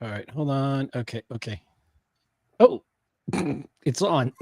All right, hold on. Okay. Oh, it's on.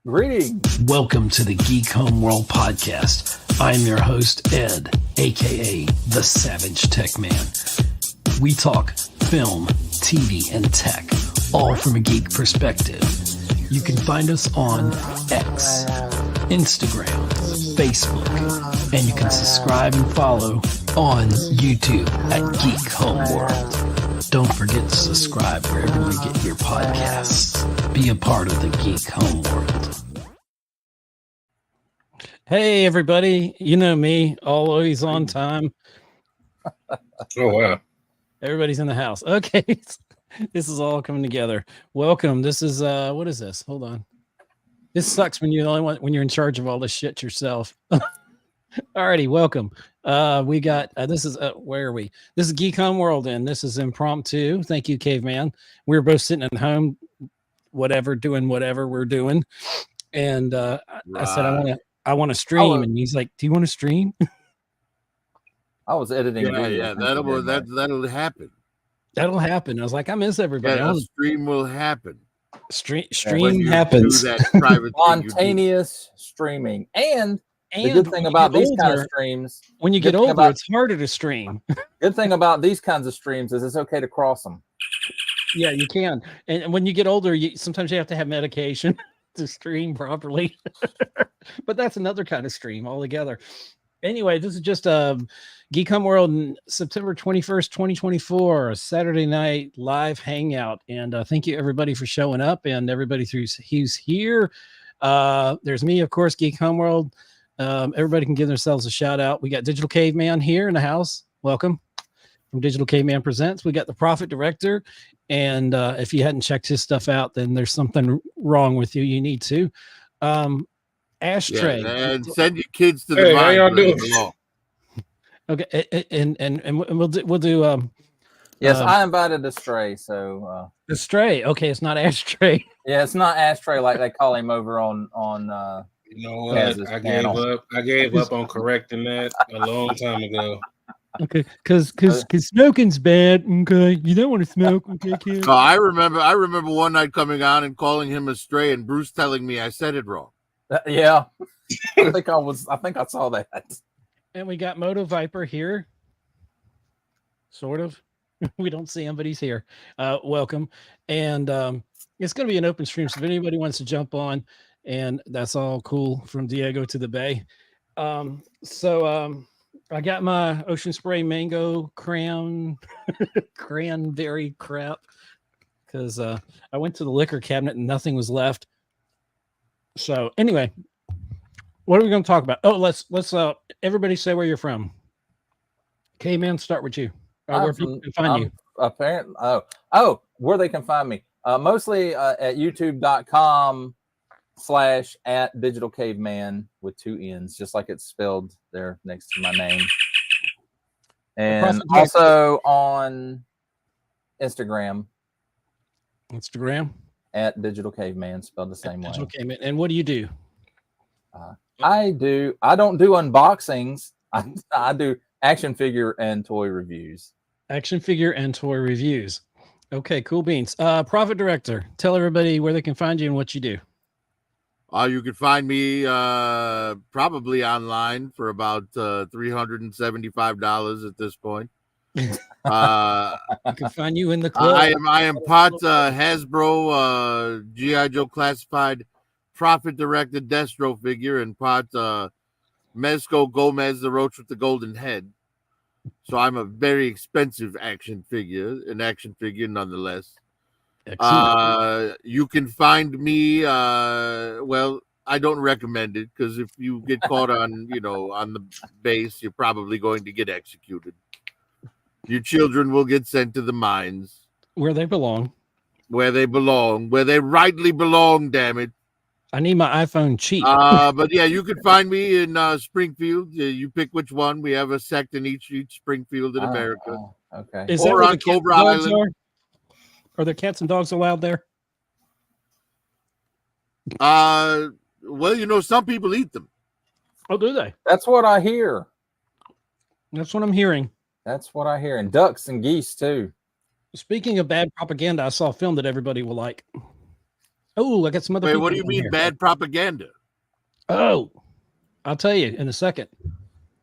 Greetings. Welcome to the Geek Homeworld podcast. I'm your host, Ed, aka the Savage Tech Man. We talk film, TV, and tech, all from a geek perspective. You can find us on X, Instagram, Facebook, and you can subscribe and follow on YouTube at Geek Homeworld. Don't forget to subscribe wherever you get your podcasts. Be a part of the Geek Homeworld. Hey, everybody. You know me, always on time. Oh, wow. Everybody's in the house. Okay. This is all coming together. Welcome. This is, what is this? Hold on. This sucks when you're the only one, when you're in charge of all this shit yourself. Alrighty, welcome. We got this is where are we? This is Geek Homeworld, and this is impromptu. Thank you, Caveman. We were both sitting at home, doing whatever we're doing, and I said I want to stream, and he's like, "Do you want to stream?" I was editing. Yeah, that'll happen. That'll happen. I was like, I miss everybody. Yeah, stream will happen. Stream happens. Do that private spontaneous streaming, and the good thing about these kind of streams, when you get older, it's harder to stream. Good thing about these kinds of streams is it's okay to cross them. Yeah, you can. And when you get older, sometimes you have to have medication to stream properly. But that's another kind of stream altogether. Anyway, this is just Geek Homeworld, September 21st, 2024, Saturday night live hangout. And thank you, everybody, for showing up, and everybody who's here. There's me, of course, Geek Homeworld. Everybody can give themselves a shout out. We got Digital Caveman here in the house. Welcome from Digital Caveman Presents. We got the Prophet Director, and if you hadn't checked his stuff out, then there's something wrong with you. You need to. Ashtray, and send your kids to the. How y'all doing? Okay, and we'll do. Yes, I invited Astray. So Astray. Okay, it's not Ashtray. Yeah, it's not Ashtray like they call him over on. You know what? I gave up on correcting that a long time ago. Okay, because smoking's bad. Okay, you don't want to smoke. Okay, kid. Oh, I remember one night coming on and calling him Astray, and Bruce telling me I said it wrong. Yeah, I think I saw that. And we got Moto Viper here. Sort of. We don't see him, but he's here. Welcome. And it's going to be an open stream, so if anybody wants to jump on, and that's all cool from Diego to the Bay. I got my Ocean Spray Mango cranberry crap because I went to the liquor cabinet and nothing was left. So anyway, what are we going to talk about? Oh, let's everybody say where you're from. K-Man, start with you. Where people can find you. Apparently, where they can find me. Mostly at youtube.com/@digitalcaveman with 2 N's, just like it's spelled there next to my name. And also on Instagram. At Digital Caveman, spelled the same way. Caveman. And what do you do? I don't do unboxings. I do action figure and toy reviews. Okay, cool beans. Prophet Director, tell everybody where they can find you and what you do. You can find me probably online for about $375 at this point. I can find you in the club. I am part Hasbro G.I. Joe classified Prophet Directed Destro figure, and part Mezco Gomez, the roach with the golden head. So I'm a very expensive action figure nonetheless. You can find me. Well, I don't recommend it, because if you get caught on the base, you're probably going to get executed. Your children will get sent to the mines Where they belong. where they belong, where they rightly belong. Damn it! I need my iPhone cheap. But yeah, you can find me in Springfield. You pick which one. We have a sect in each Springfield in America. Okay. Is that or where on the cats Cobra and dogs Island. are there cats and dogs allowed there? Well, you know, some people eat them. Oh, do they? That's what I hear. That's what I'm hearing. That's what I hear. And ducks and geese too. Speaking of bad propaganda, I saw a film that everybody will like. Oh, I got some other Wait, people what do you in mean here. bad propaganda? Oh, I'll tell you in a second.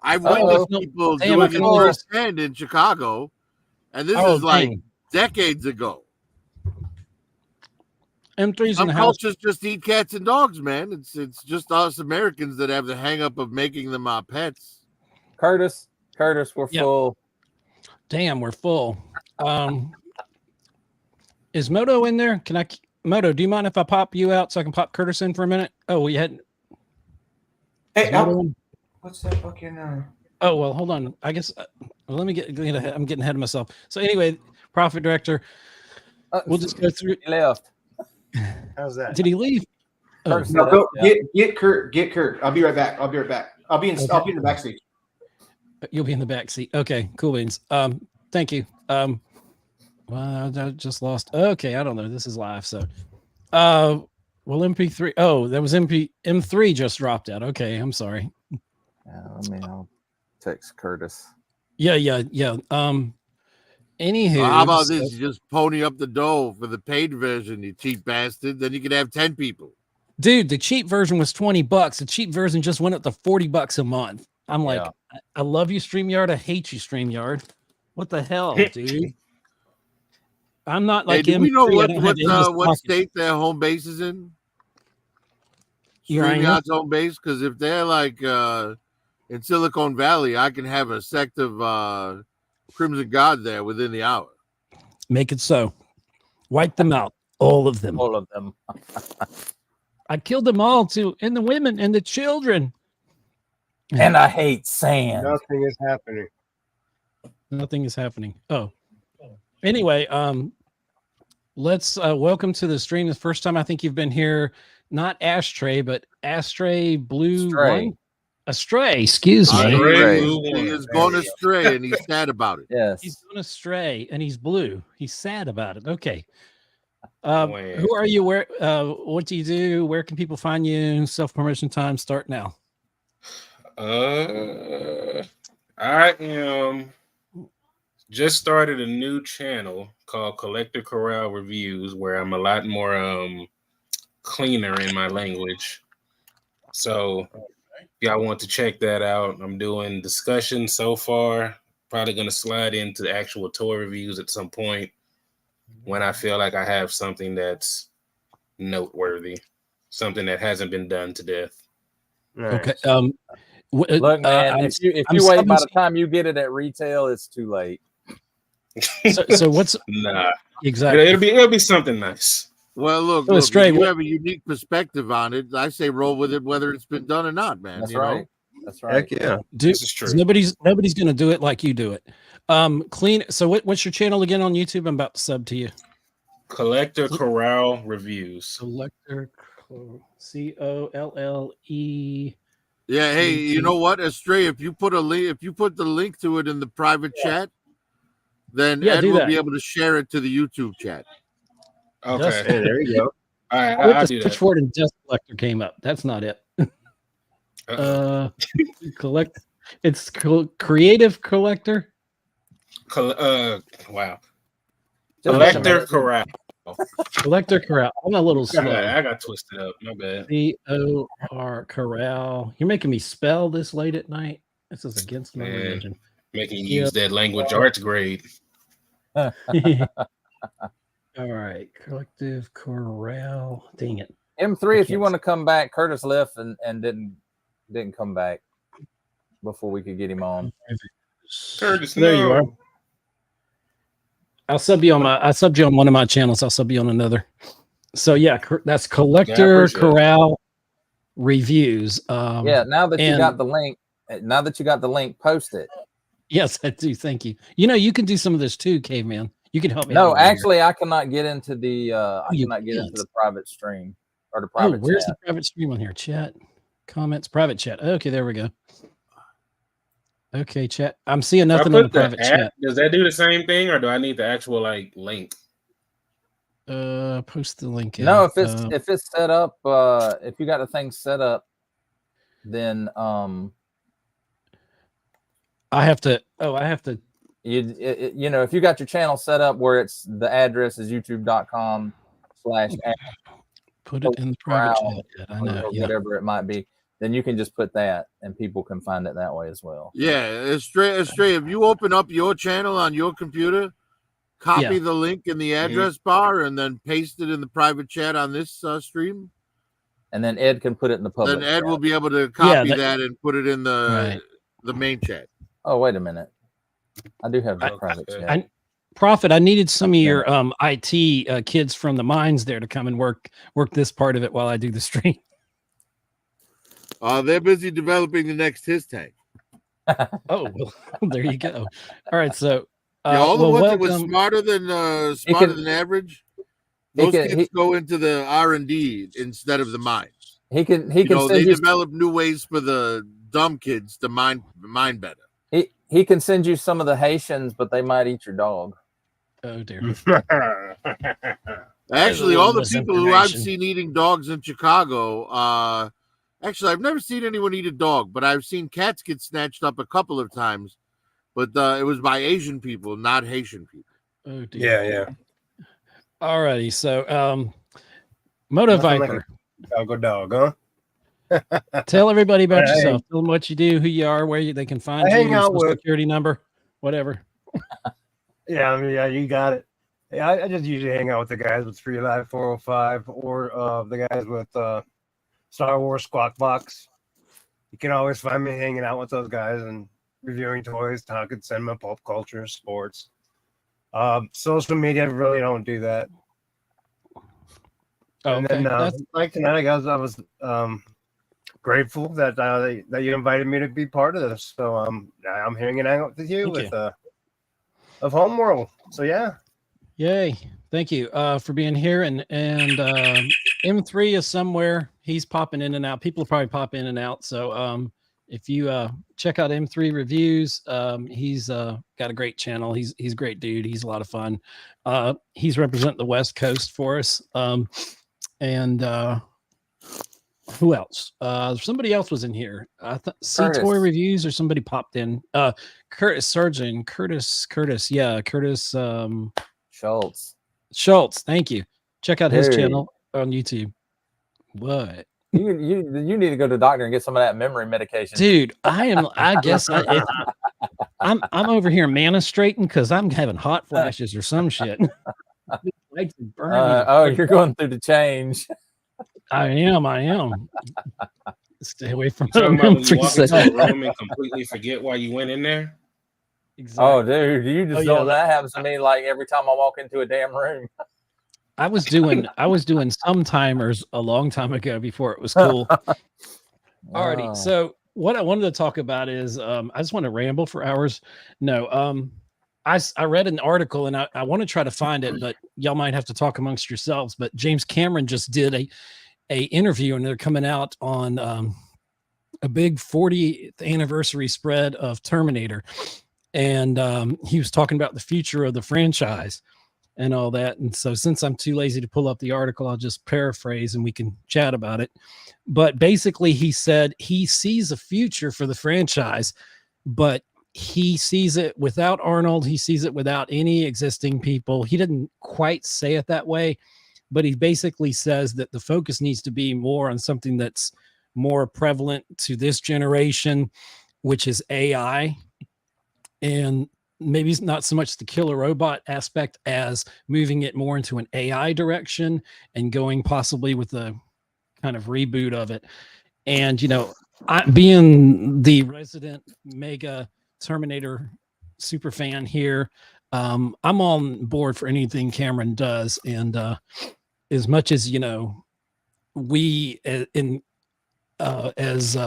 I've Uh-oh. witnessed people Damn, I doing can it only- firsthand in Chicago, and this Oh, is like dang. decades ago. M3's in Some the house. cultures just eat cats and dogs, man. It's just us Americans that have the hang up of making them our pets. Curtis, we're Yep. full. Damn, we're full. Is Moto in there? Moto, do you mind if I pop you out so I can pop Curtis in for a minute? Oh, we had. Hey, Moto in? what's that fucking? Oh well, hold on. I guess let me get ahead. I'm getting ahead of myself. So anyway, Profit Director, we'll just go through. He left. How's that? Did he leave? Oh, Curtis No, left, go yeah. get Kurt. Get Kurt. I'll be right back. I'll be in the backseat. you'll be in the back seat. Okay, cool beans. Thank you. Well, I just lost. Okay, I don't know. This is live, so. Well, MP3. Oh, that was M3 just dropped out. Okay, I'm sorry. I'll text Curtis. Yeah. Anywho, How about this? You just pony up the dough for the paid version, you cheap bastard. Then you can have 10 people. dude, the cheap version was $20. The cheap version just went up to $40 a month. I'm like, I love you, StreamYard. I hate you, StreamYard. What the hell, dude? I'm not like Hey, do we know M3. I don't have endless what pockets. state their home base is in? Uranus? StreamYard's home base? Because if they're like in Silicon Valley, I can have a sect of Crimson God there within the hour. Make it so. Wipe them out. All of them. All of them. I killed them all too, and the women and the children. And I hate sand. Nothing is happening. Nothing is happening. Oh. Anyway, let's welcome to the stream. The first time I think you've been here, not Ashtray, but Astray Blue Stray. One? Astray, excuse me. Astray. He is going astray, and he's sad about it. Yes. He's going astray and he's blue. He's sad about it. Okay. Wow. Who are you? Where what do you do? Where can people find you? Self-promotion time start now. I am just started a new channel called Collector Corral Reviews, where I'm a lot more cleaner in my language. So if y'all want to check that out, I'm doing discussions so far. Probably going to slide into the actual toy reviews at some point when I feel like I have something that's noteworthy, something that hasn't been done to death. Okay. Look, man, I'm if you subbing wait by the to- time you get it at retail, it's too late. so what's Nah, exactly? it'll be something nice. Well, look, So astray, if you what- have a unique perspective on it, I say roll with it, whether it's been done or not, man. That's you right. know? That's right. Heck yeah. Dude, This is true. nobody's gonna do it like you do it. Clean. So what's your channel again on YouTube? I'm about to sub to you. Collector Corral Reviews. Selector COLLE. Yeah, hey, you know what, Astray? If you put the link to it in the private chat, then Yeah, Ed do will that. be able to share it to the YouTube chat. Okay. Just- Hey, there you go. All right, I went I'll to do search that. for it and Dust Collector came up. That's not it. Collect. It's Creative Collector. Wow. Just Collector Corral. Collector Corral. I'm a little slow. I got twisted up. My bad. COR Corral. You're making me spell this late at night. This is against my Man. religion. Making you use that language arts grade. All right, Collective Corral. Dang it. M3, if you can't want to come back, Curtis left and didn't come back before we could get him on. Curtis, There you no. are. I subbed you on one of my channels. I'll sub you on another. So yeah, that's Collector appreciate it. Corral Reviews. Yeah, now that you and- got the link, post it. Yes, I do. Thank you. You know, you can do some of this too, Caveman. You can help me. No, out over here. actually, I cannot get into the you into can't. the private stream or the Oh, private where's chat. the private stream on here? Chat, comments, private chat. Okay, there we go. Okay, chat. I'm seeing If I nothing on the put the private app, chat. does that do the same thing, or do I need the actual like link? Post the link. No, in. if it's set up, if you got the thing set up, then I have to. Oh, I have to. you know, if you got your channel set up where it's the address is youtube.com/ Put it in the private chat. I know. or whatever it might be, then you can just put that and people can find it that way as well. Yeah, it's straight. If you open up your channel on your computer, copy the link in the address bar, and then paste it in the private chat on this stream. And then Ed can put it in the public. Then Ed chat. will be able to copy that and put it in the main chat. Oh, wait a minute. I do have the private chat. Prophet, I needed some of your IT kids from the mines there to come and work this part of it while I do the stream. They're busy developing the next his tank. Oh, well, there you go. All right, so all the ones that were smarter than average, those kids go into the R&D instead of the mines. He can they develop new ways for the dumb kids to mine better. He can send you some of the Haitians, but they might eat your dog. Oh dear. Actually, all the people who I've seen eating dogs in Chicago, actually, I've never seen anyone eat a dog, but I've seen cats get snatched up a couple of times. But it was by Asian people, not Haitian people. Oh dear. Yeah. All righty. So, Moto Viper. Dog, huh? Tell everybody about yourself. Tell them what you do, who you are, where they can find you, Hangout your security number, whatever. Yeah, you got it. Yeah, I just usually hang out with the guys with Free Live 405 or the guys with Star Wars Squawk Box. You can always find me hanging out with those guys and reviewing toys, talking cinema, pop culture, sports. Social media, really don't do that. Oh, and then, like tonight, I was grateful that that you invited me to be part of this. So I'm hanging out with you of Homeworld. So yeah. Yay. Thank you for being here. And M3 is somewhere. He's popping in and out. People probably pop in and out. So if you check out M3 Reviews, he's got a great channel. He's a great dude. He's a lot of fun. He's representing the West Coast for us. And who else? Somebody else was in here. I thought C-Toy Reviews or somebody popped in. Curtis Surgeon. Curtis. Yeah, Curtis Schultz. Thank you. Check out his channel on YouTube. What? You need to go to the doctor and get some of that memory medication. Dude, I guess I'm over here manostrating because I'm having hot flashes or some shit. You're going through the change. I am. Stay away from him. When you walk into a room and completely forget why you went in there. Exactly. Oh, dude, you just don't. That happens to me like every time I walk into a damn room. I was doing some timers a long time ago before it was cool. Alrighty, so what I wanted to talk about is I just want to ramble for hours. No, I read an article and I want to try to find it, but y'all might have to talk amongst yourselves. But James Cameron just did a interview and they're coming out on a big 40th anniversary spread of Terminator. And he was talking about the future of the franchise and all that. And so since I'm too lazy to pull up the article, I'll just paraphrase and we can chat about it. But basically he said he sees a future for the franchise, but he sees it without Arnold. He sees it without any existing people. He didn't quite say it that way, but he basically says that the focus needs to be more on something that's more prevalent to this generation, which is AI. And maybe it's not so much the killer robot aspect as moving it more into an AI direction and going possibly with a kind of reboot of it. And, being the resident mega Terminator super fan here, I'm on board for anything Cameron does. And as much as, we as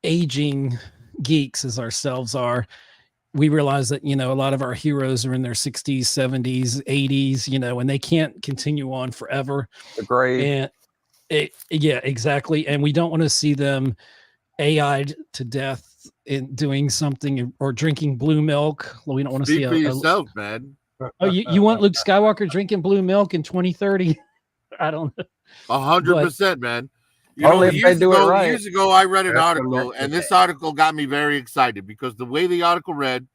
aging geeks as ourselves are, we realize that, a lot of our heroes are in their 60s, 70s, 80s, and they can't continue on forever. Agreed. And yeah, exactly. And we don't want to see them AI'd to death in doing something or drinking blue milk. We don't want to see Speak for yourself, man. Oh, you want Luke Skywalker drinking blue milk in 2030? I don't know. 100%, man. Only if they do it right. Years ago, I read an That's article, and this article got me very excited because the way the article read,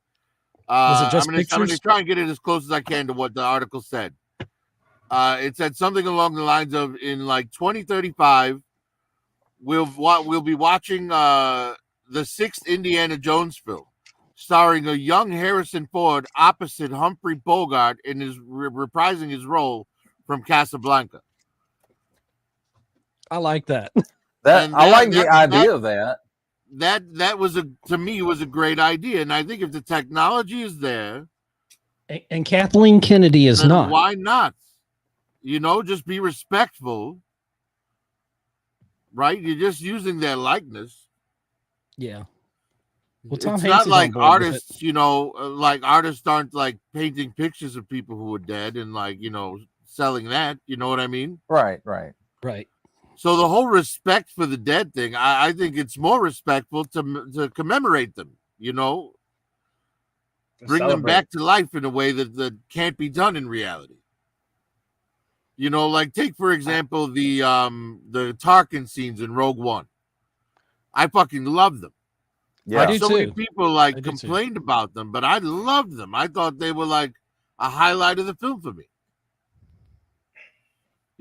Was it just I'm going to pictures? try and get it as close as I can to what the article said. It said something along the lines of, in like 2035, we'll be watching the 6th Indiana Jones film, starring a young Harrison Ford opposite Humphrey Bogart in his reprising his role from Casablanca. I like that. I like the idea of that. That was to me was a great idea, and I think if the technology is there, And Kathleen Kennedy is then not. why not? Just be respectful, right? You're just using their likeness. Yeah. Well, Tom It's Hanks not is on like board with artists, like artists aren't like painting pictures of people who are dead and selling that. You know what I mean? Right. Right. So the whole respect for the dead thing, I think it's more respectful to commemorate them. Bring them back to life in a way that can't be done in reality. Like take for example the Tarkin scenes in Rogue One. I fucking love them. Yeah. I do So many too. people I do complained about them, but I loved them. I thought they were like a highlight of the film for me.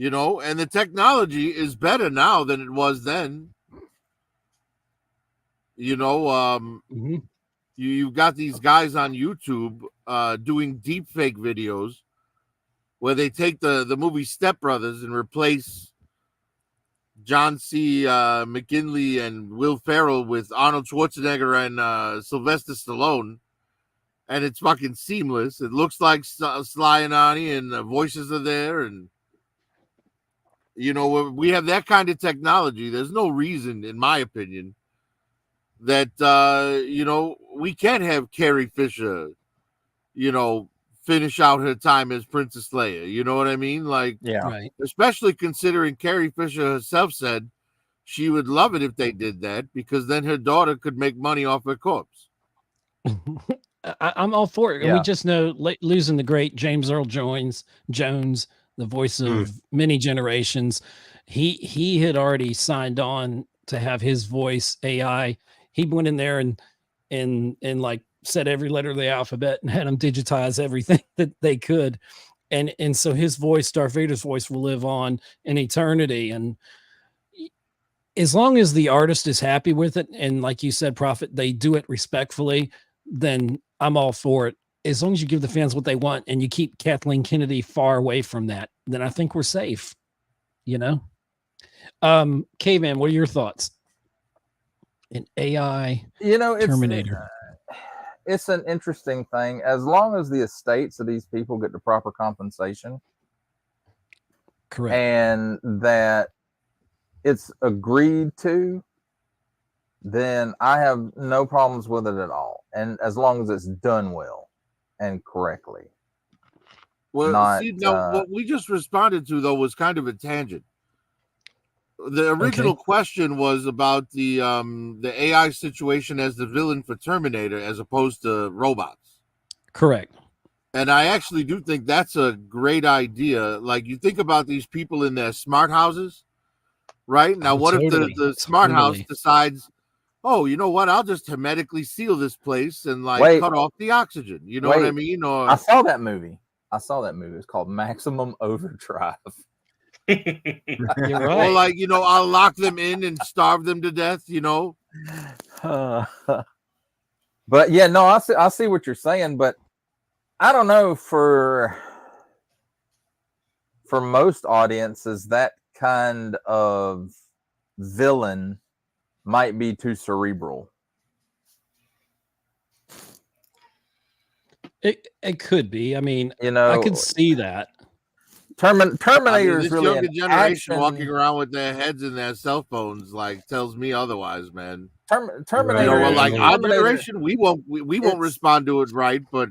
And the technology is better now than it was then. Mhm. You've got these guys on YouTube doing deep fake videos where they take the movie Step Brothers and replace John C. McKinley and Will Ferrell with Arnold Schwarzenegger and Sylvester Stallone, and it's fucking seamless. It looks like Sly and Arnie, and the voices are there, and we have that kind of technology. There's no reason, in my opinion, that we can't have Carrie Fisher, finish out her time as Princess Leia. You know what I mean? Like, Yeah. Right. especially considering Carrie Fisher herself said she would love it if they did that because then her daughter could make money off her corpse. I'm all for it. And Yeah. we just know losing the great James Earl Jones, the voice of many generations, he had already signed on to have his voice AI. He went in there and like said every letter of the alphabet and had them digitize everything that they could. And so his voice, Darth Vader's voice, will live on in eternity. And as long as the artist is happy with it, and like you said, Prophet, they do it respectfully, then I'm all for it. As long as you give the fans what they want and you keep Kathleen Kennedy far away from that, then I think we're safe. K-Man, what are your thoughts? An AI Terminator. It's an interesting thing. As long as the estates of these people get the proper compensation, Correct. and that it's agreed to, then I have no problems with it at all. And as long as it's done well and correctly. Well, what we just responded to, though, was kind of a tangent. The original question was about the AI situation as the villain for Terminator as opposed to robots. Correct. And I actually do think that's a great idea. Like, you think about these people in their smart houses, right? Now, what if the smart house decides, oh, you know what? I'll just hermetically seal this place and cut off the oxygen. You know what I mean? Or I saw that movie. It's called Maximum Overdrive. You're right. Or I'll lock them in and starve them to death, But yeah, no, I see what you're saying, but I don't know, for most audiences, that kind of villain might be too cerebral. It could be. I mean, I could see that. Terminator is really younger an generation action. walking around with their heads in their cell phones tells me otherwise, man. Terminator. You know, well, like our Terminator- generation, we won't It's- respond to it right, but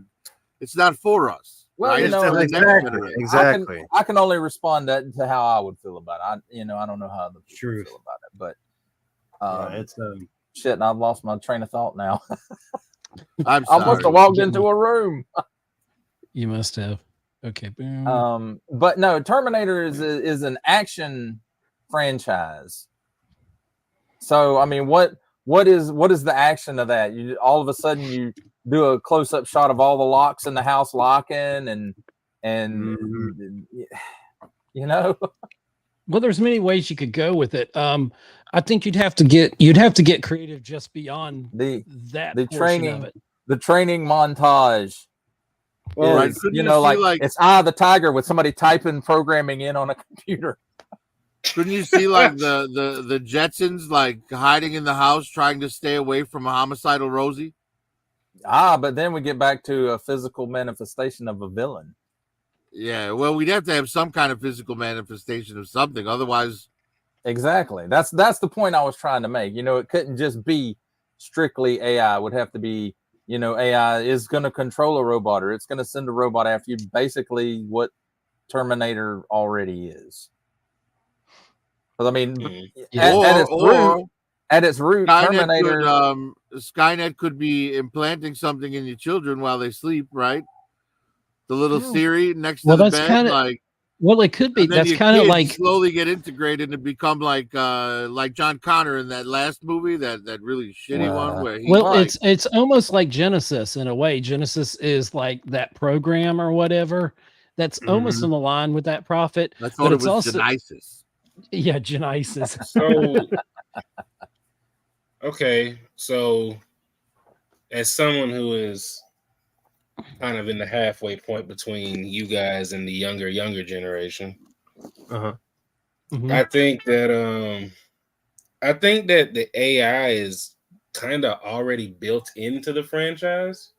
it's not for us. Well, right? you It's know, for the next exactly. generation. Exactly. I can only respond to how I would feel about it. I don't know how other people Truth. feel about it, but Yeah, it's shit, and I've lost my train of thought now. I'm I must sorry. have walked into a room. You must have. Okay. Boom. But no, Terminator is an action franchise. So I mean, what is the action of that? You all of a sudden you do a close up shot of all the locks in the house locking and you know. Well, there's many ways you could go with it. I think you'd have to get creative just beyond the portion training of it. the training montage. Well, right. Is, Couldn't you you know, see, like it's Eye of the Tiger with somebody typing programming in on a computer. Couldn't you see like the Jetsons like hiding in the house trying to stay away from a homicidal Rosie? But then we get back to a physical manifestation of a villain. Yeah, well, we'd have to have some kind of physical manifestation of something, otherwise. Exactly. That's the point I was trying to make. You know, it couldn't just be strictly AI. It would have to be, you know, AI is going to control a robot, or it's going to send a robot after you. Basically, what Terminator already is. Because I mean, at its root, Terminator. Skynet could be implanting something in your children while they sleep, right? The little Siri next to the bed, like. Well, it could be. That's kind of like slowly get integrated and become like John Connor in that last movie, that really shitty one where it's almost like Genesis in a way. Genesis is like that program or whatever that's almost in the line with that prophet. I thought it was also Genesis. Yeah, Genesis. So okay, so as someone who is kind of in the halfway point between you guys and the younger generation. Mm-hmm. I think that the AI is kind of already built into the franchise.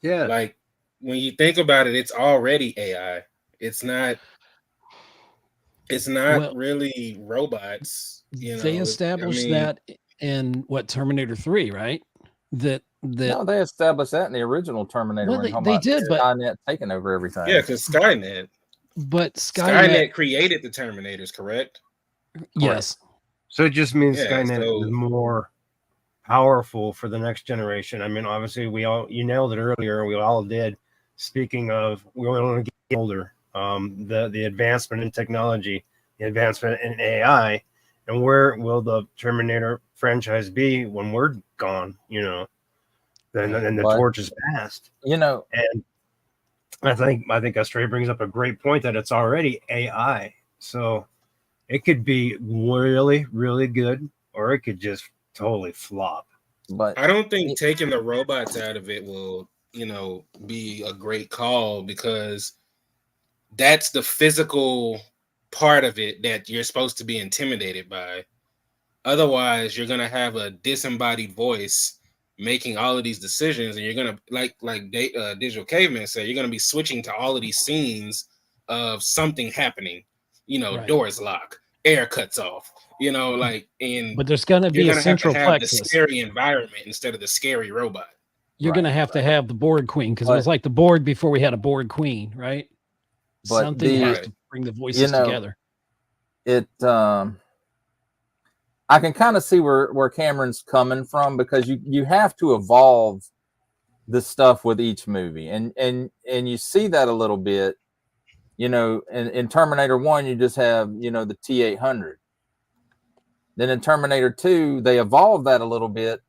Yeah. Like when you think about it, it's already AI. It's not really robots. You know, they established that in Terminator 3, right? No, they established that in the original Terminator. Well, they did, but Skynet taking over everything. Yeah, because Skynet. But Skynet created the Terminators, correct? Yes. So it just means Skynet is more powerful for the next generation. I mean, obviously, you nailed it earlier. We all did. Speaking of, we want to get older. The advancement in technology, the advancement in AI, and where will the Terminator franchise be when we're gone? You know, then the torch is passed. You know, and I think Astray brings up a great point that it's already AI, so it could be really, really good, or it could just totally flop. But I don't think taking the robots out of it will, be a great call, because that's the physical part of it that you're supposed to be intimidated by. Otherwise, you're gonna have a disembodied voice making all of these decisions, and you're gonna like Digital Caveman said, you're gonna be switching to all of these scenes of something happening. Right. Doors lock, air cuts off. But there's gonna be a central plexus. The scary environment instead of the scary robot. You're gonna have to have the Borg Queen, because it was like the Borg before we had a Borg Queen, right? But something has to bring the voices together. I can kind of see where Cameron's coming from, because you have to evolve the stuff with each movie, and you see that a little bit. In Terminator 1, you just have the T-800. Then in Terminator 2, they evolved that a little bit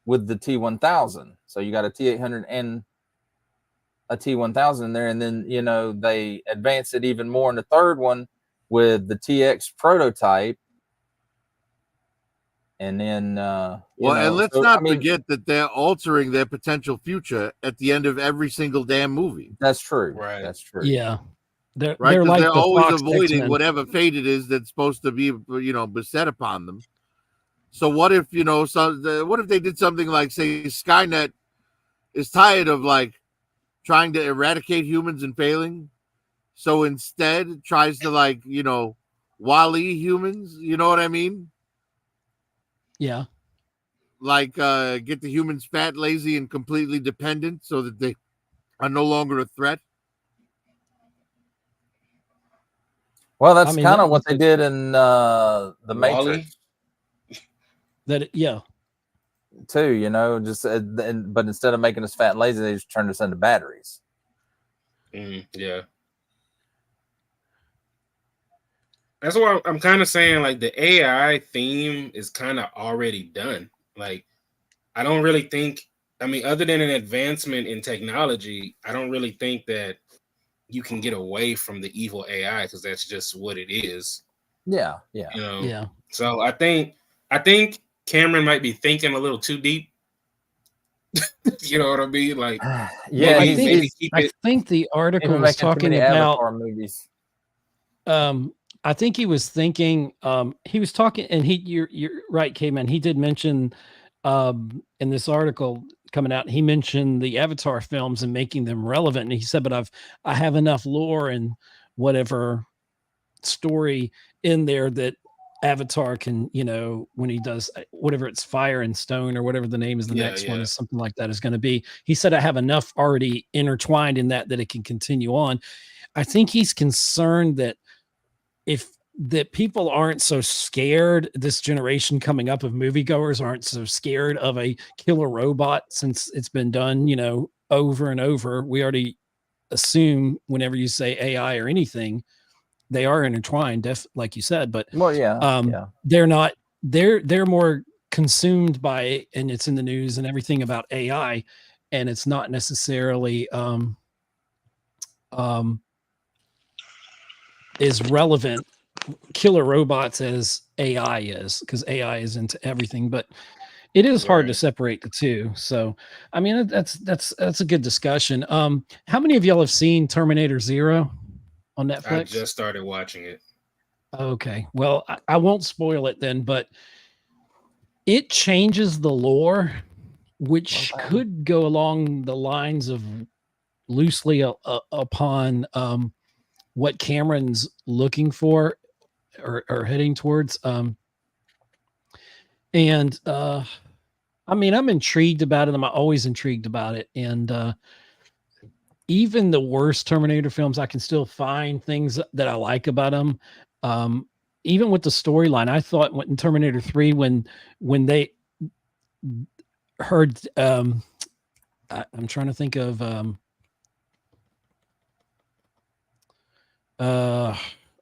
with the T-1000. So you got a T-800 and a T-1000 in there, and then they advanced it even more in the third one with the TX prototype. And then let's not forget that they're altering their potential future at the end of every single damn movie. That's true. Right. That's true. Yeah. They're like they're always avoiding X-Men. Whatever fate it is that's supposed to be beset upon them. So what if what if they did something like, say, Skynet is tired of trying to eradicate humans and failing, so instead tries to Wall-E humans? You know what I mean? Yeah. get the humans fat, lazy, and completely dependent so that they are no longer a threat? Well, that's I mean, kind that of what was they did in the Wall-E? Matrix yeah. too. You know, just but instead of making us fat and lazy, they just turned us into batteries. Yeah. That's why I'm kind of saying like the AI theme is kind of already done. Like, I don't really think, I mean, other than an advancement in technology, I don't really think that you can get away from the evil AI because that's just what it is. Yeah, yeah, You know. Yeah. So I think Cameron might be thinking a little too deep. You know what I mean? Like, yeah. maybe keep I it. think the article Even was making too talking many about Avatar movies. I think he was thinking he was talking, and you're right, K-Man. He did mention in this article coming out, he mentioned the Avatar films and making them relevant. And he said, but I have enough lore and whatever story in there that Avatar can, when he does whatever, it's Fire and Stone or whatever the name is, the next one is something like that is going to be. He said, I have enough already intertwined in that it can continue on. I think he's concerned that that people aren't so scared, this generation coming up of moviegoers aren't so scared of a killer robot since it's been done, over and over. We already assume whenever you say AI or anything, they are intertwined, like you said, but well, yeah. They're not, they're more consumed by it, and it's in the news and everything about AI, and it's not necessarily is relevant killer robots as AI is, because AI is into everything, but it is hard to separate the two. So, I mean, that's a good discussion. How many of y'all have seen Terminator Zero on Netflix? I just started watching it. Okay, well, I won't spoil it then, but it changes the lore, which could go along the lines of loosely upon what Cameron's looking for or heading towards. And I mean, I'm intrigued about it. I'm always intrigued about it. And even the worst Terminator films, I can still find things that I like about them. Even with the storyline, I thought in Terminator 3, when they heard, I'm trying to think of,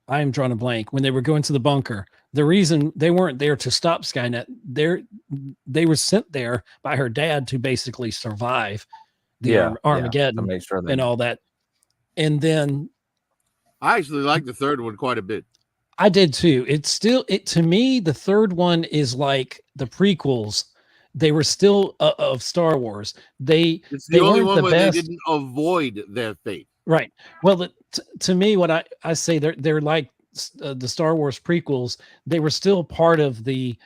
I am drawing a blank. When they were going to the bunker, the reason they weren't there to stop Skynet, they were sent there by her dad to basically survive the Armageddon to make sure and all that. And then I actually like the third one quite a bit. I did too. To me, the third one is like the prequels. They were still of Star Wars. It's the only one where they didn't avoid their fate. Right. Well, to me, what I say, they're like the Star Wars prequels. They were still part of the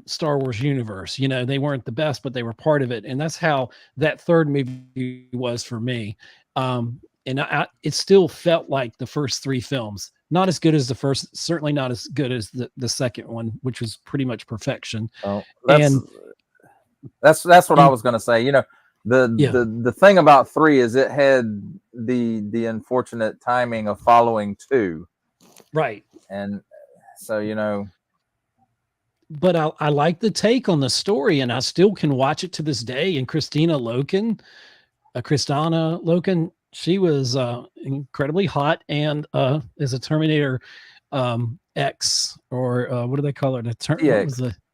Star Wars universe. They weren't the best, but they were part of it. And that's how that third movie was for me. And it still felt like the first three films. Not as good as the first, certainly not as good as the second one, which was pretty much perfection. Oh, that's what I was going to say. The thing about 3 is it had the unfortunate timing of following 2, right? And so but I like the take on the story, and I still can watch it to this day. And Kristanna Loken, she was incredibly hot, and is a Terminator X, or what do they call her?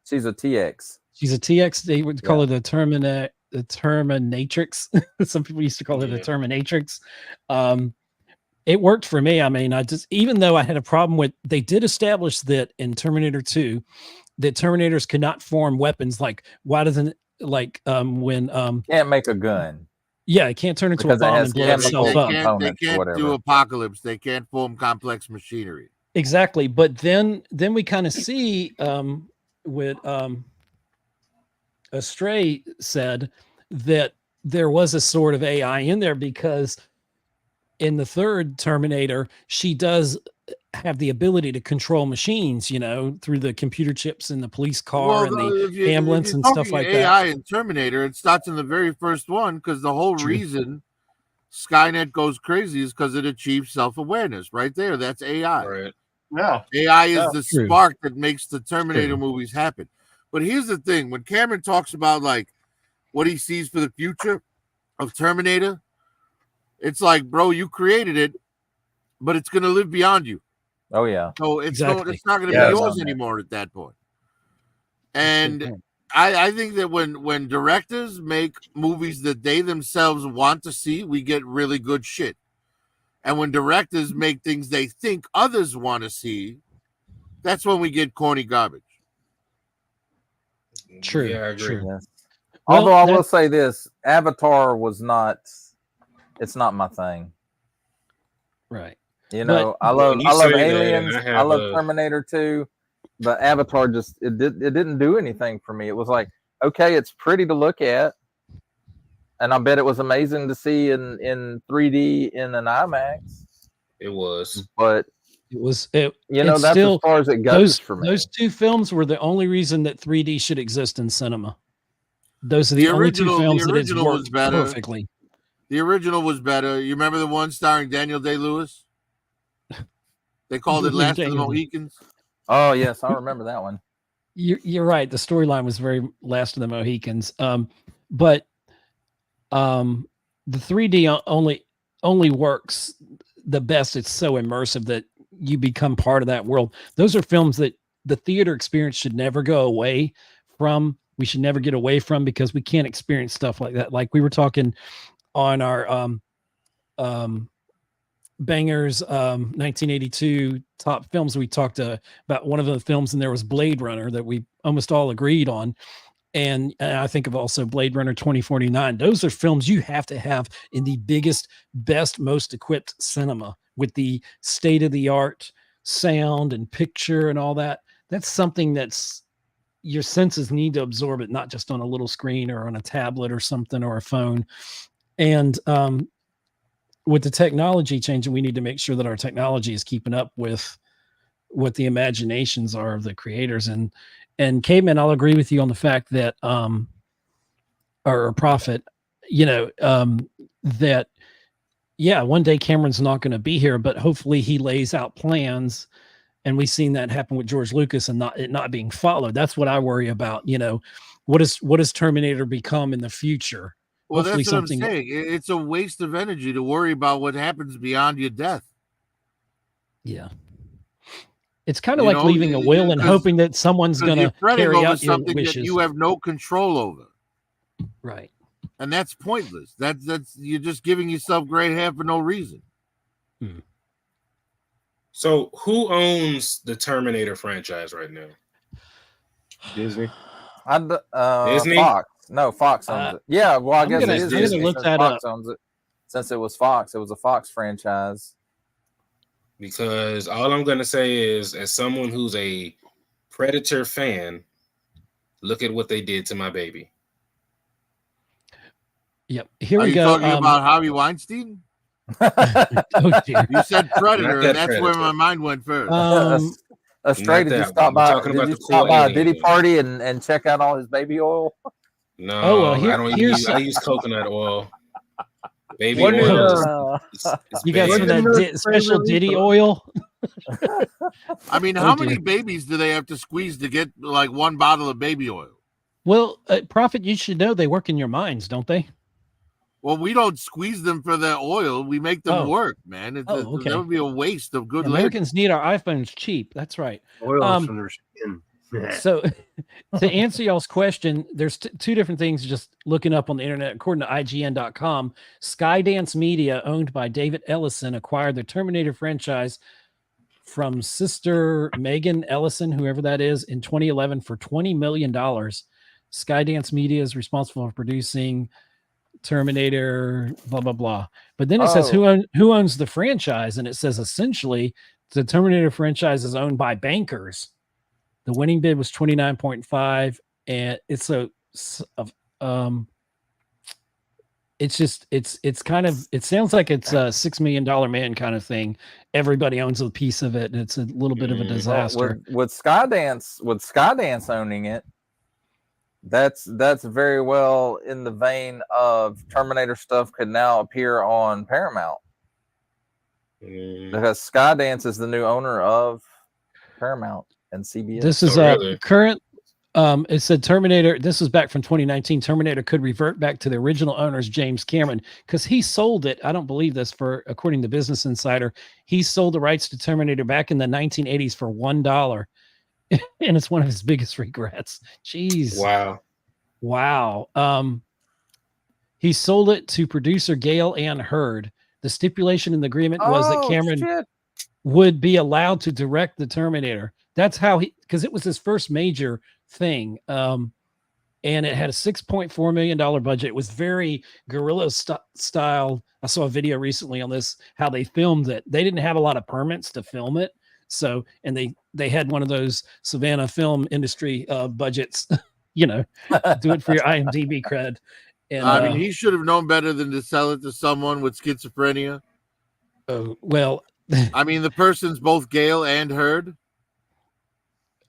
She's a TX. She's a TX. They would call her the Terminatrix. Some people used to call her the Terminatrix. It worked for me. I mean, even though I had a problem with, they did establish that in Terminator 2, that Terminators could not form weapons. Like, why doesn't when can't make a gun? Yeah, it can't turn into a bomb and blow itself up. They can't do apocalypse. They can't form complex machinery. Exactly. But then we kind of see with Astray said that there was a sort of AI in there, because in the third Terminator, she does have the ability to control machines, you know, through the computer chips in the police car Well, and the if ambulance you're and stuff talking like AI that. and Terminator, it starts in the very first one because the whole True. reason Skynet goes crazy is because it achieves self-awareness. Right there, that's AI. Right. Yeah. AI is Yeah. the True. spark that makes the Terminator True. movies happen. But here's the thing: when Cameron talks about like what he sees for the future of Terminator, it's like, bro, you created it, but it's gonna live beyond you. Oh yeah. So it's Exactly. it's not gonna Yeah, be it's yours on there. anymore at that point. That's a good And point. I think that when directors make movies that they themselves want to see, we get really good shit. And when directors make things they think others want to see, that's when we get corny garbage. True. Yeah, I agree. True. Yes. Well, Although I will that's- say this, Avatar was not. It's not my thing. Right. You But- know, I Well, love you I love say that, Aliens. and I I have love a- Terminator 2, but Avatar just it didn't do anything for me. It was like, okay, it's pretty to look at, and I bet it was amazing to see in 3D in an IMAX. It was. But It was you know, it's that's still as far as it goes for me. those two films were the only reason that 3D should exist in cinema. Those are the only two The films that it's original was worked better. perfectly. The original was better. You remember the one starring Daniel Day-Lewis? They called it Last of the Daniel Day- Mohicans. Oh yes, I remember that one. You're right. The storyline was very Last of the Mohicans. But the 3D only works the best. It's so immersive that you become part of that world. Those are films that the theater experience should never go away from. We should never get away from, because we can't experience stuff like that. Like we were talking on our bangers 1982 top films, we talked about one of the films, and there was Blade Runner that we almost all agreed on, and I think of also Blade Runner 2049. Those are films you have to have in the biggest, best, most equipped cinema with the state-of-the-art sound and picture and all that. That's something that's your senses need to absorb it, not just on a little screen or on a tablet or something or a phone. And with the technology changing, we need to make sure that our technology is keeping up with what the imaginations are of the creators. And Caveman, I'll agree with you on the fact that or Prophet, you know, that yeah, one day Cameron's not going to be here, but hopefully he lays out plans. And we've seen that happen with George Lucas and it not being followed. That's what I worry about. You know, what does Terminator become in the future? Well, Hopefully that's what I'm something- saying. It's a waste of energy to worry about what happens beyond your death. Yeah. It's kind of You like know, leaving a will and 'cause- hoping that someone's Because going you're to fretting carry over out your something that wishes. you have no control over, Right. and that's pointless. That's you're just giving yourself gray hair for no reason. So, who owns the Terminator franchise right now? Disney. Disney? Fox. No, Fox owns it. Yeah, well, I I'm guess gonna- it is I'm gonna Disney look since that Fox up. owns it. Since it was Fox, it was a Fox franchise. Because all I'm going to say is, as someone who's a Predator fan, look at what they did to my baby. Yep. Here Are we you go. talking about Harvey Weinstein? oh dear. You said Predator, that and that's where Predator. my mind went first. Straight, did you that stop one. by? We're talking Did about you the stop cool by a alien Diddy one. party and check out all his baby oil? No, Oh, well, I don't here's use. some- I use coconut oil. Baby What did, oil. Uh, You got bad. some of that special Diddy oil? I mean, Oh, how dear. many babies do they have to squeeze to get like one bottle of baby oil? Well, Prophet, you should know they work in your minds, don't they? Well, we don't squeeze them for their oil. We make them Oh. work, man. Okay. That would be a waste of good labor. Americans need our iPhones cheap. That's right. Oils from their skin. So to answer y'all's question, there's two different things just looking up on the internet. According to IGN.com, Skydance Media, owned by David Ellison, acquired the Terminator franchise from sister Megan Ellison, whoever that is, in 2011 for $20 million. Skydance Media is responsible for producing Terminator, blah, blah, blah. But then it says who owns the franchise, and it says essentially the Terminator franchise is owned by bankers. The winning bid was 29.5, and it's it's just it's kind of it sounds like it's a $6 million man kind of thing. Everybody owns a piece of it, and it's a little bit of a Mm. Well, disaster. with Skydance owning it, that's very well in the vein of Terminator stuff could now appear on Paramount because Skydance is the new owner of Paramount and CBS. This is really? current. It said Terminator. This was back from 2019. Terminator could revert back to the original owners, James Cameron, because he sold it. I don't believe this, for according to Business Insider, he sold the rights to Terminator back in the 1980s for $1, and it's one of his biggest regrets. Jeez, Wow. He sold it to producer Gail Ann Hurd. The stipulation in the agreement was that Cameron would be allowed to direct the Terminator. That's how because it was his first major thing. And it had a $6.4 million budget. It was very guerrilla style. I saw a video recently on this, how they filmed it. They didn't have a lot of permits to film it. So, and they had one of those Savannah film industry budgets, do it for your IMDb cred. And I mean, he should have known better than to sell it to someone with schizophrenia. oh, well, I mean, the person's both Gale and Hurd.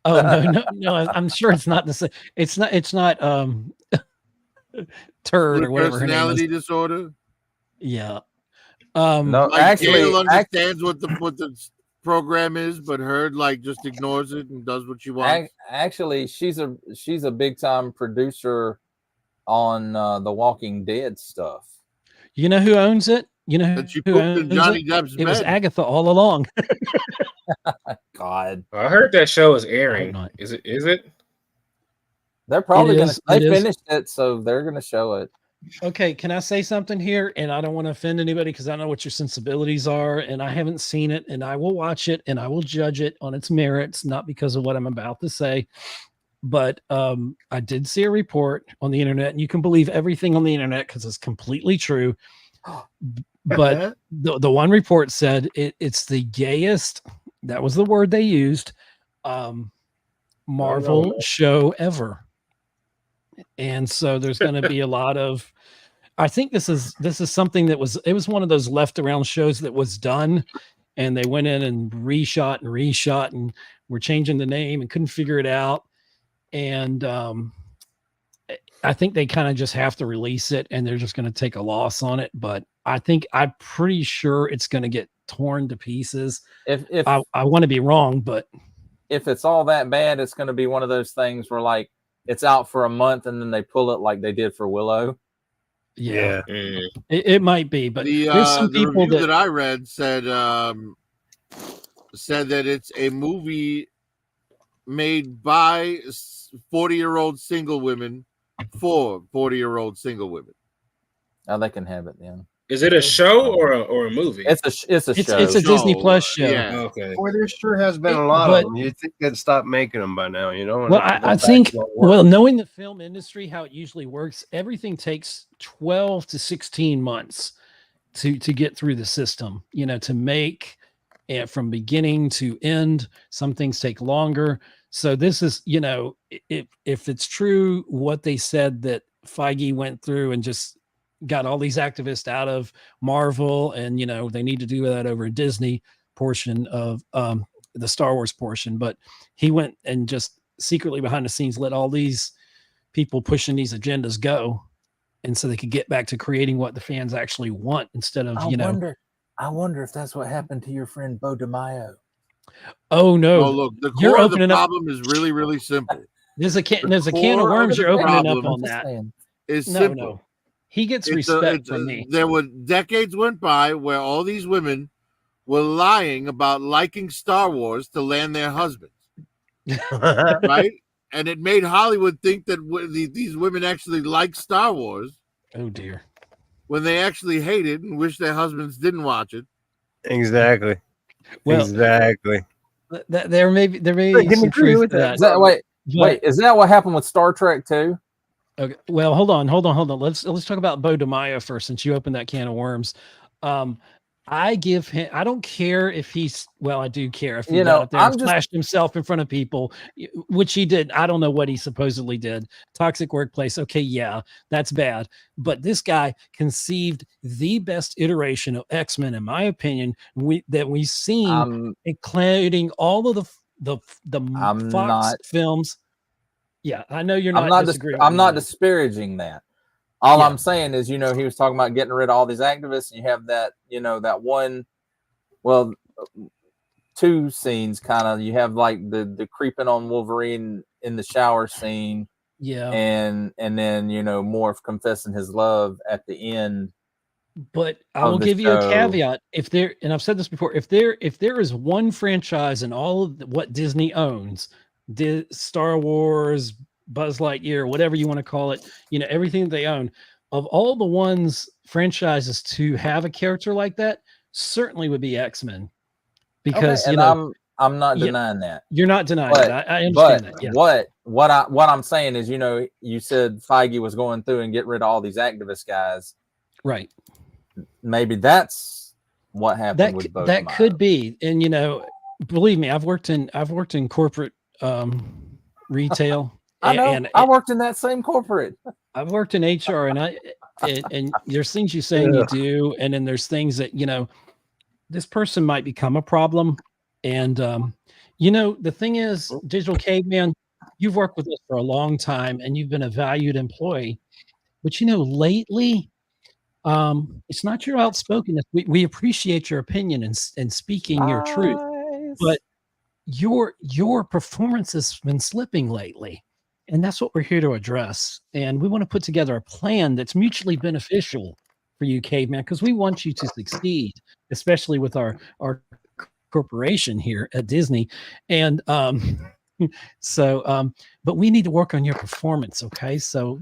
oh no, I'm sure it's not the same. It's not turd or whatever her name Personality is. disorder. Yeah. No, Like actually, Gale understands what the program is, but Hurd like just ignores it and does what she wants. actually, she's a big time producer on the Walking Dead stuff. You know who owns it? You know And she who pooped in owns Johnny it? Depp's It was bed. Agatha all along. God, I heard that show is airing. not. Is it? they're probably is, they it is. finished it, so they're gonna show it. Okay, can I say something here? And I don't want to offend anybody because I know what your sensibilities are, and I haven't seen it, and I will watch it and I will judge it on its merits, not because of what I'm about to say. But I did see a report on the internet, and you can believe everything on the internet because it's completely true. But the one report said it's the gayest, that was the word they used, Marvel show ever. And so there's going to be a lot of, I think this is something that was one of those left around shows that was done, and they went in and reshot and were changing the name and couldn't figure it out. And I think they kind of just have to release it, and they're just going to take a loss on it. But I'm pretty sure it's going to get torn to pieces. If I want to be wrong, but if it's all that bad, it's going to be one of those things where like it's out for a month and then they pull it like they did for Willow. yeah. Mm. It might be. But The there's some people review that that I read said that it's a movie made by 40-year-old single women for 40-year-old single women. Oh, they can have it then. Is it a show or a movie? It's a show. it's a Disney Plus show. Yeah. Okay. Boy, there sure has been a lot of them. You'd think they'd stop making them by now, you know? Well, I think, knowing the film industry, how it usually works, everything takes 12 to 16 months to get through the system, to make from beginning to end. Some things take longer. So this is, if it's true what they said, that Feige went through and just got all these activists out of Marvel, and they need to do that over a Disney portion of the Star Wars portion, but he went and just secretly behind the scenes let all these people pushing these agendas go, and so they could get back to creating what the fans actually want instead of I wonder if that's what happened to your friend Bo DeMaio. Oh no! Oh, look, the You're core of the opening up- problem is really, really simple. There's a can of core worms of you're the opening up problem on that. It's No, simple. no, he gets respect from me. There were decades went by where all these women were lying about liking Star Wars to land their husbands, right? And it made Hollywood think that these women actually like Star Wars Oh dear. when they actually hate it and wish their husbands didn't watch it. Exactly. Well, Exactly. there may be I can some agree truth with to that. that. Is that wait, is that what happened with Star Trek too? Okay. Well, hold on. Let's talk about Bo DeMaio first, since you opened that can of worms. I give him. I don't care if he's. Well, I do care if he You got know, up there and flashed himself in front of people, which he did. I don't know what he supposedly did. Toxic workplace. Okay, yeah, that's bad. But this guy conceived the best iteration of X-Men, in my opinion, that we've seen, including all of the I'm Fox not films. Yeah, I know you're I'm not not disagreeing. I'm with not me. disparaging that. All Yeah. I'm saying is, he was talking about getting rid of all these activists, and you have that, that one, well, two scenes kind of. You have like the creeping on Wolverine in the shower scene, Yeah. and then Morph confessing his love at the end. But I will give you a caveat. If there, and I've said this before, if there is one franchise in all of what Disney owns, Star Wars, Buzz Lightyear, whatever you want to call it, everything that they own, of all the franchises to have a character like that, certainly would be X-Men. Because I'm not denying that. You're not denying it. I understand that. Yeah. What I'm saying is, you said Feige was going through and get rid of all these activist guys. Right. Maybe that's what happened with both. That could be. And believe me, I've worked in corporate retail. I know. And I worked in that same corporate. I've worked in HR, and there's things you say and you do, and then there's things that this person might become a problem. And the thing is, Digital Caveman, you've worked with us for a long time, and you've been a valued employee. But lately, it's not your outspokenness. We appreciate your opinion and speaking your truth, but your performance has been slipping lately, and that's what we're here to address. And we want to put together a plan that's mutually beneficial for you, Caveman, because we want you to succeed, especially with our corporation here at Disney. And but we need to work on your performance. Okay, so.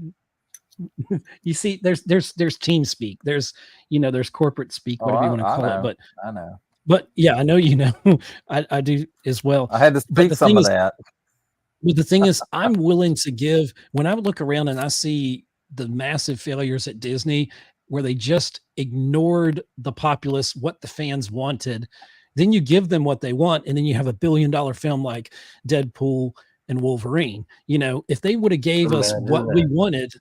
You see, there's team speak, there's corporate speak, whatever you want to call it. But I know. But yeah, I know I do as well. I had to speak some of that. But the thing is, I'm willing to give. When I look around and I see the massive failures at Disney, where they just ignored the populace, what the fans wanted, then you give them what they want, and then you have $1 billion film like Deadpool and Wolverine. If they would have gave us what we wanted,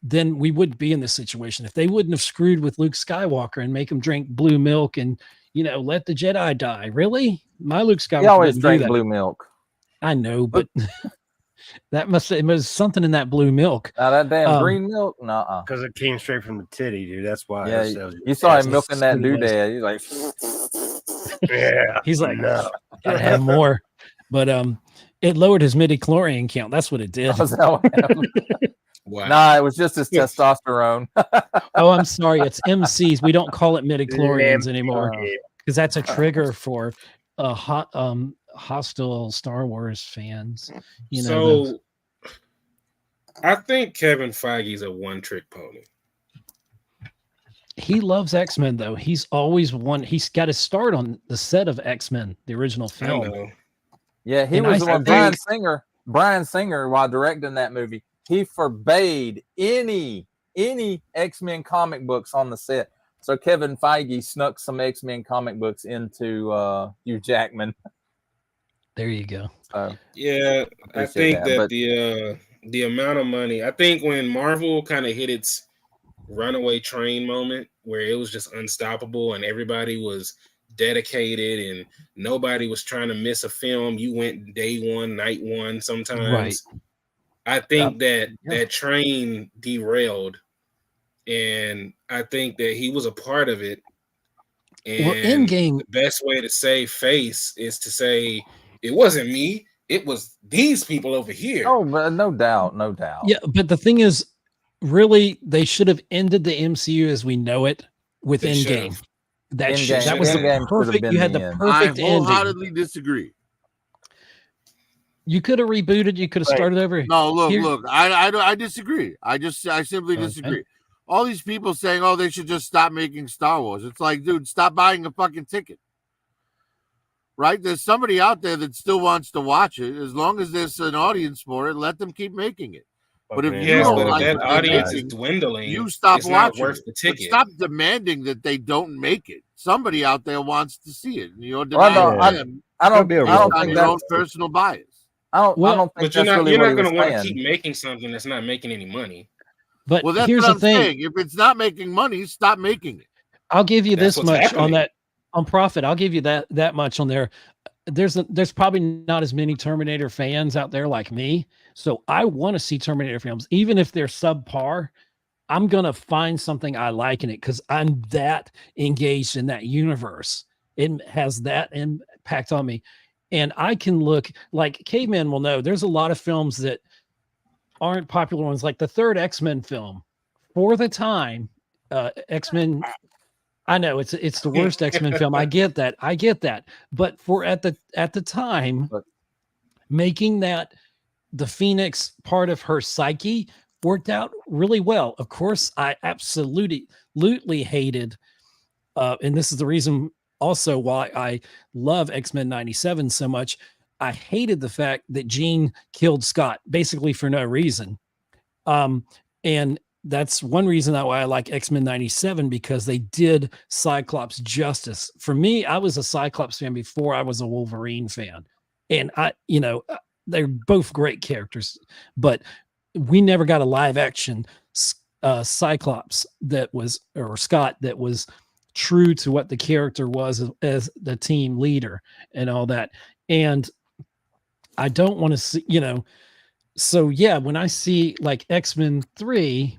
then we wouldn't be in this situation. If they wouldn't have screwed with Luke Skywalker and make him drink blue milk and, let the Jedi die. Really? My Luke Skywalker. He always drank blue milk. I know, but it was something in that blue milk. Now that damn green milk? Nuh-uh. Because it came straight from the titty, dude. That's why. Yeah, you saw him milking that doodad. He's like, yeah. He's like, no, gotta have more. But it lowered his midi-chlorian count. That's what it did. Wow. Nah, it was just his testosterone. Oh, I'm sorry. It's MCs. We don't call it midi-chlorians anymore because that's a trigger for hostile Star Wars fans. I think Kevin Feige's a one-trick pony. He loves X-Men, though. He's always He's got his start on the set of X-Men, the original film. I know. Yeah, he was the one. Bryan Singer, while directing that movie, he forbade any X-Men comic books on the set. So Kevin Feige snuck some X-Men comic books into Hugh Jackman. There you go. Yeah, I think that the amount of money, I think when Marvel kind of hit its runaway train moment where it was just unstoppable and everybody was dedicated and nobody was trying to miss a film. You went day one, night one sometimes. Right. I think that train derailed, and I think that he was a part of it. And the best way to save face is to say it wasn't me, it was these people over here. Oh, no doubt. Yeah, but the thing is, really, they should have ended the MCU as we know it with Endgame. That was the perfect. You had the perfect ending. I wholeheartedly disagree. You could have rebooted. You could have started over. No, look. I disagree. I simply disagree. All these people saying, "Oh, they should just stop making Star Wars." It's like, dude, stop buying a fucking ticket. Right? There's somebody out there that still wants to watch it. As long as there's an audience for it, let them keep making it. But if fucking you Yes, don't but if like that what they audience make, is dwindling, you stop it's not watching worth it. the But ticket. stop demanding that they don't make it. Somebody out there wants to see it, and you're Well, denying Yeah. them I There'll don't. be a I don't based on think your own that's. personal bias. I Well, don't think But you're that's not really what he going was to want to saying. keep making something that's not making any money. but Well, that's here's what the I'm thing. saying. If it's not making money, stop making it. I'll give you That's this what's much on happening. that on profit. I'll give you that much on there. There's probably not as many Terminator fans out there like me. So I want to see Terminator films, even if they're subpar. I'm gonna find something I like in it because I'm that engaged in that universe. It has that impact on me. And I can look like Caveman will know there's a lot of films that aren't popular ones, like the third X-Men film. For the time, X-Men, I know it's the worst X-Men film. I get that. I get that. But for at the time, But- making that the Phoenix part of her psyche worked out really well. Of course, I absolutely hated, and this is the reason also why I love X-Men 97 so much. I hated the fact that Jean killed Scott basically for no reason. And that's one reason why I like X-Men 97, because they did Cyclops justice. For me, I was a Cyclops fan before I was a Wolverine fan. And they're both great characters, but we never got a live action Cyclops or Scott that was true to what the character was as the team leader and all that. And I don't want to see, so yeah, when I see like X-Men 3,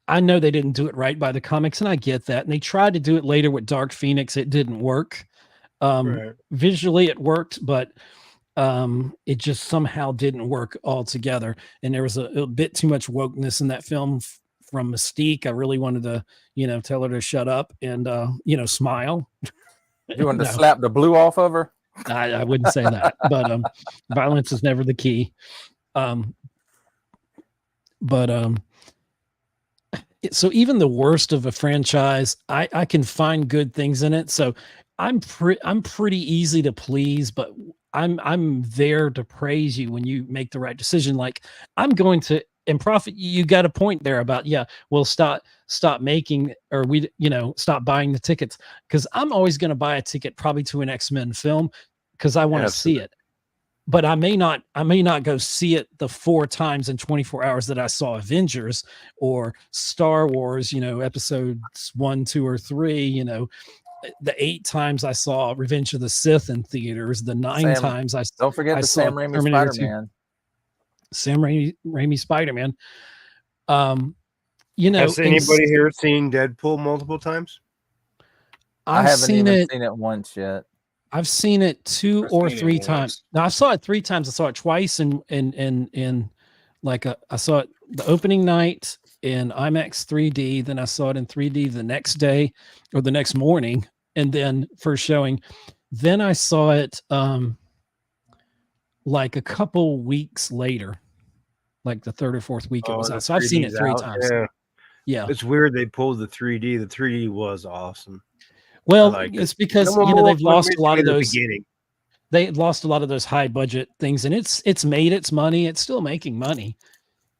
I know they didn't do it right by the comics, and I get that. And they tried to do it later with Dark Phoenix. It didn't work. Right. Visually it worked, but it just somehow didn't work altogether. And there was a bit too much wokeness in that film from Mystique. I really wanted to, tell her to shut up and, smile. You wanted to No. slap the blue off of her? I wouldn't say that, but violence is never the key. So even the worst of a franchise, I can find good things in it. So I'm pretty easy to please, but I'm there to praise you when you make the right decision. Like I'm going to, and Prophet, you got a point there about, we'll stop making, or stop buying the tickets, because I'm always going to buy a ticket probably to an X-Men film because I want to see it. But I may not go see it the 4 times in 24 hours that I saw Avengers or Star Wars, episodes 1, 2, or 3, the 8 times I saw Revenge of the Sith in theaters, the 9 times I don't forget I the saw Sam Raimi Terminator Spider-Man. 2. Sam Raimi Spider-Man. Has anybody here seen Deadpool multiple times? I haven't even seen it once yet. I've seen it 2 or 3 times. Now I saw it 3 times. I saw it twice in like I saw it the opening night in IMAX 3D. Then I saw it in 3D the next day or the next morning, and then first showing. Then I saw it like a couple weeks later, like the 3rd or 4th week it was out. So I've seen it 3 times. Yeah. It's weird they pulled the 3D. The 3D was awesome. Well, it's because they've lost a lot of those. Beginning. They lost a lot of those high budget things, and it's made its money. It's still making money,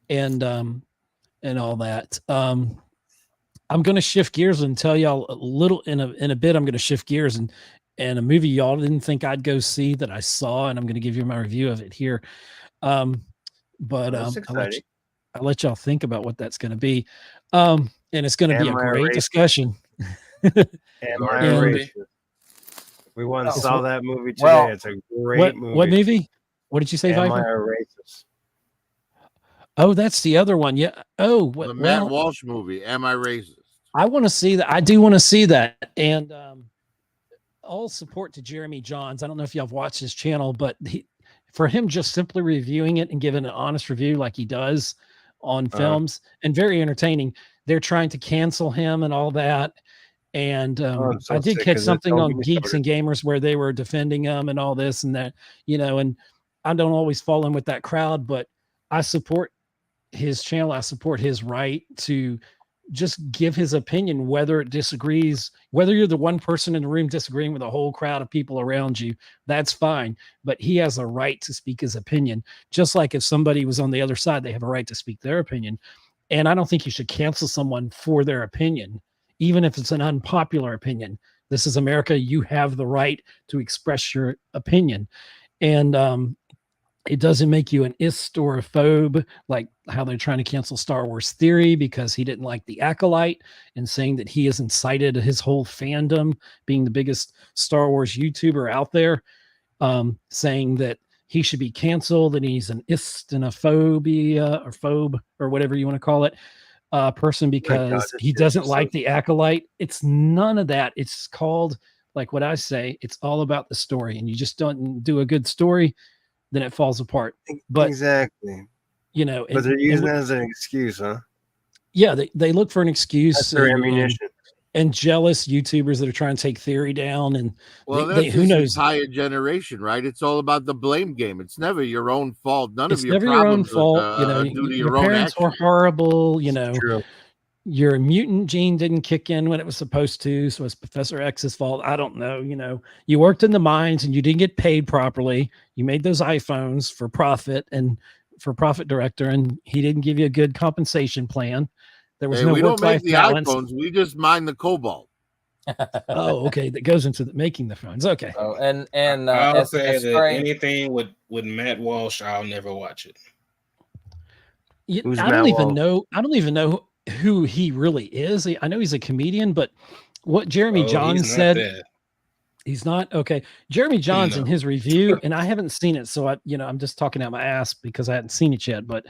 and all that. I'm going to shift gears and tell y'all a little in a bit. I'm going to shift gears and a movie y'all didn't think I'd go see that I saw, and I'm going to give you my review of it here. I'll let y'all think about what that's going to be, and it's going to be a great discussion. We went and saw that movie today. Well, it's a great movie. What movie? What did you say, Am I Viper? a Racist? Oh, that's the other one. Yeah. Oh, The Matt Walsh movie. Am I Racist? I want to see that. I do want to see that. And all support to Jeremy Johns. I don't know if y'all have watched his channel, but for him just simply reviewing it and giving an honest review like he does on films, and very entertaining. They're trying to cancel him and all that. And I did catch something on Geeks and Gamers where they were defending him and all this and that, and I don't always fall in with that crowd, but I support his channel. I support his right to just give his opinion, whether it disagrees, whether you're the one person in the room disagreeing with a whole crowd of people around you, that's fine. But he has a right to speak his opinion. Just like if somebody was on the other side, they have a right to speak their opinion. And I don't think you should cancel someone for their opinion, even if it's an unpopular opinion. This is America. You have the right to express your opinion. And it doesn't make you an ist or a phobe, like how they're trying to cancel Star Wars Theory because he didn't like the Acolyte and saying that he has incited his whole fandom, being the biggest Star Wars YouTuber out there, saying that he should be canceled and he's an ist and a phobia or phobe or whatever you want to call it, person because he doesn't like the Acolyte. It's none of that. It's called, like what I say, it's all about the story, and you just don't do a good story, then it falls apart. But exactly, you know, but they're using that as an excuse, huh? Yeah, they look for an excuse. That's their ammunition. And jealous YouTubers that are trying to take Theory down, and well, they, that's who knows? Entire generation, right? It's all about the blame game. It's never your own fault. None It's of your never your own problems fault. You know, due to your own parents were actions. horrible. You know, True. your mutant gene didn't kick in when it was supposed to, so it's Professor X's fault. I don't know. You know, you worked in the mines and you didn't get paid properly. You made those iPhones for profit and for profit director, and he didn't give you a good compensation plan. There was no we don't make work-life the balance. iPhones. We just mine the cobalt. Oh, okay. That goes into making the phones. Okay. Oh, and I'll say that Strange- anything with Matt Walsh, I'll never watch it. Who's I Matt don't even Walsh? know. I don't even know who he really is. I know he's a comedian, but what Jeremy Johns he's not said, that. he's not okay. Jeremy Johns in No. his review, and I haven't seen it, so I'm just talking out my ass because I hadn't seen it yet. But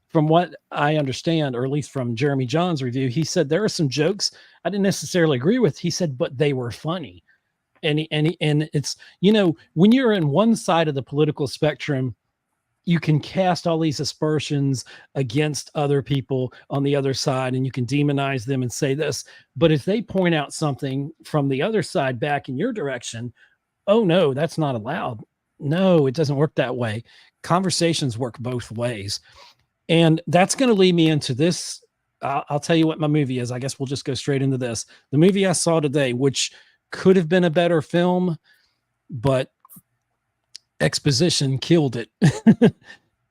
from what I understand, or at least from Jeremy Johns' review, he said there are some jokes I didn't necessarily agree with. He said, but they were funny. And it's, when you're in one side of the political spectrum, you can cast all these aspersions against other people on the other side, and you can demonize them and say this. But if they point out something from the other side back in your direction, oh no, that's not allowed. No, it doesn't work that way. Conversations work both ways. And that's going to lead me into this. I'll tell you what my movie is. I guess we'll just go straight into this. The movie I saw today, which could have been a better film, but exposition killed it.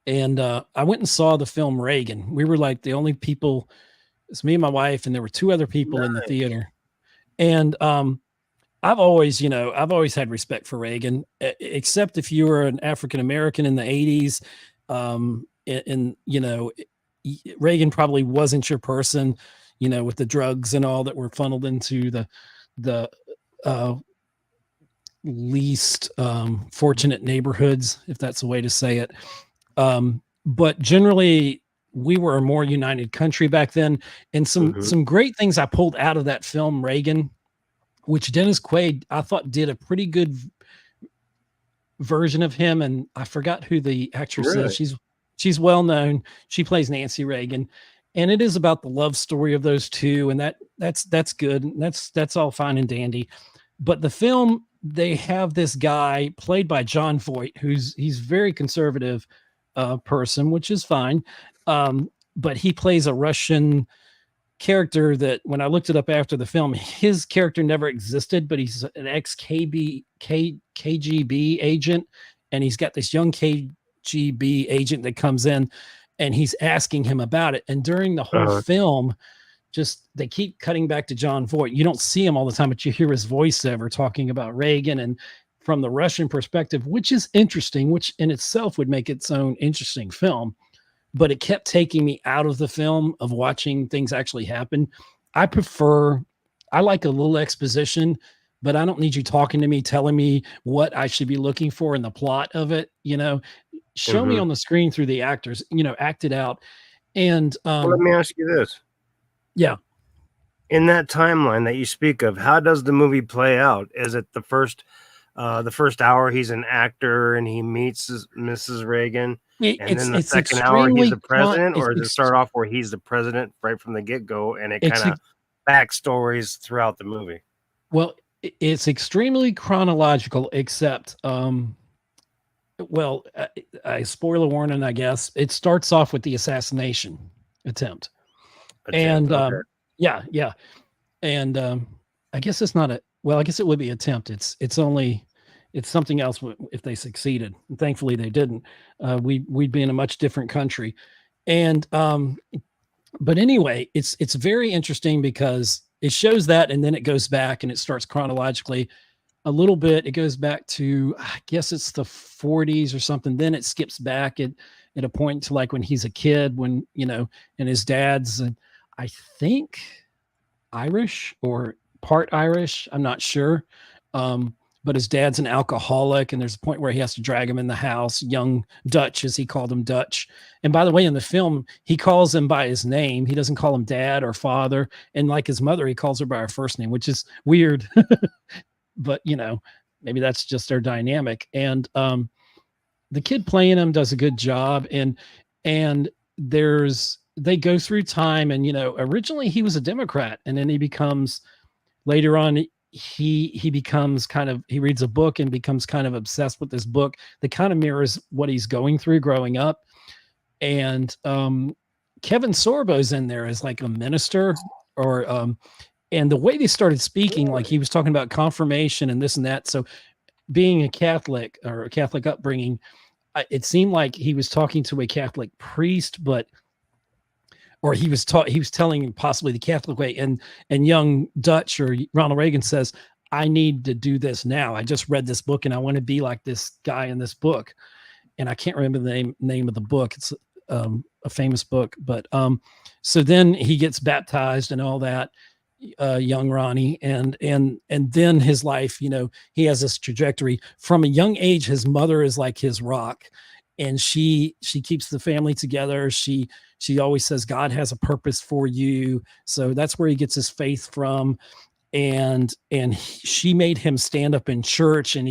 And I went and saw the film Reagan. We were like the only people. It's me and my wife, and there were two other people in the theater. And I've always had respect for Reagan, except if you were an African American in the 80s. And Reagan probably wasn't your person, with the drugs and all that were funneled into the least fortunate neighborhoods, if that's a way to say it. But generally, we were a more united country back then. And some great things I pulled out of that film, Reagan, which Dennis Quaid, I thought, did a pretty good version of him. And I forgot who the actress is. She's well known. She plays Nancy Reagan, and it is about the love story of those two. And that's good. That's all fine and dandy. But the film, they have this guy played by John Voight, he's very conservative person, which is fine. But he plays a Russian character that, when I looked it up after the film, his character never existed, but he's an KGB agent, and he's got this young KGB agent that comes in, and he's asking him about it. And during the whole film, just they keep cutting back to John Voight. You don't see him all the time, but you hear his voiceover talking about Reagan and from the Russian perspective, which is interesting, which in itself would make its own interesting film. But it kept taking me out of the film of watching things actually happen. I like a little exposition, but I don't need you talking to me, telling me what I should be looking for in the plot of it. Show me on the screen through the actors, act it out. And well, let me ask you this. Yeah. In that timeline that you speak of, how does the movie play out? Is it the first hour he's an actor and he meets Mrs. Reagan, and then the second hour he's the president, or does it start off where he's the president right from the get-go, and it kind of backstories throughout the movie? Well, it's extremely chronological, except a spoiler warning, I guess. It starts off with the assassination attempt. And Yeah, yeah. And I guess it's not a well, I guess it would be attempt. It's only it's something else if they succeeded. And thankfully they didn't. We'd be in a much different country. And but anyway, it's very interesting because it shows that and then it goes back and it starts chronologically a little bit. It goes back to I guess it's the 40s or something. Then it skips back at a point to like when he's a kid, when and his dad's and I think Irish or part Irish. I'm not sure. But his dad's an alcoholic, and there's a point where he has to drag him in the house, young Dutch, as he called him, Dutch. And by the way, in the film, he calls him by his name. He doesn't call him dad or father. And like his mother, he calls her by her first name, which is weird. But, maybe that's just their dynamic. And the kid playing him does a good job. And they go through time. And, originally he was a Democrat, and then he becomes later on, he becomes he reads a book and becomes kind of obsessed with this book that kind of mirrors what he's going through growing up. And Kevin Sorbo's in there as like a minister or and the way they started speaking, like he was talking about confirmation and this and that. So being a Catholic or a Catholic upbringing, it seemed like he was talking to a Catholic priest, or he was telling possibly the Catholic way, and young Dutch or Ronald Reagan says, I need to do this now. I just read this book and I want to be like this guy in this book. And I can't remember the name of the book. It's a famous book, but so then he gets baptized and all that, young Ronnie, and then his life, he has this trajectory from a young age. His mother is like his rock, and she keeps the family together. She always says God has a purpose for you. So that's where he gets his faith from. And she made him stand up in church, and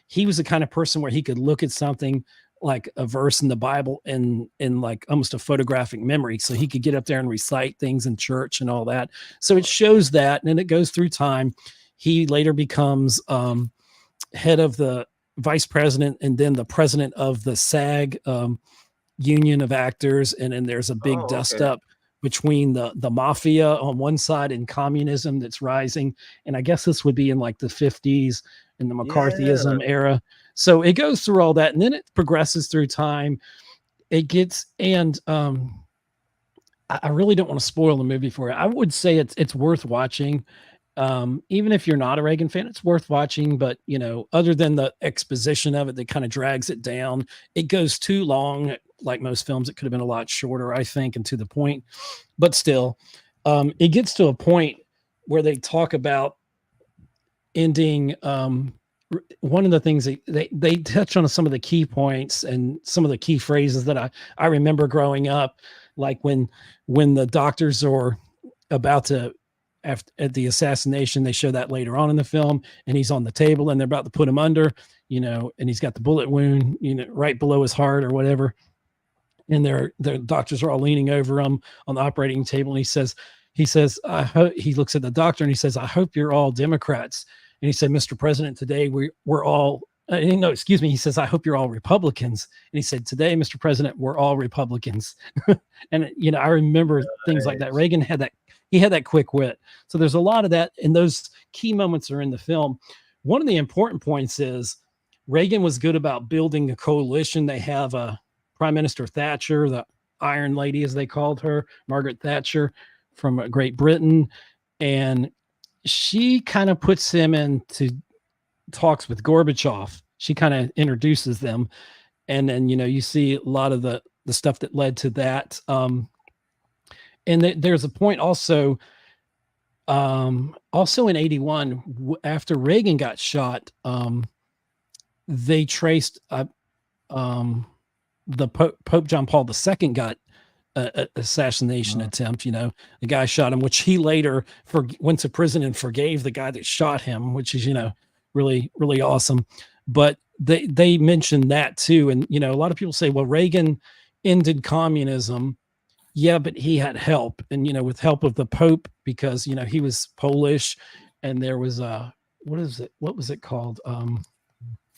he was the kind of person where he could look at something like a verse in the Bible in like almost a photographic memory. So he could get up there and recite things in church and all that. So it shows that, and then it goes through time. He later becomes head of the vice president and then the president of the SAG union of actors. And then there's a big dust up between the mafia on one side and communism that's rising. And I guess this would be in like the 50s in the McCarthyism era. So it goes through all that, and then it progresses through time. It gets, and I really don't want to spoil the movie for you. I would say it's worth watching. Even if you're not a Reagan fan, it's worth watching. But, other than the exposition of it that kind of drags it down, it goes too long. Like most films, it could have been a lot shorter, I think, and to the point. But still, it gets to a point where they talk about ending. One of the things they touch on some of the key points and some of the key phrases that I remember growing up, like when the doctors are about to, at the assassination, they show that later on in the film, and he's on the table and they're about to put him under, and he's got the bullet wound, right below his heart or whatever. And the doctors are all leaning over him on the operating table. And he says, he looks at the doctor and he says, I hope you're all Democrats. And he said, Mr. President, today we're all, no, excuse me. He says, I hope you're all Republicans. And he said, today, Mr. President, we're all Republicans. And, I remember things like that. Reagan had that quick wit. So there's a lot of that. And those key moments are in the film. One of the important points is Reagan was good about building a coalition. They have Prime Minister Thatcher, the Iron Lady, as they called her, Margaret Thatcher from Great Britain. And she kind of puts him into talks with Gorbachev. She kind of introduces them. And then, you see a lot of the stuff that led to that. And there's a point also in 81, after Reagan got shot, they traced the Pope John Paul II got an assassination attempt. The guy shot him, which he later went to prison and forgave the guy that shot him, which is really, really awesome. But they mentioned that too, and a lot of people say, well, Reagan ended communism. Yeah, but he had help, and with help of the Pope, because he was Polish, and there was what was it called?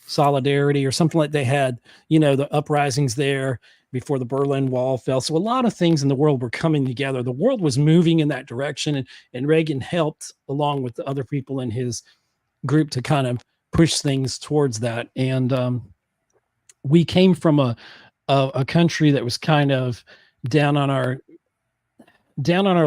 Solidarity or something like they had, the uprisings there, before the Berlin Wall fell. So a lot of things in the world were coming together. The world was moving in that direction, and Reagan helped, along with the other people in his group, to kind of push things towards that. And we came from a country that was kind of down on our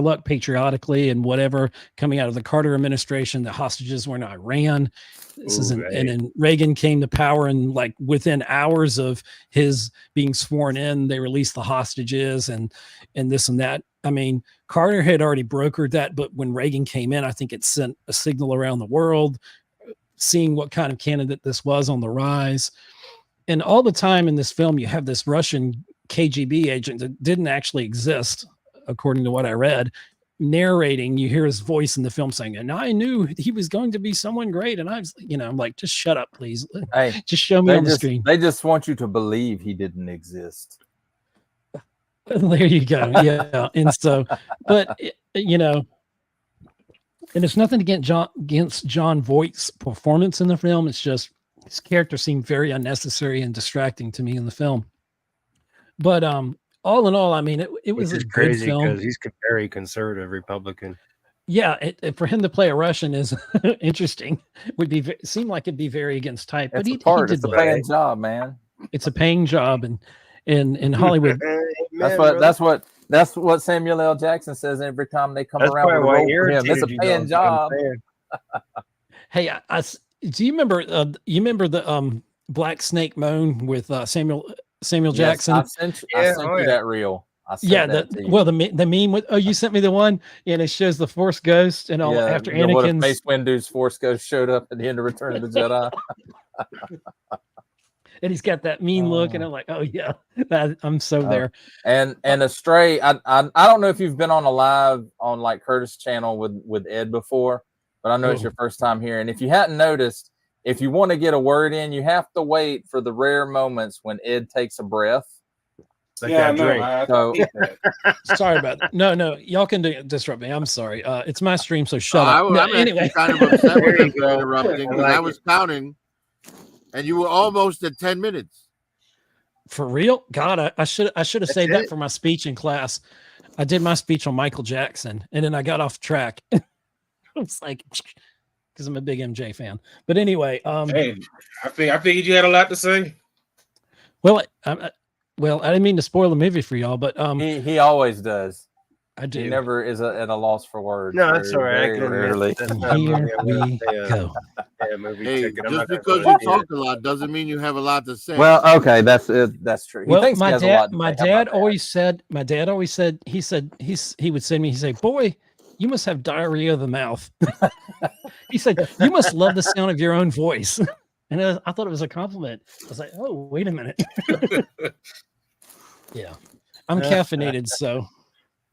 luck patriotically and whatever, coming out of the Carter administration. The hostages were in Iran. And then Reagan came to power, and like within hours of his being sworn in, they released the hostages and this and that. I mean, Carter had already brokered that, but when Reagan came in, I think it sent a signal around the world, seeing what kind of candidate this was on the rise. And all the time in this film, you have this Russian KGB agent that didn't actually exist, according to what I read, narrating. You hear his voice in the film saying, and I knew he was going to be someone great. And I was, I'm like, just shut up, please. Hey, just show me on the screen. They just want you to believe he didn't exist. There you go. Yeah. And so, but and it's nothing against John Voight's performance in the film. It's just his character seemed very unnecessary and distracting to me in the film. But all in all, I mean, it was a good film because he's very conservative Republican. Yeah, for him to play a Russian is interesting. Seem like it'd be very against type. But he did it's a paying job, man. It's a paying job, and in Hollywood, that's what Samuel L. Jackson says every time they come around with a role for him. It's a paying job. Hey, do you remember the Black Snake Moan with Samuel Jackson? I sent you that reel. The meme with you sent me the one, and it shows the Force Ghost and all after Anakin's. What if Mace Windu's Force Ghost showed up at the end of Return of the Jedi? And he's got that mean look, and I'm like, oh yeah, I'm so there. And Astray, I don't know if you've been on a live on like Curtis' channel with Ed before, but I know it's your first time here. And if you hadn't noticed, if you want to get a word in, you have to wait for the rare moments when Ed takes a breath. Like Sorry about that. No, y'all can disrupt me. I'm sorry. It's my stream, so shut up. I'm anyway, kind of upset with you interrupting because I was counting, and you were almost at 10 minutes. For real? God, I should have saved that for my speech in class. I did my speech on Michael Jackson, and then I got off track. I was like, because I'm a big MJ fan. But anyway, hey, I figured you had a lot to say. Well, I didn't mean to spoil the movie for y'all, but he always does. I do. He never is at a loss for words. No, that's all right. Very rarely. Here we go. Hey, just because you talk a lot doesn't mean you have a lot to say. Well, okay, that's true. He thinks he has a lot to say. My dad always said, he would say to me, he'd say, "Boy, you must have diarrhea of the mouth." He said, "You must love the sound of your own voice." And I thought it was a compliment. I was like, "Oh, wait a minute." Yeah, I'm caffeinated, so.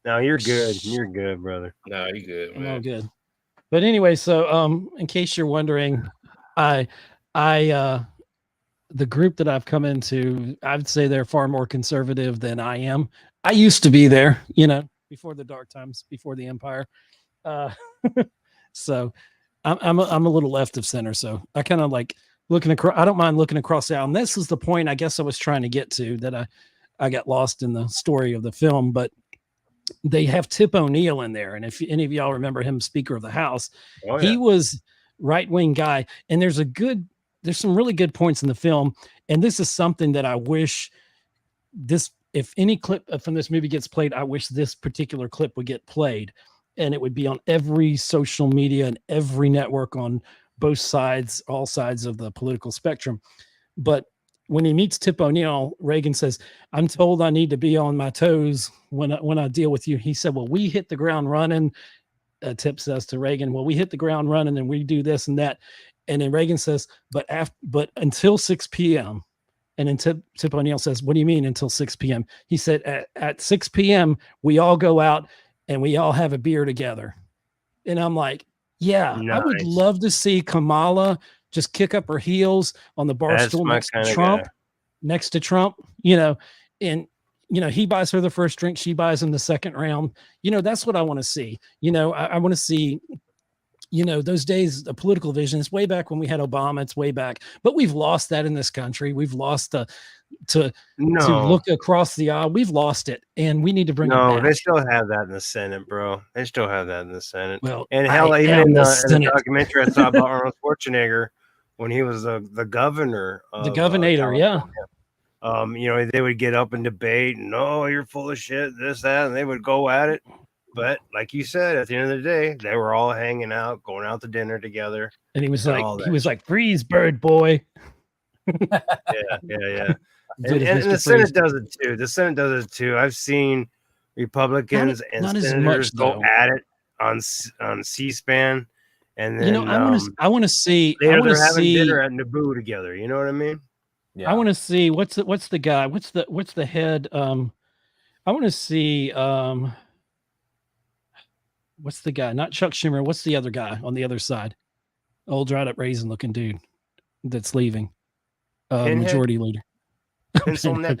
No, you're good. You're good, brother. No, you're good, man. I'm all good. But anyway, so in case you're wondering, the group that I've come into, I'd say they're far more conservative than I am. I used to be there, before the dark times, before the empire. So I'm a little left of center. So I kind of like looking across. I don't mind looking across the aisle. And this is the point I guess I was trying to get to, that I got lost in the story of the film. But they have Tip O'Neill in there, and if any of y'all remember him, Speaker of the House, he was right-wing guy. And there's some really good points in the film, and this is something that I wish if any clip from this movie gets played, I wish this particular clip would get played, and it would be on every social media and every network on both sides, all sides of the political spectrum. But when he meets Tip O'Neill, Reagan says, "I'm told I need to be on my toes when I deal with you." He said, "Well, we hit the ground running." Tip says to Reagan, "Well, we hit the ground running and we do this and that." And then Reagan says, but until 6 p.m. And then Tip O'Neill says, "What do you mean until 6 p.m.?" He said, at 6 p.m., we all go out and we all have a beer together. And I'm like, yeah, nice. I would love to see Kamala just kick up her heels on the bar stool next to Trump, and, he buys her the first drink. She buys him the second round. That's what I want to see. I want to see, those days of political vision. It's way back when we had Obama. It's way back, but we've lost that in this country. We've lost to No, look across the aisle. We've lost it, and we need to bring it no, back. they still have that in the Senate, bro. They still have that in the Senate. Well, And hell, I even am in the the Senate. documentary I saw about Arnold Schwarzenegger when he was the governor of The governor, yeah. you know, they would get up and debate, and oh, you're full of shit, this, that, and they would go at it. But like you said, at the end of the day, they were all hanging out, going out to dinner together. And he was and like, all that like, freeze, bird boy. Yeah. Good And as the Mr. Senate Freeze. does it too. The Senate does it too. I've seen Republicans and not as senators much, go though. at it on C-SPAN, and then You know, I want to see. I later want to they're having see. dinner at Naboo together. You know what I mean? Yeah. I want to see what's the guy? What's the head? I want to see. What's the guy? Not Chuck Schumer. What's the other guy on the other side? Old dried up raisin looking dude that's leaving. Pinhead? Majority leader. Pencil neck.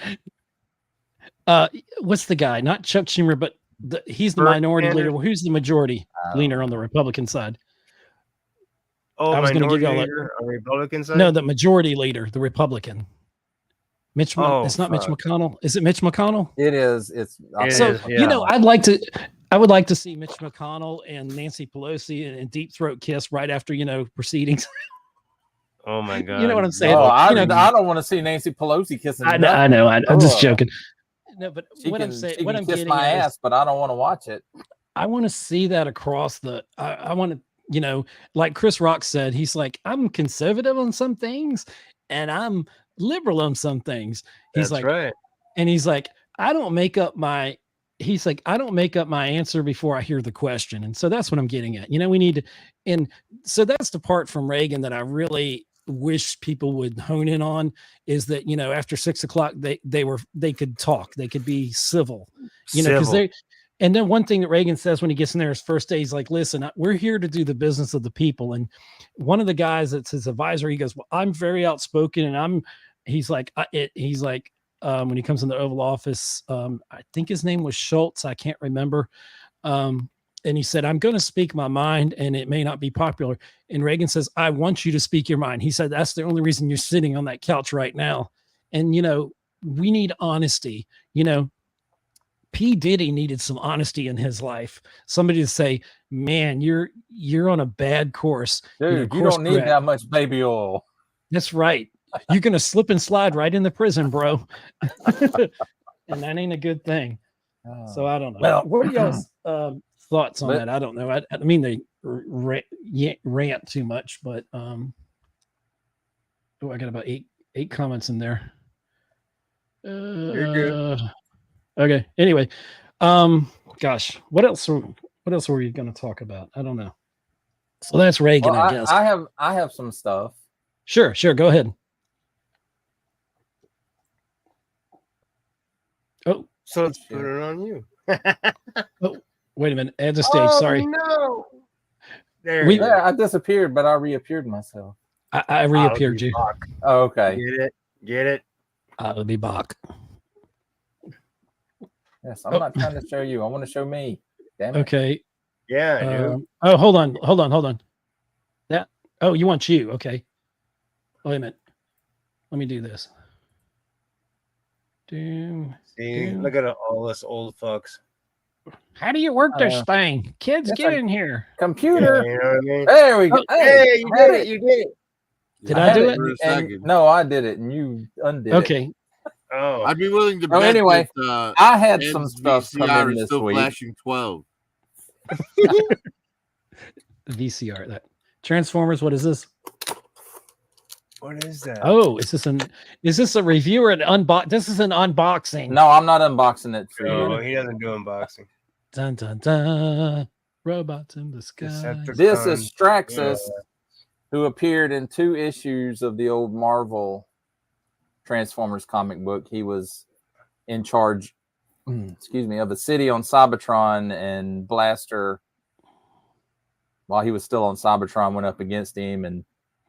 What's the guy? Not Chuck Schumer, but he's the Bernie minority Sanders? leader. Well, who's the majority leader on the Republican side? Oh, I was gonna give minority y'all a- leader on the Republican side. No, the majority leader, the Republican. It's not Mitch fuck. McConnell. Is it Mitch McConnell? It is. It's It So is, you know, I would like to see Mitch McConnell and Nancy Pelosi and deep throat kiss right after proceedings. Oh my god! You know what I'm saying? Oh, I You know, don't want to see Nancy Pelosi kissing. I know. I'm just Ugh. joking. No, but She what can, I'm saying, she what can I'm kiss getting my at is, ass, but I don't want to watch it. I want to see that across the. I want to, like Chris Rock said, he's like, I'm conservative on some things, and I'm liberal on some things. He's That's like, right. and he's like, I don't make up my. He's like, I don't make up my answer before I hear the question, and so that's what I'm getting at. We need to, and so that's the part from Reagan that I really wish people would hone in on is that after 6 o'clock they could talk, they could be civil, because they. And then one thing that Reagan says when he gets in there his first day, he's like, listen, we're here to do the business of the people. And one of the guys that's his advisor, he goes, well, I'm very outspoken. And he's like, when he comes in the Oval Office, I think his name was Schultz. I can't remember. And he said, I'm going to speak my mind and it may not be popular. And Reagan says, I want you to speak your mind. He said, that's the only reason you're sitting on that couch right now. And, we need honesty, P. Diddy needed some honesty in his life. Somebody to say, man, you're on a bad course. Dude, you course don't need correct. that much baby oil. That's right. You're going to slip and slide right in the prison, bro. And that ain't a good thing. So I don't know. Well, what are y'all's thoughts on but- that? I don't know. I mean, they rant too much, but I got about eight comments in there. You're good. Okay. Anyway, gosh, what else were we going to talk about? I don't know. So that's Reagan, Well, I guess. I have some stuff. Sure. Go ahead. Oh, So let's put it on you. wait a minute. Add the stage. Sorry. No. There We- you go. Yeah, I disappeared, but I reappeared myself. I reappeared you. Oh, okay. Get it. I'll be back. Yes, I'm not trying to show you. I want to show me. Damn it. Okay. Yeah, dude. Hold on. That. Oh, you want you? Okay. Wait a minute. Let me do this. See, look at all us old fucks. How do you work this Uh, thing? Kids, it's get a- in here. Computer. You know what I mean? There we go. Hey, you did it. You did it. Did I had do it? it? For a And- second. no, I did it, and you undid it. Okay. Oh, I'd be willing to Oh, bet anyway, that, I had some Ed's stuff come VCR in is this still week. flashing 12. VCR. That Transformers. What is this? what is that? Oh, is this a review or an unbox? This is an unboxing. No, I'm not unboxing it for No, you. he doesn't do unboxing. Dun dun dun. Robots in the sky. Decepticons. This is Straxus, Yeah. who appeared in 2 issues of the old Marvel Transformers comic book. He was in charge, of a city on Cybertron, and Blaster, while he was still on Cybertron, went up against him, and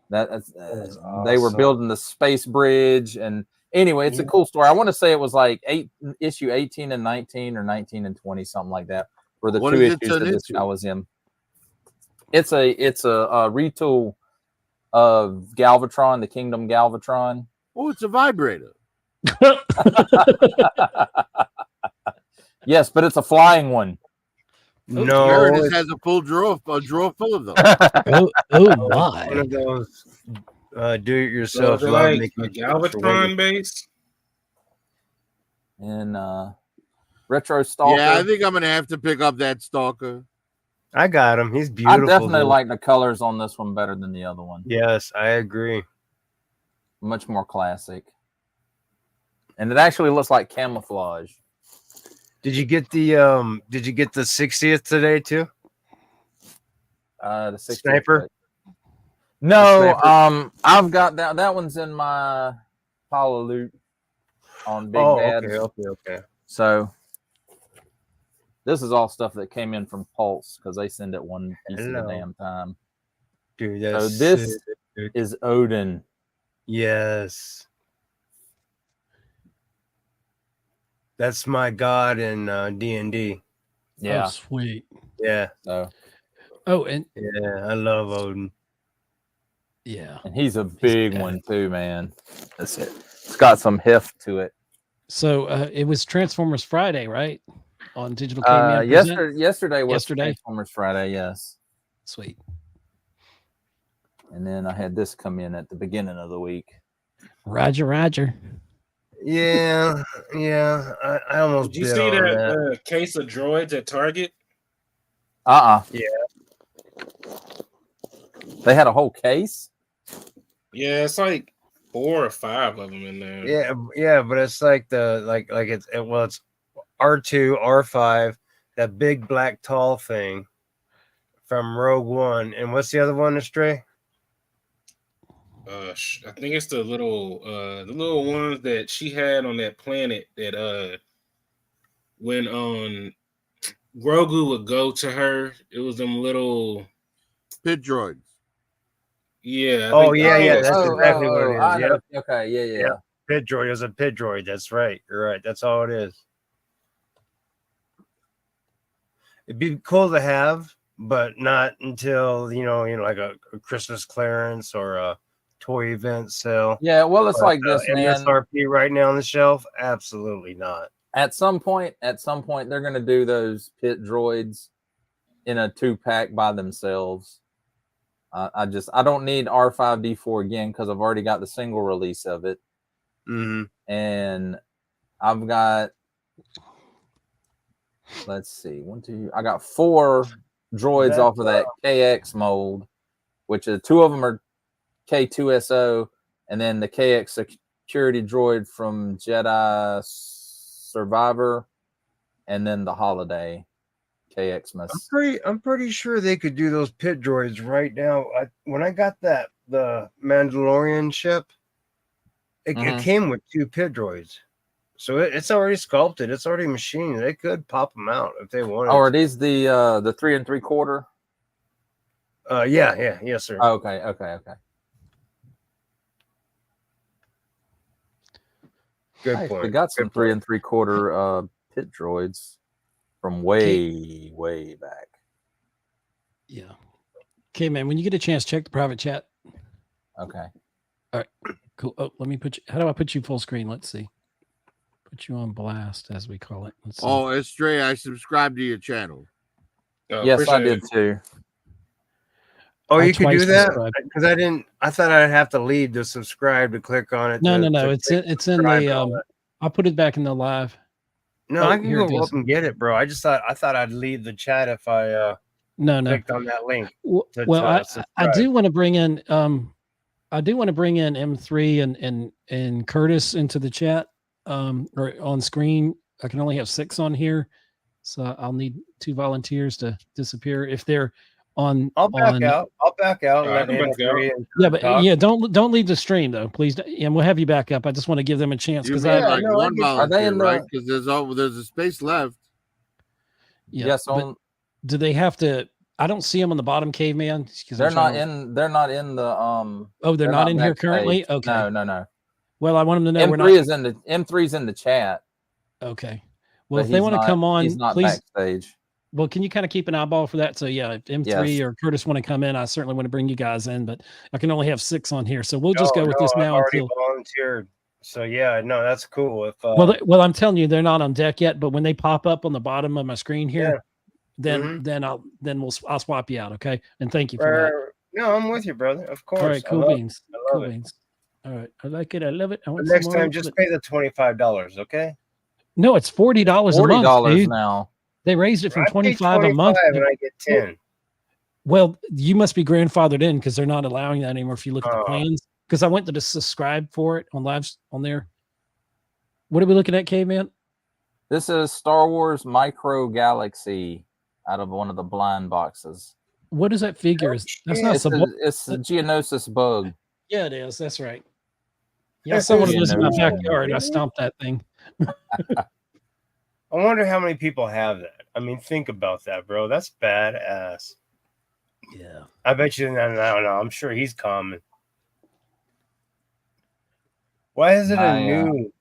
that's they were awesome. building the space bridge. And anyway, it's a cool story. I want to say it was like issue 18 and 19, or 19 and 20, something like that, were the What 2 is it issues that turned this into? guy was in. It's a retool of Galvatron, the Kingdom Galvatron. Oh, it's a vibrator. Yes, but it's a flying one. No, Meredith it's has a drawer full of them. Oh one my! of those So is do-it-yourself it love like making a kits for women. Galvatron base? And Retro Stalker. Yeah, I think I'm gonna have to pick up that Stalker. I got him. He's I beautiful. definitely dude. like the colors on this one better than the other one. Yes, I agree. Much more classic. And it actually looks like camouflage. Did you get the 60th today too? The 60th Sniper? foot. No, Sniper? I've got that. That one's in my pile of loot on Big Dad's. Okay. So this is all stuff that came in from Pulse because they send it one piece at a damn time. Dude, So that's this sick, dude. is Odin. Yes. That's my god in D&D. Yeah. Oh, sweet. Yeah. So Oh, and Yeah, I love Odin. yeah. and he's a big one too, man. That's it. It's got some heft to it. So it was Transformers Friday, right? On Digital Caveman Presents? Yesterday was Yesterday? Transformers Friday, yes. Sweet. And then I had this come in at the beginning of the week. Roger, Roger. Yeah. I almost Did you bid see on that case of droids at Target? Yeah. They had a whole case. Yeah, it's like 4 or 5 of them in there. Yeah, but it's like it's R2, R5, that big black tall thing from Rogue One. And what's the other one, Astray? I think it's the little ones that she had on that planet that when Grogu would go to her, it was them little Pit droids. yeah. That's exactly what it is. I know. Yep. Okay, yeah. Yep. Pit droid is a pit droid. That's right. You're right. That's all it is. It'd be cool to have, but not until like a Christmas clearance or a toy event sale. Yeah, well, it's like this, man. MSRP right now on the shelf? Absolutely not. At some point, they're gonna do those pit droids in a 2-pack by themselves. I don't need R5D4 again because I've already got the single release of it. Mm-hmm. And I've got, let's see, I got 4 droids off of that KX mold, which is 2 of them are K2SO, and then the KX security droid from Jedi Survivor, and then the Holiday KX mess. I'm pretty sure they could do those pit droids right now. When I got the Mandalorian ship, it came with 2 pit droids, so it's already sculpted. It's already machined. They could pop them out if they wanted. Oh, are these the 3 3/4? Yes, sir. Okay. Good point. They got some 3 3/4 pit droids from way back. Yeah. Okay, man. When you get a chance, check the private chat. Okay. All right. Cool. Oh, let me put you. How do I put you full screen? Let's see. Put you on blast, as we call it. Let's see. Oh, Astray, I subscribed to your channel. Yes, I did too. Oh, I you could do twice that? subscribed. Because I didn't. I thought I'd have to leave to subscribe to click on it. No. to It's in subscribe and all the. that. I'll put it back in the live. No, Oh, I can here it go is. up and get it, bro. I thought I'd leave the chat if I No. clicked on that link. Well, I subscribe. do want to bring in M3 and Curtis into the chat or on screen. I can only have 6 on here, so I'll need 2 volunteers to disappear if they're on. I'll back out. I'll back out. All right, Let I'll back M3 out. and Yeah, but talk. yeah, don't leave the stream though, please. And we'll have you back up. I just want to give them a chance You because mean I like no, I one get- Are they volunteer, in the- right? Because there's a space left. yeah. Yes, but do they have to? I don't see them on the bottom, caveman. they're not in the Oh, they're not in here backstage. currently. Okay. No. Well, I want them to know we're M3 not. is in the M3's in the chat. Okay. Well, but if they he's want to not- come on, he's not please. backstage. Well, can you kind of keep an eyeball for that? So yeah, if M3 Yes. or Curtis want to come in, I certainly want to bring you guys in, but I can only have 6 on here. So we'll just No, go with this I've now already until. volunteered. So yeah, no, that's cool. If Well, I'm telling you, they're not on deck yet. But when they pop up on the bottom of my screen here, Mhm. then I'll swap you out. Okay, and thank you right, for that. right, right. No, I'm with you, brother. Of course. All right, I cool love beans. I love Cool it. beans. All right, I like it. I love it. I But want some next more. time, just pay the $25, okay? No, it's $40 a month, $40 dude. now. They raised it from I pay 25 a month. and I get 10. Well, you must be grandfathered in because they're not allowing that anymore. If you look at the Oh. plans, because I went to subscribe for it on lives on there. What are we looking at, Caveman? This is Star Wars Micro Galaxy out of one of the blind boxes. What is that figure? That's not It's a Geonosis bug. Yeah, it is. That's right. Yeah, someone of those in my backyard. I stomped that thing. I wonder how many people have that. I mean, think about that, bro. That's badass. Yeah. I bet you. I don't know. I'm sure he's common. Why is it a new?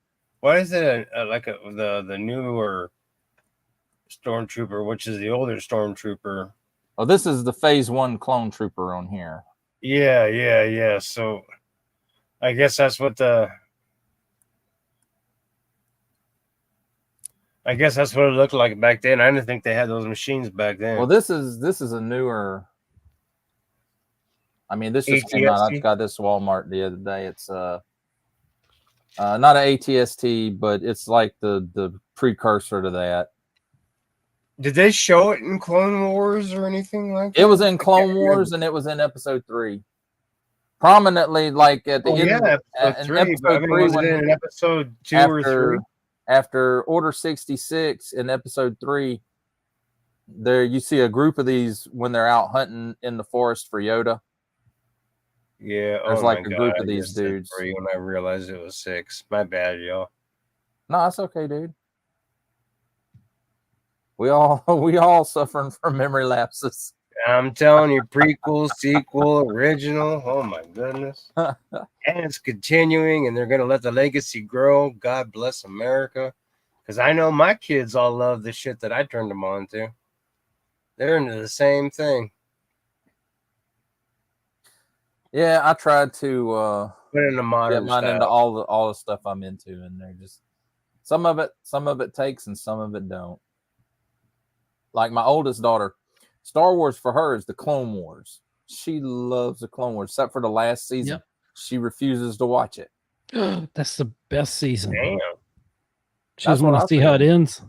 Why is it the newer stormtrooper, which is the older stormtrooper? Oh, this is the Phase 1 clone trooper on here. Yeah. So, I guess that's what it looked like back then. I didn't think they had those machines back then. Well, this is a newer. I mean, this just came out. I got this Walmart the other day. It's not an ATST, but it's like the precursor to that. Did they show it in Clone Wars or anything like that? It was in Clone Wars and it was in Episode 3. Prominently, like at the end Episode in 3, Episode 3 was it in Episode 2 or 3? After Order 66 in Episode 3, there you see a group of these when they're out hunting in the forest for Yoda. Yeah, there's like a group of these dudes. When I realized it was 6, my bad, y'all. No, that's okay, dude. We all suffering from memory lapses. I'm telling you, prequel, sequel, original. Oh my goodness! And it's continuing, and they're gonna let the legacy grow. God bless America, because I know my kids all love the shit that I turned them on to. They're into the same thing. Yeah, I tried to put in the modern get mine style. into all the stuff I'm into, and they're just some of it takes and some of it don't. Like my oldest daughter, Star Wars for her is the Clone Wars. She loves the Clone Wars, except for the last season. Yep. She refuses to watch it. That's the best season. Damn. She doesn't want to see how it ends.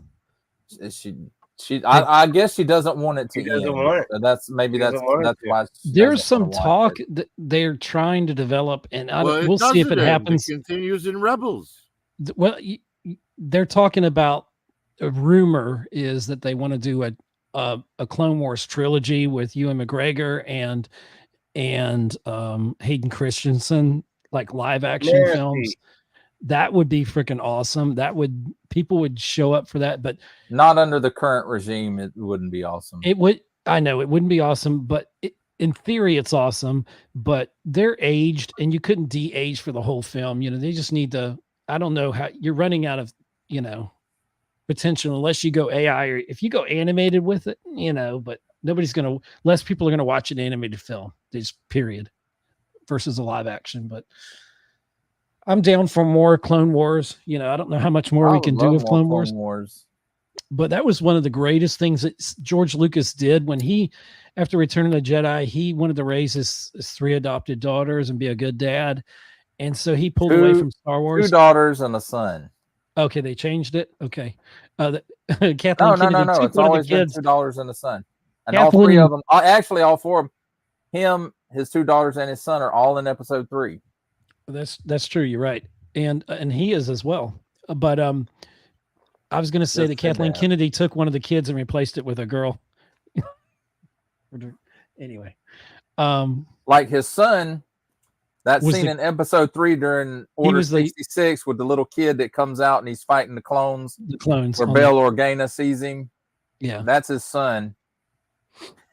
I guess she doesn't want it to She doesn't end. want it. So that's why There's some talk that they're trying to develop, and we'll see if it happens. It continues in Rebels. Well, they're talking about a rumor is that they want to do a Clone Wars trilogy with Ewan McGregor and Hayden Christensen, like live action films. That would be freaking awesome. People would show up for that, but not under the current regime. It wouldn't be awesome. It would. I know it wouldn't be awesome, but in theory, it's awesome. But they're aged, and you couldn't de-age for the whole film. You know, they just need to. I don't know how you're running out of potential unless you go AI, or if you go animated with it, but less people are gonna watch an animated film. Just period. Versus a live action, but I'm down for more Clone Wars. I don't know how much more we can do with Clone Wars. But that was one of the greatest things that George Lucas did when after Return of the Jedi, he wanted to raise his 3 adopted daughters and be a good dad. And so he pulled away from Star Wars. 2 daughters and a son. Okay, they changed it. Okay. Kathleen No. took It's one always of the kids. been 2 daughters and a son. And Kathleen, all 3 of them, actually all 4 of them, him, his 2 daughters, and his son are all in Episode 3. That's true. You're right. And he is as well. But I was going to say that Kathleen Kennedy took one of the kids and replaced it with a girl. Anyway. Like his son, that scene in Episode 3 during Order 66 with the little kid that comes out and he's fighting the clones. The clones. Where Bail Organa sees him. Yeah. That's his son.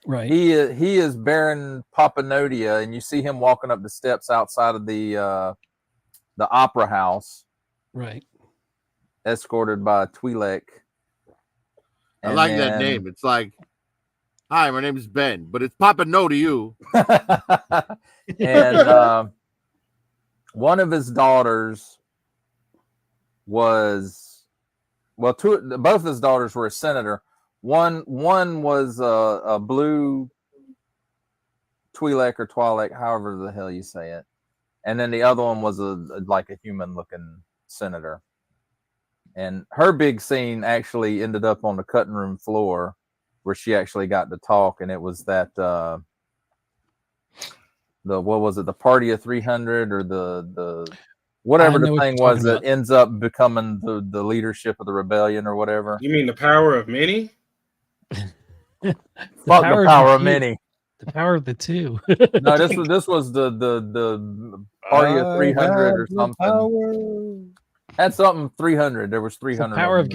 Right. He is Baron Papanodia, and you see him walking up the steps outside of the opera house. Right. Escorted by Twi'lek. I like that name. It's like, hi, my name is Ben, but it's Papa No to you. And one of his daughters was both his daughters were a senator. One was a blue Twi'lek or Twi'lek, however the hell you say it, and then the other one was like a human looking senator. And her big scene actually ended up on the cutting room floor, where she actually got to talk, and it was that what was it, the Party of 300 or the whatever the thing was that ends up becoming the leadership of the rebellion or whatever. You mean the power of many? Fuck the power of many. The power of the two. No, this was the Party of 300 or something. Had something 300. There was 300. The power of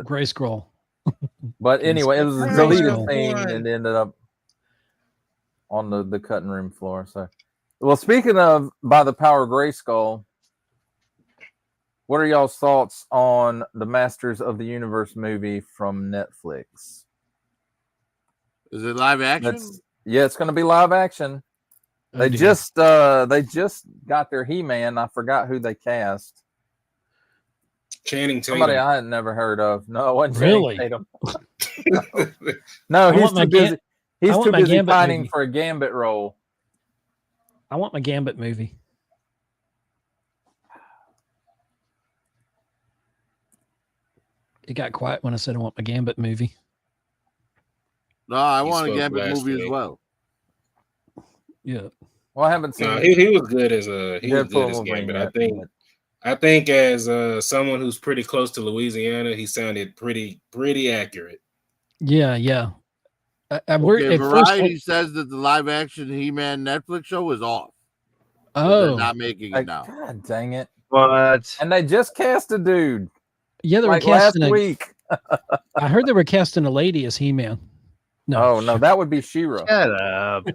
Gray Scroll. But anyway, it was a deleted scene and ended up on the cutting room floor. So, well, speaking of by the power of Grayskull, what are y'all's thoughts on the Masters of the Universe movie from Netflix? Is it live action? Yeah, it's going to be live action. They just got their He-Man. I forgot who they cast. Channing Tatum. Somebody I had never heard of. No, it wasn't really. Channing Tatum. No, he's too busy. He's too busy fighting for a Gambit role. I want my Gambit movie. It got quiet when I said I want my Gambit movie. No, I want a Gambit movie as well. Yeah. Well, I haven't seen. No, he was good as a Gambit. I think as someone who's pretty close to Louisiana, he sounded pretty accurate. Yeah. Variety says that the live action He-Man Netflix show is off. Oh, they're not making it now. God dang it! What? And they just cast a dude. Yeah, they were casting last week. I heard they were casting a lady as He-Man. No, that would be She-Ra. Shut up.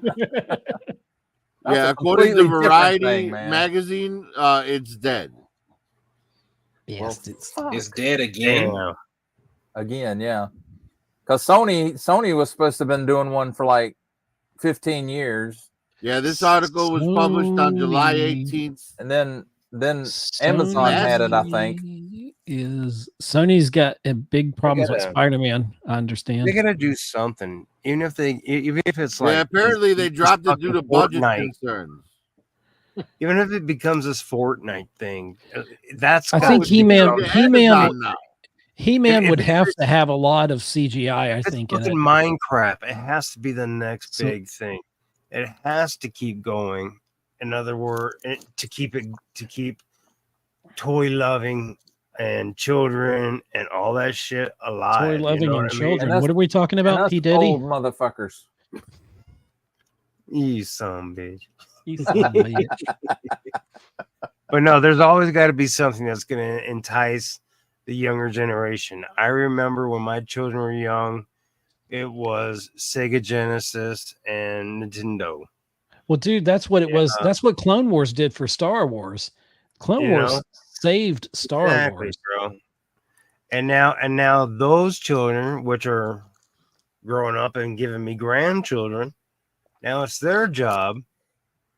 Yeah, according to Variety magazine, it's dead. Yes, it's dead again. Again, yeah. Because Sony was supposed to have been doing one for like 15 years. Yeah, this article was published on July 18th. And then Amazon had it, I think. Sony's got a big problems with Spider-Man, I understand. They gotta do something. Even if it's like, apparently they dropped it due to budget concerns. Even if it becomes this Fortnite thing, that's I think He-Man would have to have a lot of CGI, I think. In Minecraft, it has to be the next big thing. It has to keep going. In other words, to keep toy loving and children and all that shit alive. Toy loving and children. What are we talking about, P. Diddy? Old motherfuckers. You son bitch. But no, there's always got to be something that's going to entice the younger generation. I remember when my children were young, it was Sega Genesis and Nintendo. Well, dude, that's what it was. That's what Clone Wars did for Star Wars. Clone Wars saved Star Wars, bro. And now those children, which are growing up and giving me grandchildren, now it's their job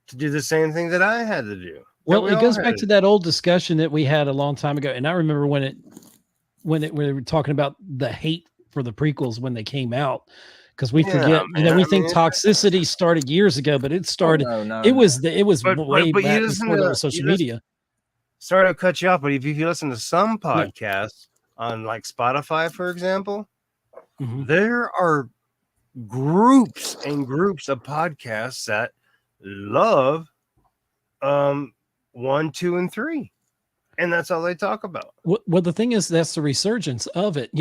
to do the same thing that I had to do. Well, it goes back to that old discussion that we had a long time ago, and I remember when we were talking about the hate for the prequels when they came out, because we forget, we think toxicity started years ago, but it started. It was way back before there was social media. Sorry to cut you off, but if you listen to some podcasts on like Spotify, for example, there are groups and groups of podcasts that love 1, 2, and 3, and that's all they talk about. Well, the thing is, that's the resurgence of it.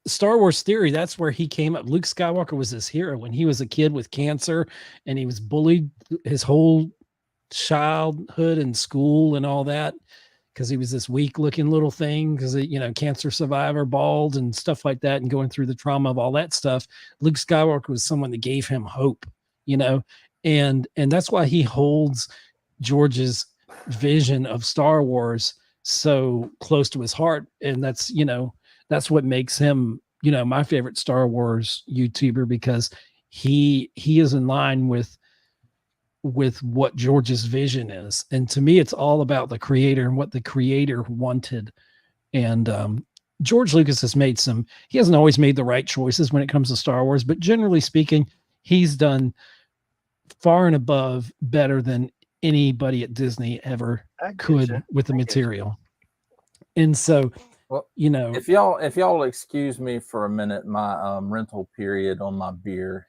Star Wars theory, that's where he came up. Luke Skywalker was this hero when he was a kid with cancer, and he was bullied his whole childhood and school and all that, because he was this weak looking little thing, because cancer survivor, bald and stuff like that, and going through the trauma of all that stuff. Luke Skywalker was someone that gave him hope, and that's why he holds George's vision of Star Wars so close to his heart. And that's what makes him, my favorite Star Wars YouTuber, because he is in line with what George's vision is. And to me, it's all about the creator and what the creator wanted And George Lucas has made he hasn't always made the right choices when it comes to Star Wars, but generally speaking, he's done far and above better than anybody at Disney ever could with the material. And so, Well, you know, if y'all excuse me for a minute, my rental period on my beer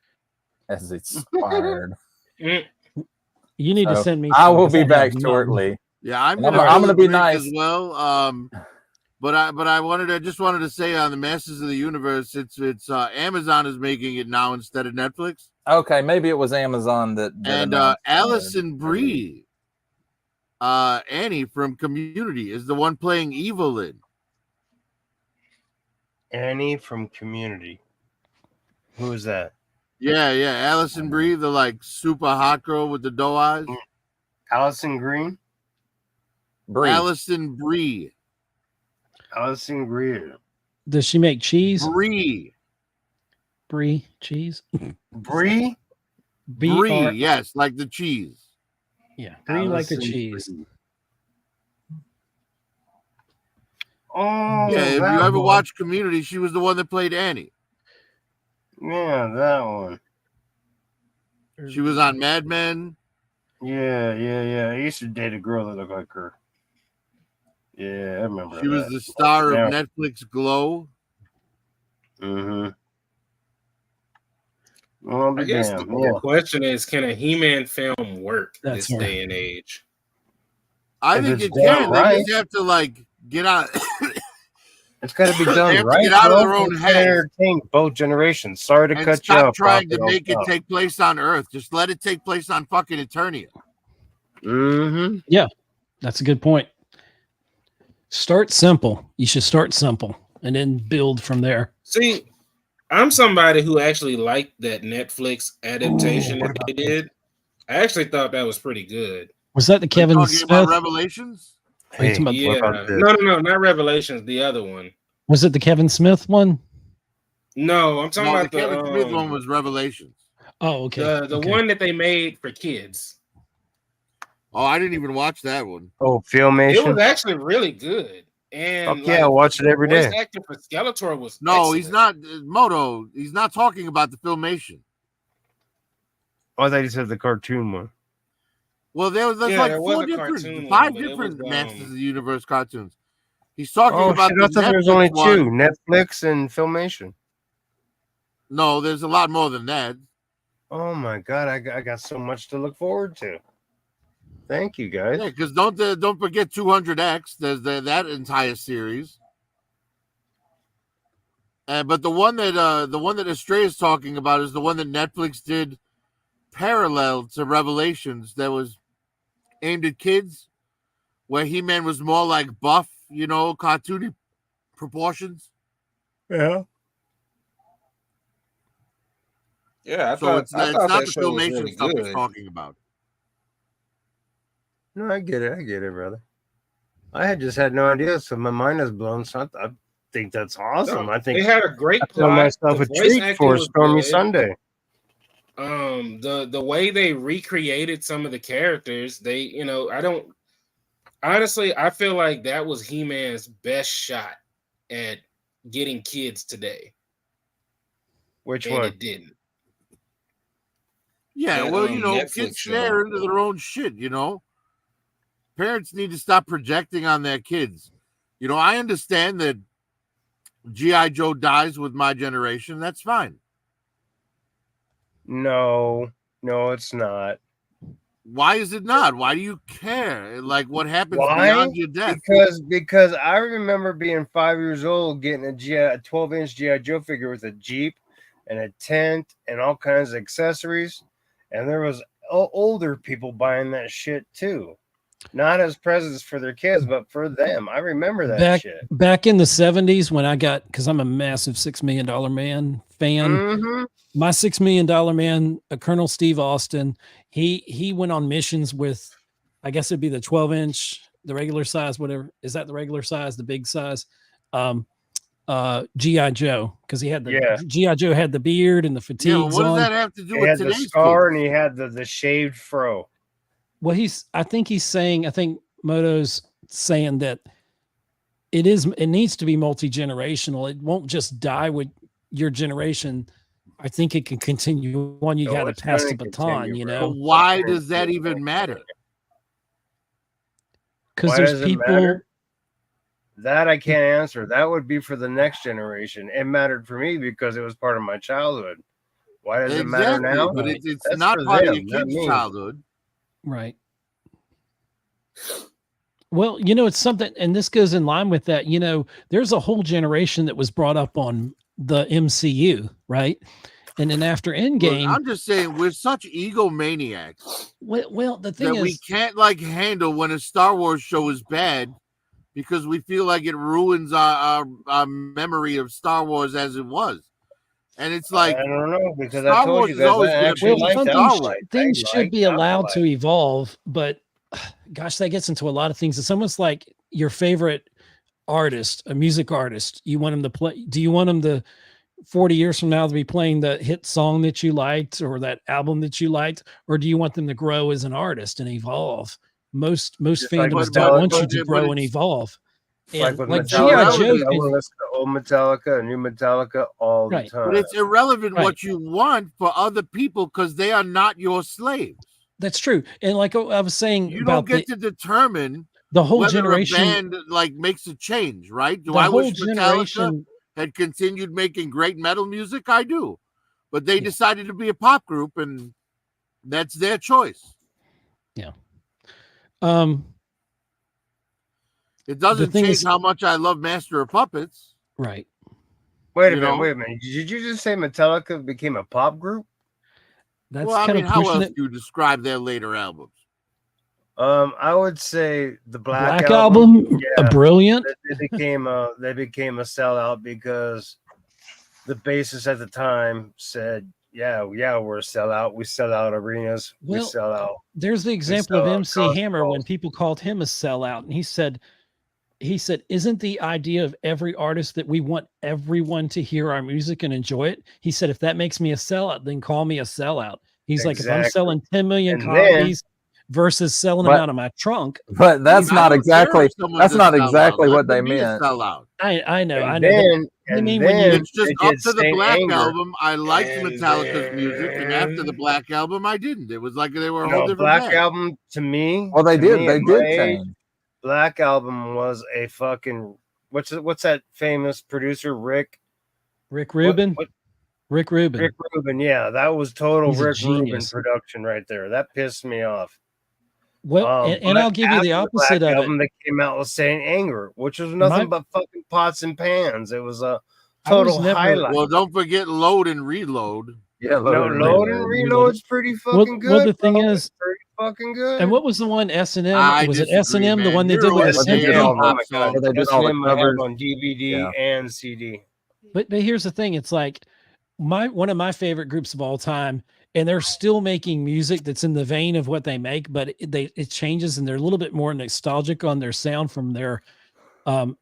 has expired. you need to send me. I will be back shortly. Yeah, I'm I'm gonna be drink nice as well. But I just wanted to say on the Masters of the Universe, it's Amazon is making it now instead of Netflix. Okay, maybe it was Amazon that and Allison Brie, Annie from Community, is the one playing Evelyn. Annie from Community. Who is that? Yeah, Allison Brie, the like super hot girl with the doe eyes. Allison Green. Allison Brie. Allison Brie. Does she make cheese? Brie cheese. Brie. Brie, yes, like the cheese. Yeah, Brie like a cheese. Brie. Oh, yeah. If you ever watched Community, she was the one that played Annie. Yeah, that one. She was on Mad Men. Yeah. I used to date a girl that looked like her. Yeah, I remember. She was the star of Netflix Glow. Mm-hmm. Well, I guess the question is, can a He-Man film work this day and age? I think it can. Right. They just have to like get out. It's got to be done right. Get out of their own head. Entertain both generations. Sorry to cut you Stop off. trying to make it take place on Earth. Just let it take place on fucking Eternia. Mm-hmm. Yeah, that's a good point. Start simple. You should start simple and then build from there. See, I'm somebody who actually liked that Netflix adaptation that they did. I actually thought that was pretty good. Was that the Kevin Smith? About Revelations? Hey, yeah. No, not Revelations. The other one. Was it the Kevin Smith one? No, I'm talking about the Kevin Smith one was Revelations. Oh, okay. The one that they made for kids. Oh, I didn't even watch that one. Oh, Filmation. It was actually really good. And I watch it every day. The actor for Skeletor was excellent. He's not Moto. He's not talking about the Filmation. Oh, I thought you said the cartoon one. Well, there's like five different Masters of the Universe cartoons. He's talking about. I thought there was only two: Netflix and Filmation. No, there's a lot more than that. Oh my god, I got so much to look forward to. Thank you, guys. Yeah, because don't forget 200X. There's that entire series. But the one that Astray is talking about is the one that Netflix did parallel to Revelations that was aimed at kids, where He-Man was more like buff, cartoony proportions. Yeah. Yeah, it's not the Filmation stuff he's talking about. No, I get it, brother. I had no idea, so my mind is blown. So I think that's awesome. No, I think they had a great plot. Myself a treat for a stormy Sunday. The way they recreated some of the characters, I feel like that was He-Man's best shot at getting kids today. Which one? It didn't. Yeah, kids share into their own shit, Parents need to stop projecting on their kids. I understand that G.I. Joe dies with my generation. That's fine. No, it's not. Why is it not? Why do you care? Like what happens beyond your death? Because I remember being 5 years old, getting a 12-inch G.I. Joe figure with a Jeep and a tent and all kinds of accessories. And there was older people buying that shit too. Not as presents for their kids, but for them. I remember that shit. Back in the 70s when because I'm a massive $6 Million Man fan. Mm-hmm. My $6 Million Man, Colonel Steve Austin, he went on missions with, I guess it'd be the 12-inch, the regular size, whatever. Is that the regular size, the big size? G.I. Joe, because he had G.I. Joe had the beard and the fatigues. Yeah, what does that have to do with today's the scar kids? And he had the shaved fro. Well, I think Moto's saying that it needs to be multi-generational. It won't just die with your generation. I think it can continue on. You got to pass the baton, you But know, why does that even matter? because Why there's does it people. matter? That I can't answer. That would be for the next generation. It mattered for me because it was part of my childhood. Why does it matter now? But Right. it's That's not for part them, of your not kid's me. childhood. Right. Well, you know, it's something, and this goes in line with that. You know, there's a whole generation that was brought up on the MCU, right? And then after Look, Endgame, I'm just saying we're such egomaniacs well, the thing that we is, can't like handle when a Star Wars show is bad because we feel like it ruins our memory of Star Wars as it was. And it's like I don't know because Star I told Wars you is guys always I gonna actually be well, like some that. Star things, Wars. things I should be like allowed Alpha to evolve, but gosh, that gets into a lot of things. It's almost like your favorite artist, a music artist. You want them to play. Do you want them to 40 years from now to be playing the hit song that you liked or that album that you liked, or do you want them to grow as an artist and evolve? Most Just like fandoms But don't want you Metallica. to but grow and it's evolve. Like And with like it's GI Metallica, Joe, irrelevant. I want to can, listen to old Metallica and new Metallica all the right, But time. it's irrelevant right. what you want for other people because they are not your slaves. That's true. And like I was saying You don't about get to determine the whole whether a generation, band like makes a change, right? Do the I whole wish Metallica generation, had continued making great metal music? I do. But they Yeah. decided to be a pop group and that's their choice. um, It doesn't thing change is- how much I love Master of Puppets. right. Wait a you minute, know? wait a minute. Did you just say Metallica became a pop group? That's Well, I kind mean, of how pushing else it. do you describe their later albums? I would say the Black album, Yeah, brilliant. they became a sellout because the bassist at the time said, "Yeah, we're a sellout. We sell out arenas. We Well, sell out." There's the example of sell out MC concert Hammer when halls. people called him a sellout, and he said, isn't the idea of every artist that we want everyone to hear our music and enjoy it? He said, if that makes me a sellout, then call me a sellout. He's like, if I'm Exactly. selling 10 million And then- copies versus selling them But- out of my trunk. But that's I not don't care exactly if someone's that's a not sellout. exactly Let what they them be a meant. sellout. I know. And That, then, I and mean, when then you, It's just they up did to the Saint Black Anger. album. I liked And Metallica's music, and after the then- Black album, I didn't. It was like they were a whole No, different Black band. Album to me. Well, they to did. me, They at did my age, change. Black Album was a fucking what's that famous producer Rick Rubin, what- Rick Rubin. Rick Rubin? Yeah, that was total He's a Rick Rubin genius. production right there. That pissed me off. Well, and But I'll give you the after Black opposite of it. album, they came out with Saint Anger, which was nothing My- but fucking pots and pans. It was a I was total never- highlight. Well, don't forget Load and Reload. Yeah, No, Load and Reload's pretty fucking good. Well, the thing bro. is- It's pretty fucking good. And what was the one S&M? I Was it disagree, S&M, the man. one they You're did with always the what they did symphony? on oh my pop god, songs. They did all the S&M I have covers. on DVD Yeah. and CD. But here's the thing: it's like one of my favorite groups of all time, and they're still making music that's in the vein of what they make, but it changes, and they're a little bit more nostalgic on their sound from their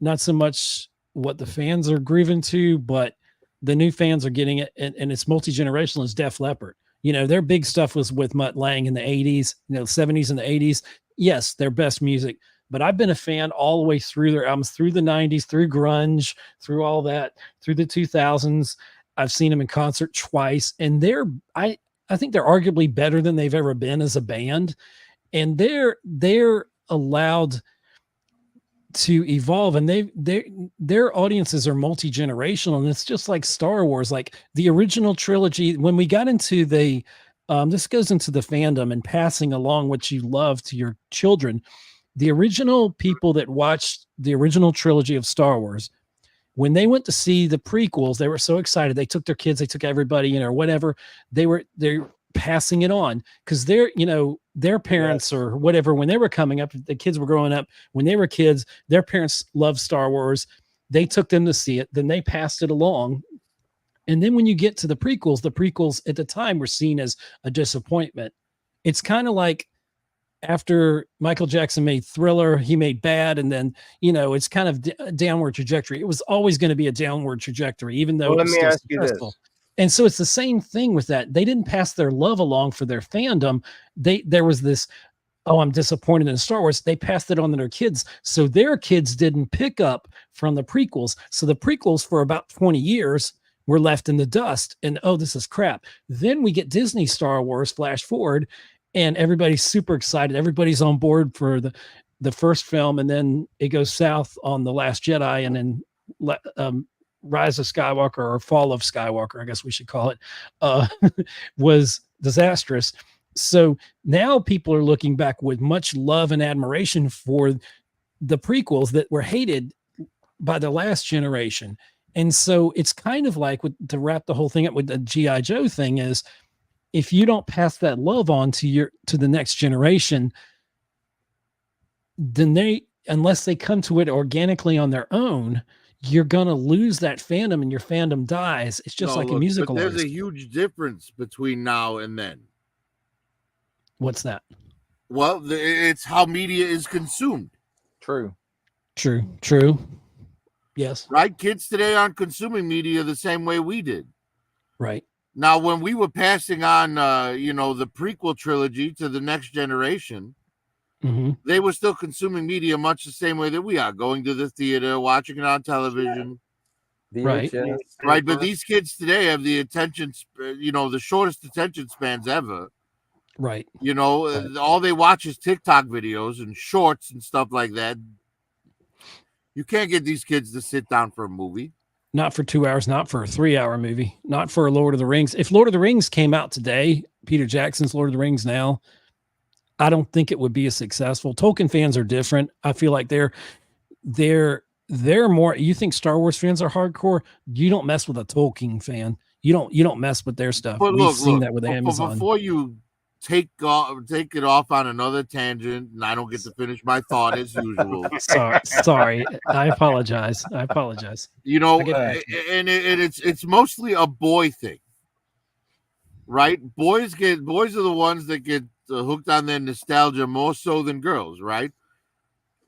not so much what the fans are grooving to, but the new fans are getting it, and it's multi-generational. Is Def Leppard. You know, their big stuff was with Mutt Lange in the 80s, you know, 70s and the 80s. Yes, their best music. But I've been a fan all the way through their albums, through the 90s, through grunge, through all that, through the 2000s. I've seen them in concert twice, and I think they're arguably better than they've ever been as a band. And they're allowed to evolve, and their audiences are multi-generational, and it's just like Star Wars. Like the original trilogy, when we got into the this goes into the fandom and passing along what you love to your children. The original people that watched the original trilogy of Star Wars, when they went to see the prequels, they were so excited. They took their kids, they took everybody, you know, whatever. They're passing it on because their parents or whatever, when they were coming up, the kids were growing up, when they were kids, their parents loved Star Wars. They took them to see it. Then they passed it along. And then when you get to the prequels at the time were seen as a disappointment. It's kind of like after Michael Jackson made Thriller, he made Bad, and then, you know, it's kind of a downward trajectory. It was always going to be a downward trajectory, even though Well, it was let me still ask you successful. this. And so it's the same thing with that. They didn't pass their love along for their fandom. There was this oh, I'm disappointed in Star Wars, they passed it on to their kids. So their kids didn't pick up from the prequels. So the prequels for about 20 years were left in the dust. And oh, this is crap. Then we get Disney Star Wars, flash forward, and everybody's super excited. Everybody's on board for the first film, and then it goes south on The Last Jedi, and then Rise of Skywalker, or Fall of Skywalker, I guess we should call it, was disastrous. So now people are looking back with much love and admiration for the prequels that were hated by the last generation. And so it's kind of like, to wrap the whole thing up with the G.I. Joe thing, is if you don't pass that love on to the next generation, then unless they come to it organically on their own, you're going to lose that fandom, and your fandom dies. It's just like a musical but there's artist. a huge difference between now and then. What's that? Well, it's how media is consumed. True. Yes. Right? Kids today aren't consuming media the same way we did. Right. Now, when we were passing on, the prequel trilogy to the next generation, they were still consuming media much the same way that we are, going to the theater, watching it on television. Right. Right. But these kids today have the attention, the shortest attention spans ever. Right. All they watch is TikTok videos and shorts and stuff like that. You can't get these kids to sit down for a movie. Not for 2 hours, not for a 3-hour movie, not for Lord of the Rings. If Lord of the Rings came out today, Peter Jackson's Lord of the Rings now, I don't think it would be as successful. Tolkien fans are different. I feel like they're more. You think Star Wars fans are hardcore? You don't mess with a Tolkien fan. You don't mess with their stuff. But We've seen that with Amazon. Before you take it off on another tangent, and I don't get to finish my thought as usual. Sorry. I apologize. And it's mostly a boy thing, right? Boys are the ones that get hooked on their nostalgia more so than girls, right?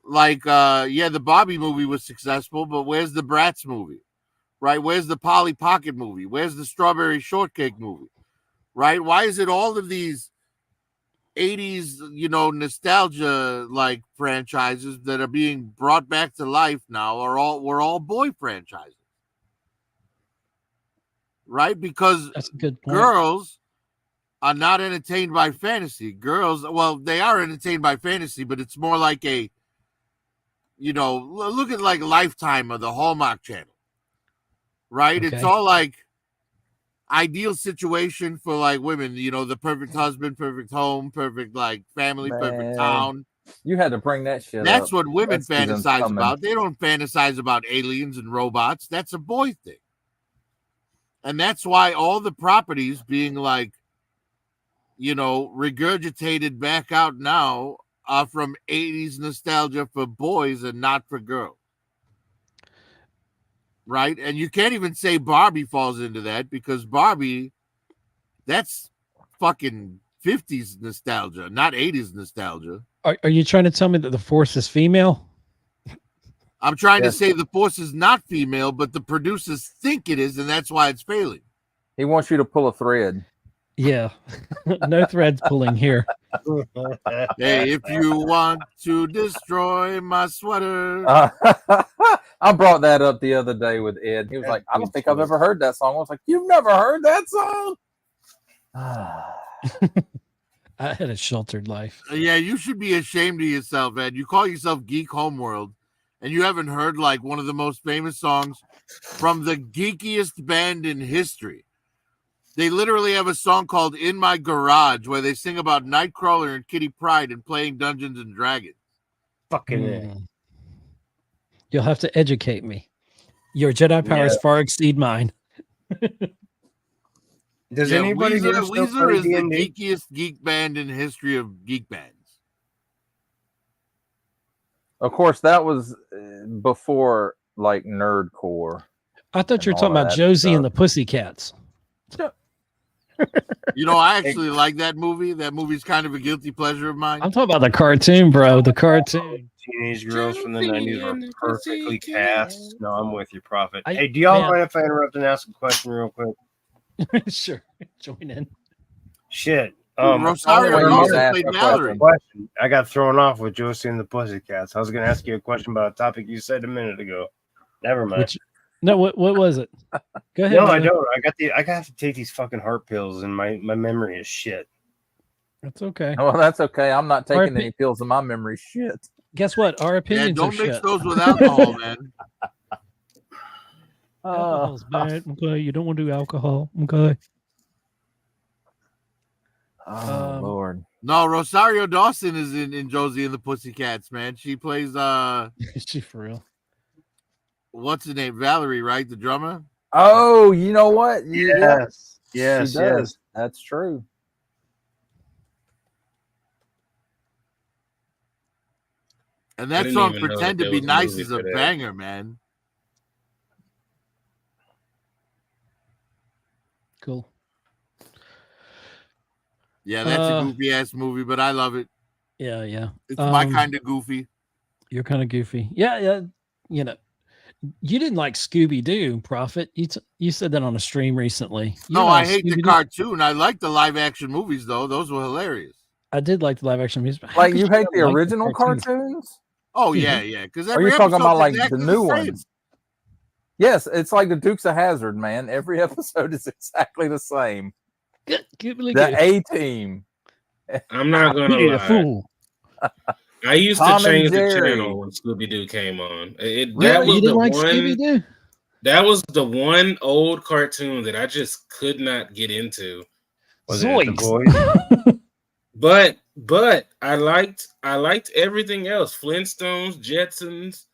Like, the Barbie movie was successful, but where's the Bratz movie, right? Where's the Polly Pocket movie? Where's the Strawberry Shortcake movie, right? Why is it all of these 80s, nostalgia like franchises that are being brought back to life now were all boy franchises, right? Because that's a good point. Girls are not entertained by fantasy. Girls, well, they are entertained by fantasy, but it's more like a, look at like Lifetime or the Hallmark Channel, right? Okay. It's all like ideal situation for like women, the perfect husband, perfect home, perfect like family, perfect town. You had to bring that shit That's up. what women fantasize about. They don't fantasize about aliens and robots. That's a boy thing. And that's why all the properties being like, regurgitated back out now are from 80s nostalgia for boys and not for girls. Right? And you can't even say Barbie falls into that, because Barbie, that's fucking 50s nostalgia, not 80s nostalgia. Are you trying to tell me that the Force is female? I'm trying to say the Force is not female, but the producers think it is, and that's why it's failing. He wants you to pull a thread. Yeah. No threads pulling here. Hey, if you want to destroy my sweater. I brought that up the other day with Ed. He was like, I don't think I've ever heard that song. I was like, you've never heard that song? I had a sheltered life. Yeah, you should be ashamed of yourself, Ed. You call yourself Geek Homeworld, and you haven't heard like one of the most famous songs from the geekiest band in history. They literally have a song called In My Garage where they sing about Nightcrawler and Kitty Pryde and playing Dungeons and Dragons. Fucking You'll have to educate me. Your Jedi powers far exceed mine. Does anybody Weezer is the geekiest geek band in history of geek bands. Of course, that was before like nerdcore. I thought you were talking about Josie and the Pussycats. I actually like that movie. That movie's kind of a guilty pleasure of mine. I'm talking about the cartoon, bro. The cartoon. Teenage girls from the 90s are perfectly cast. No, I'm with you, Prophet. Hey, do y'all mind if I interrupt and ask a question real quick? Sure. Join in. Shit. Rosario Only way you Dawson can ask played a Valerie. Question. I got thrown off with Josie and the Pussycats. I was going to ask you a question about a topic you said a minute ago. Never mind. No, what was it? Go ahead. No, I brother. don't. I got to take these fucking heart pills, and my memory is shit. That's okay. Well, that's okay. I'm not Our taking any pills in my memory. Shit. Guess what? Our Yeah, opinions don't are mix shit. those with alcohol, man. Alcohol's bad. Okay, you don't want to do alcohol. Okay. Oh Lord. No, Rosario Dawson is in Josie and the Pussycats, man. She plays Is she for real? what's her name? Valerie, right? The drummer. Oh, you know what? Yeah, Yes. she does. That's true. And I that didn't song even know "Pretend that to there Be was a Nice" movie is a for that. banger, man. Cool. Yeah, that's a goofy ass movie, but I love it. Yeah. It's my kind of goofy. You're kind of goofy. Yeah. You know, you didn't like Scooby Doo, Prophet. You said that on a stream recently. No, I hate the cartoon. I like the live action movies though; those were hilarious. I did like the live action movies. But Like you hate the original cartoons? Oh yeah. Because are you talking about like the new ones? Yes, it's like the Dukes of Hazzard, man. Every episode is exactly the same. The A-Team. I'm not gonna a lie. fool. I used Tom to change and the Jerry. channel when Scooby Doo came on. Really? That was You didn't the like one. Scooby Doo? That was the one old cartoon that I just could not get into. Was it The Boys? But I liked everything else. Flintstones, Jetsons.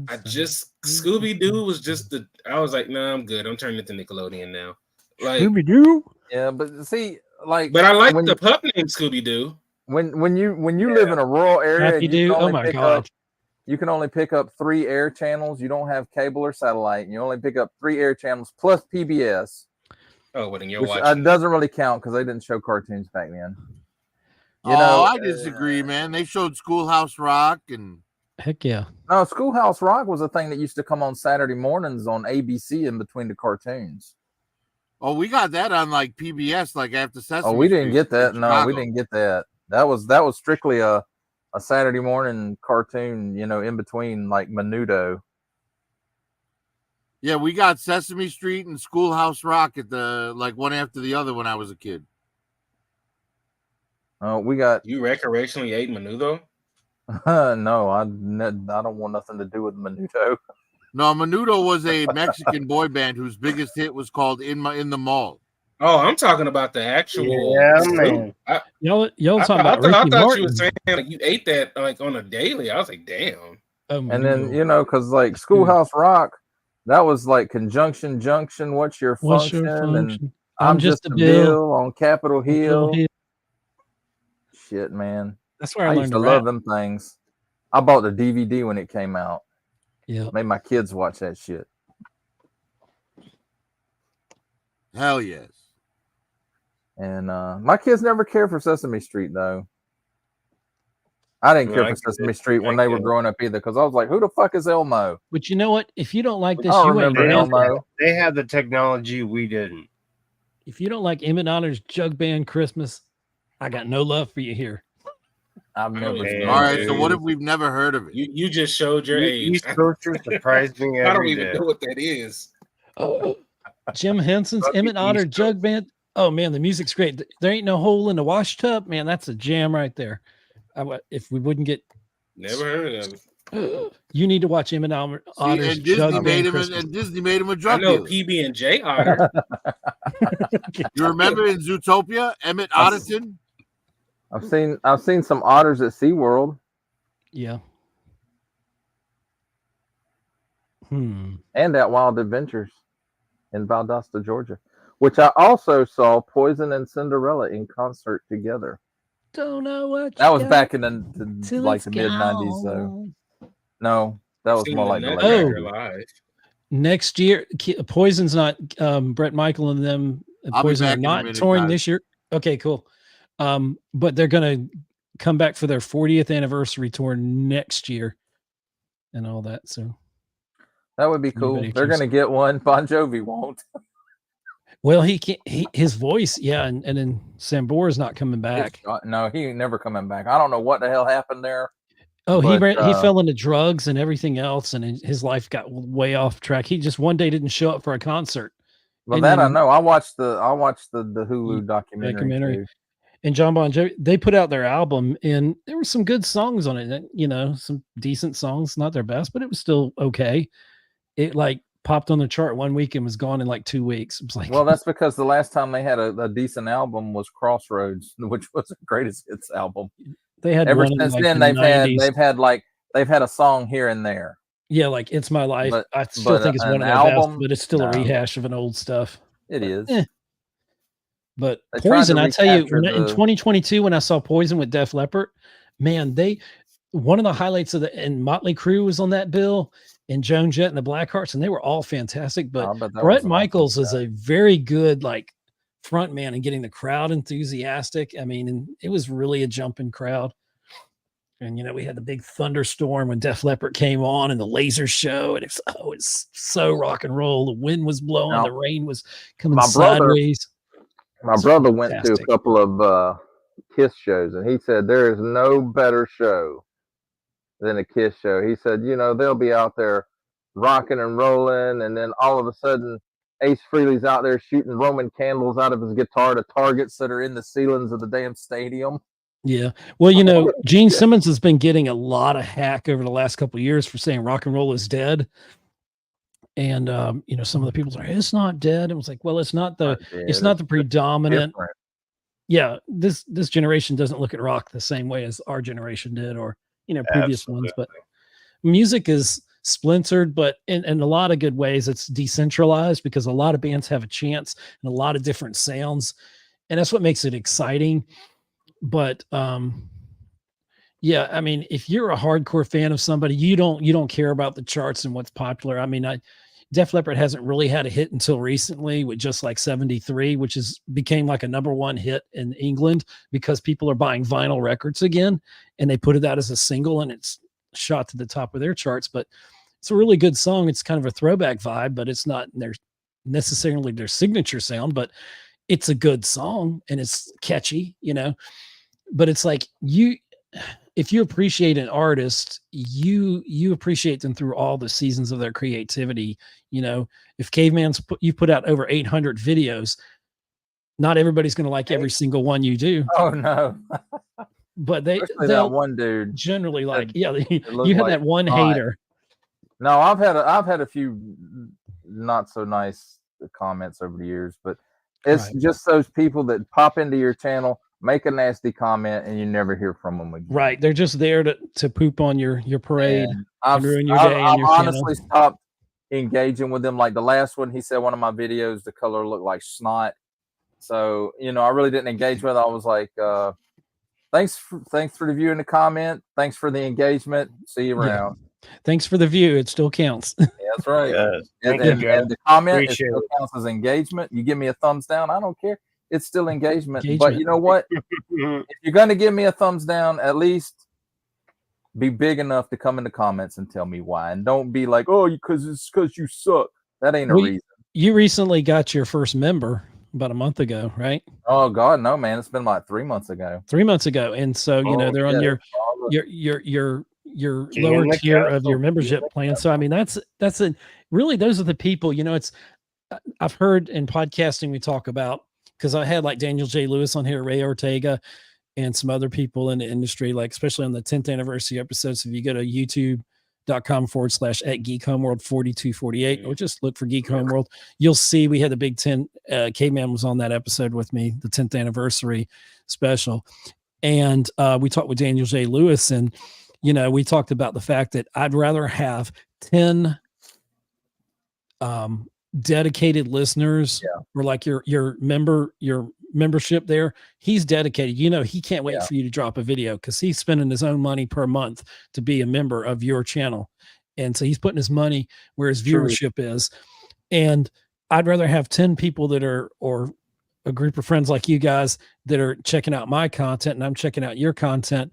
I just Scooby Doo was just I was like, nah, I'm good. I'm turning it to Nickelodeon now. Like Scooby Doo. Yeah, but see, like, but I like the pup named Scooby Doo. When you live in a rural area, Happy and you Doo. can Oh only my pick god. up you can only pick up 3 air channels. You don't have cable or satellite, and you only pick up 3 air channels plus PBS. Oh, well, then you're which watching. Doesn't really count because they didn't show cartoons back then. You Oh, know, I disagree, man. They showed Schoolhouse Rock and Heck yeah. no, Schoolhouse Rock was a thing that used to come on Saturday mornings on ABC in between the cartoons. oh, we got that on like PBS, like after Sesame. Oh, we didn't Street get that. in No, we Chicago. didn't get that. That was strictly a Saturday morning cartoon, you know, in between like Menudo. Yeah, we got Sesame Street and Schoolhouse Rock at the like one after the other when I was a kid. Oh, we got You recreationally ate Menudo? no, I don't want nothing to do with Menudo. No, Menudo was a Mexican boy band whose biggest hit was called "In the Mall." Oh, I'm talking about the actual. Yeah, man. Y'all talking I about Ricky thought Martin. you were saying like you ate that like on a daily. I was like, damn. And then you know, because like Schoolhouse Rock, that was like Conjunction Junction. What's your function? And I'm just a bill on Capitol Hill. Shit, man. That's where I used learned to to love rap. them things. I bought the DVD when it came out. Yeah. Made my kids watch that shit. Hell yes. And my kids never cared for Sesame Street though. I didn't care for Sesame Street when they were growing up either, because I was like, who the fuck is Elmo? But you know what? If you don't like this, I you ain't remember Elmo. They had the technology we didn't. If you don't like Emmett Otter's Jug Band Christmas, I got no love for you here. I've never. All right, so what if we've never heard of it? You just showed your age. East Coasters surprised me I don't every even day. know what that is. Jim Henson's Emmett Otter Jug Band. Oh man, the music's great. There ain't no hole in the wash tub. Man, that's a jam right there. If we wouldn't get Never heard of it. You need to watch Emmett Otter's and Jug Disney made Band him Christmas. and Disney made him a I drug know dealer. PB&J Otter. You remember in Zootopia, Emmett Otterton? I've seen some otters at SeaWorld. Yeah. And at Wild Adventures in Valdosta, Georgia, which I also saw Poison and Cinderella in concert together. Don't know what that was back in the like the mid '90s. So no, that was more like the late. Next year, Poison's not Brett Michael and them. Poison are not touring this year. Okay, cool. But they're gonna come back for their 40th anniversary tour next year, and all that. So that would be cool. They're gonna get one. Bon Jovi won't. Well, he can't. His voice, yeah, and then Sambor is not coming back. No, he ain't never coming back. I don't know what the hell happened there. Oh, but, he fell into drugs and everything else, and his life got way off track. He just one day didn't show up for a concert. Well, And that I then- know. I watched the Hulu documentary. documentary. Too. And John Bon Jovi, they put out their album, and there were some good songs on it. You know, some decent songs, not their best, but it was still okay. It like popped on the chart one week and was gone in like 2 weeks. It was like, Well, that's because the last time they had a decent album was Crossroads, which was the greatest hits album. they had Ever one in, since like, then, the they've had a song here and there. yeah, like It's My Life. But- I still think it's an one of their album, best, but it's still no. a rehash of an old stuff. It is. But They tried Poison, to I tell you, recapture in the- 2022, when I saw Poison with Def Leppard, man, one of the highlights of and Motley Crue was on that bill, and Joan Jett and the Blackhearts, and they were all fantastic. But I bet that was Brett an Michaels awesome is a very good like front man and getting the crowd enthusiastic. I mean, and it was really a jumping crowd. And you know, we had the big thunderstorm when Def Leppard came on, and the laser show, and it's so rock and roll. The wind was blowing, Now, the rain was coming my brother- sideways. My It's brother went to a fantastic. couple of Kiss shows, and he said there is no better show than a Kiss show. He said, you know, they'll be out there rocking and rolling, and then all of a sudden, Ace Frehley's out there shooting Roman candles out of his guitar to targets that are in the ceilings of the damn stadium. Yeah. Well, you know, Gene Simmons has been getting a lot of hack over the last couple of years for saying rock and roll is dead. And you know, some of the people are, it's not dead. It was like, well, it's not the predominant. Different. Yeah, this generation doesn't look at rock the same way as our generation did, or you know, previous ones. But music is splintered, but in a lot of good ways, it's decentralized because a lot of bands have a chance and a lot of different sounds, and that's what makes it exciting. But yeah, I mean, if you're a hardcore fan of somebody, you don't care about the charts and what's popular. I mean, Def Leppard hasn't really had a hit until recently with Just Like 73, which became like a #1 hit in England because people are buying vinyl records again, and they put it out as a single, and it's shot to the top of their charts. But it's a really good song. It's kind of a throwback vibe, but it's not necessarily their signature sound, but it's a good song and it's catchy, you know. But it's like if you appreciate an artist, you appreciate them through all the seasons of their creativity. You know, if Caveman's you put out over 800 videos, not everybody's going to like every single one you do. Oh no! But Especially that they'll one dude. generally like, It yeah, looked you had like that one snot. hater. No, I've had a few not so nice comments over the years, but it's Right. just those people that pop into your channel, make a nasty comment, and you never hear from them again. Right. They're just there to poop on your parade. And I've ruin your day and I've your honestly stopped engaging with them. Like the last one, he said one of my videos, the color looked like snot. So, you know, I really didn't engage with it. I was like, thanks for the view and the comment. Thanks for the engagement. See you Yeah. around. Thanks for the view. It still counts. Yeah, that's right. Yes. And, Thank and, you, and the comment it Appreciate still it. counts as engagement. You give me a thumbs down, I don't care. It's still engagement. But Engagement. you know what? If you're going to give me a thumbs down, at least be big enough to come in the comments and tell me why. And don't be like, oh, because you suck. That ain't a Well, reason. You recently got your first member about a month ago, right? Oh God, no, man. It's been like 3 months ago. 3 months ago. And so, you know, they're on yeah. your King lower in the tier of castle. your membership plan. So, I mean, that's really, those are the people, you know, I've heard in podcasting, we talk about, because I had like Daniel J. Lewis on here, Ray Ortega, and some other people in the industry, like especially on the 10th anniversary episodes. So if you go to youtube.com/at Geek Homeworld 4248, or just look for Geek Homeworld, you'll see we had the Big 10. K-Man was on that episode with me, the 10th anniversary special. And we talked with Daniel J. Lewis, and, you know, we talked about the fact that I'd rather have 10 dedicated listeners, or like your membership there. He's dedicated. You know, he can't wait for you to drop a video because he's spending his own money per month to be a member of your channel. And so he's putting his money where his viewership is. And I'd rather have 10 people that are, or a group of friends like you guys that are checking out my content and I'm checking out your content,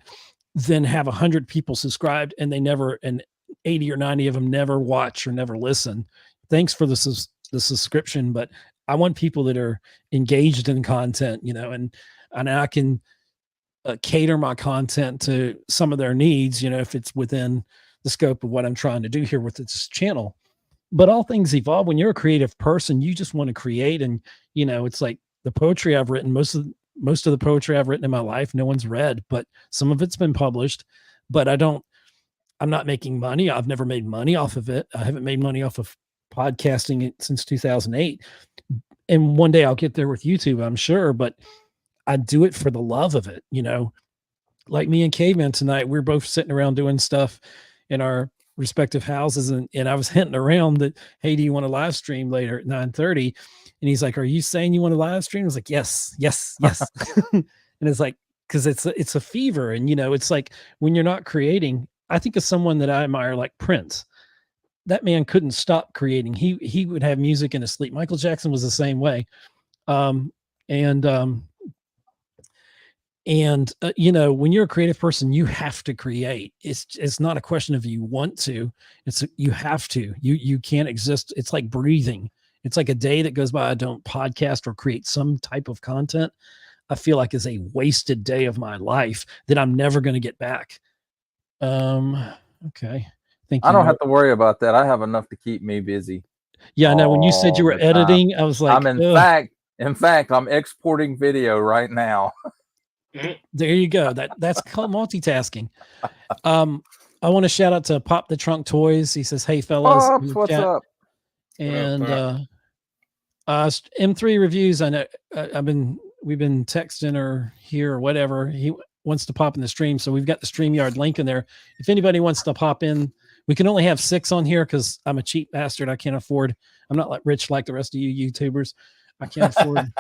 than have 100 people subscribed and and 80 or 90 of them never watch or never listen. Thanks for the subscription, but I want people that are engaged in content, you know, and I can cater my content to some of their needs, you know, if it's within the scope of what I'm trying to do here with this channel. But all things evolve. When you're a creative person, you just want to create, and you know, it's like the poetry I've written. Most of the poetry I've written in my life, no one's read, but some of it's been published. But I'm not making money. I've never made money off of it. I haven't made money off of podcasting it since 2008. And one day I'll get there with YouTube, I'm sure, but I do it for the love of it, you know. Like me and Caveman tonight, we're both sitting around doing stuff in our respective houses, and I was hinting around that, hey, do you want to live stream later at 9:30? And he's like, are you saying you want to live stream? I was like, yes. And it's like, because it's a fever. And you know, it's like when you're not creating, I think of someone that I admire like Prince. That man couldn't stop creating. He would have music in his sleep. Michael Jackson was the same way. You know, when you're a creative person, you have to create. It's not a question of you want to, you have to. You can't exist. It's like breathing. It's like a day that goes by I don't podcast or create some type of content, I feel like is a wasted day of my life that I'm never going to get back. Okay. Thank you. I don't have to worry about that. I have enough to keep me busy. Yeah, no, when you said you were editing, I was like, I'm in fact, I'm exporting video right now. There you go. That's called multitasking. I want to shout out to Pop the Trunk Toys. He says, "Hey fellas, Pops, what's up?" And M3 reviews. I know we've been texting or here or whatever. He wants to pop in the stream, so we've got the StreamYard link in there. If anybody wants to pop in, we can only have 6 on here because I'm a cheap bastard. I can't afford. I'm not like rich like the rest of you YouTubers. I can't afford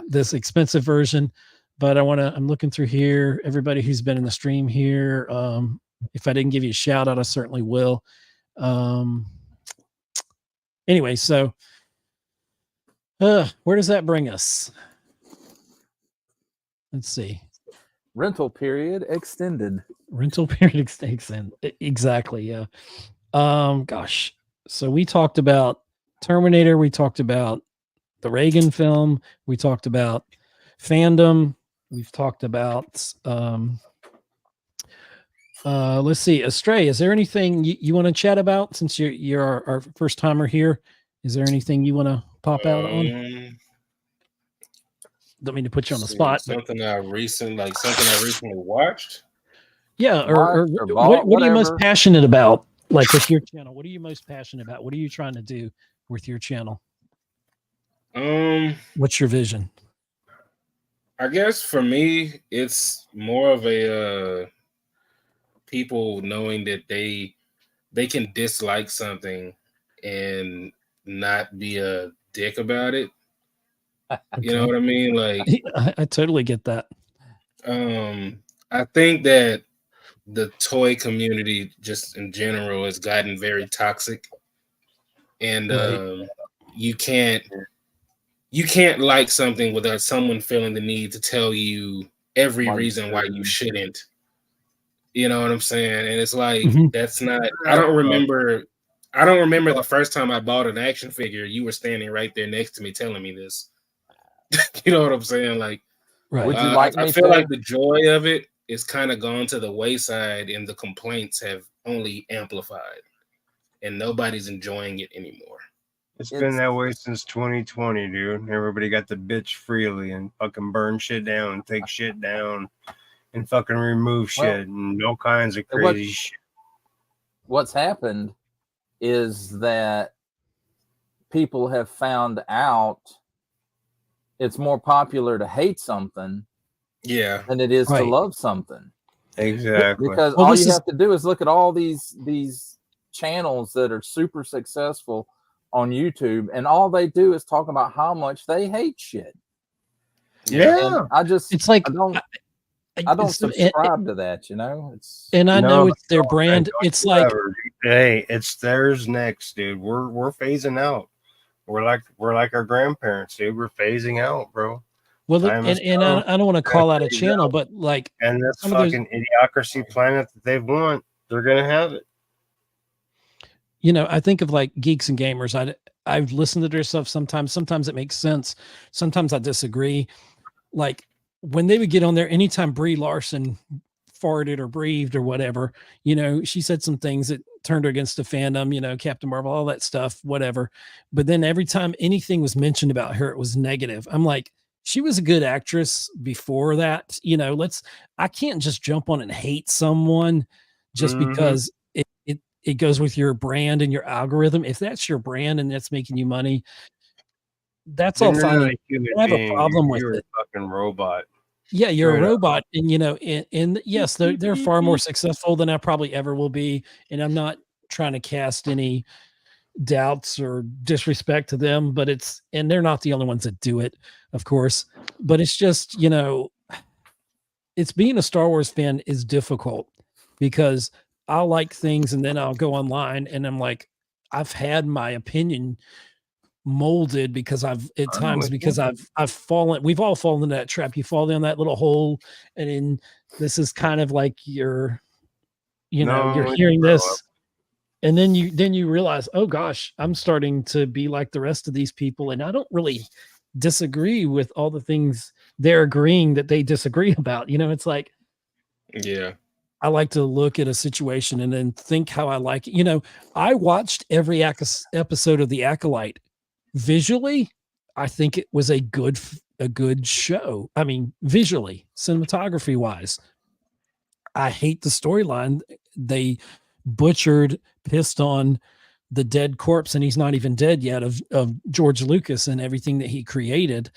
this expensive version. But I'm looking through here, everybody who's been in the stream here. If I didn't give you a shout out, I certainly will. Anyway, so where does that bring us? Let's see. Rental period extended. Rental period extended. Exactly. Yeah. Gosh. So we talked about Terminator. We talked about the Reagan film. We talked about fandom. We've talked about, let's see, Astray, is there anything you want to chat about since you're our first timer here? Is there anything you want to pop out on? Don't mean to put you on the spot. Something I recently watched. Yeah. Or what are you most passionate about? Like with your channel, what are you most passionate about? What are you trying to do with your channel? What's your vision? I guess for me, it's more of a people knowing that they can dislike something and not be a dick about it. Okay. You know what I mean? Like, I totally get that. I think that the toy community, just in general, has gotten very toxic, and right. You can't like something without someone feeling the need to tell you every reason why you shouldn't. You know what I'm saying? And it's like, that's not, I don't remember the first time I bought an action figure, you were standing right there next to me telling me this. You know what I'm saying? Like, right. Would you like I feel like the joy of it is kind of gone to the wayside and the complaints have only amplified and nobody's enjoying it anymore. It's been that way since 2020, dude. Everybody got to bitch freely and fucking burn shit down and take shit down and fucking remove shit and all kinds of crazy shit. What's happened is that people have found out it's more popular to hate something than it is to love something. Exactly. Because all you have to do is look at all these channels that are super successful on YouTube, and all they do is talk about how much they hate shit. Yeah. And it's like I don't subscribe to that, you know. I know it's their brand. It's like, hey, it's theirs next, dude. We're phasing out. We're like our grandparents, dude. We're phasing out, bro. Well, and I don't want to call out a channel, but like, and this fucking idiocracy planet that they want, they're gonna have it. You know, I think of like Geeks and Gamers. I've listened to their stuff sometimes. Sometimes it makes sense. Sometimes I disagree. Like when they would get on there, anytime Brie Larson farted or breathed or whatever, she said some things that turned her against the fandom, Captain Marvel, all that stuff, whatever. But then every time anything was mentioned about her, it was negative. I'm like, she was a good actress before that. I can't just jump on and hate someone just because it goes with your brand and your algorithm. If that's your brand and that's making you money, that's all fine. I have a problem with you're it. A fucking robot. Yeah, you're a robot, and and yes, they're far more successful than I probably ever will be. And I'm not trying to cast any doubts or disrespect to them, but and they're not the only ones that do it, of course. But it's just, it's being a Star Wars fan is difficult because I'll like things and then I'll go online and I'm like, I've had my opinion molded because we've all fallen into that trap. You fall down that little hole, and then this is kind of like you're hearing this, and then you realize, oh gosh, I'm starting to be like the rest of these people, and I don't really disagree with all the things they're agreeing that they disagree about. It's like, yeah, I like to look at a situation and then think how I like it. I watched every episode of The Acolyte. Visually, I think it was a good show. I mean, visually, cinematography wise, I hate the storyline. They pissed on the dead corpse, and he's not even dead yet, of George Lucas and everything that he created.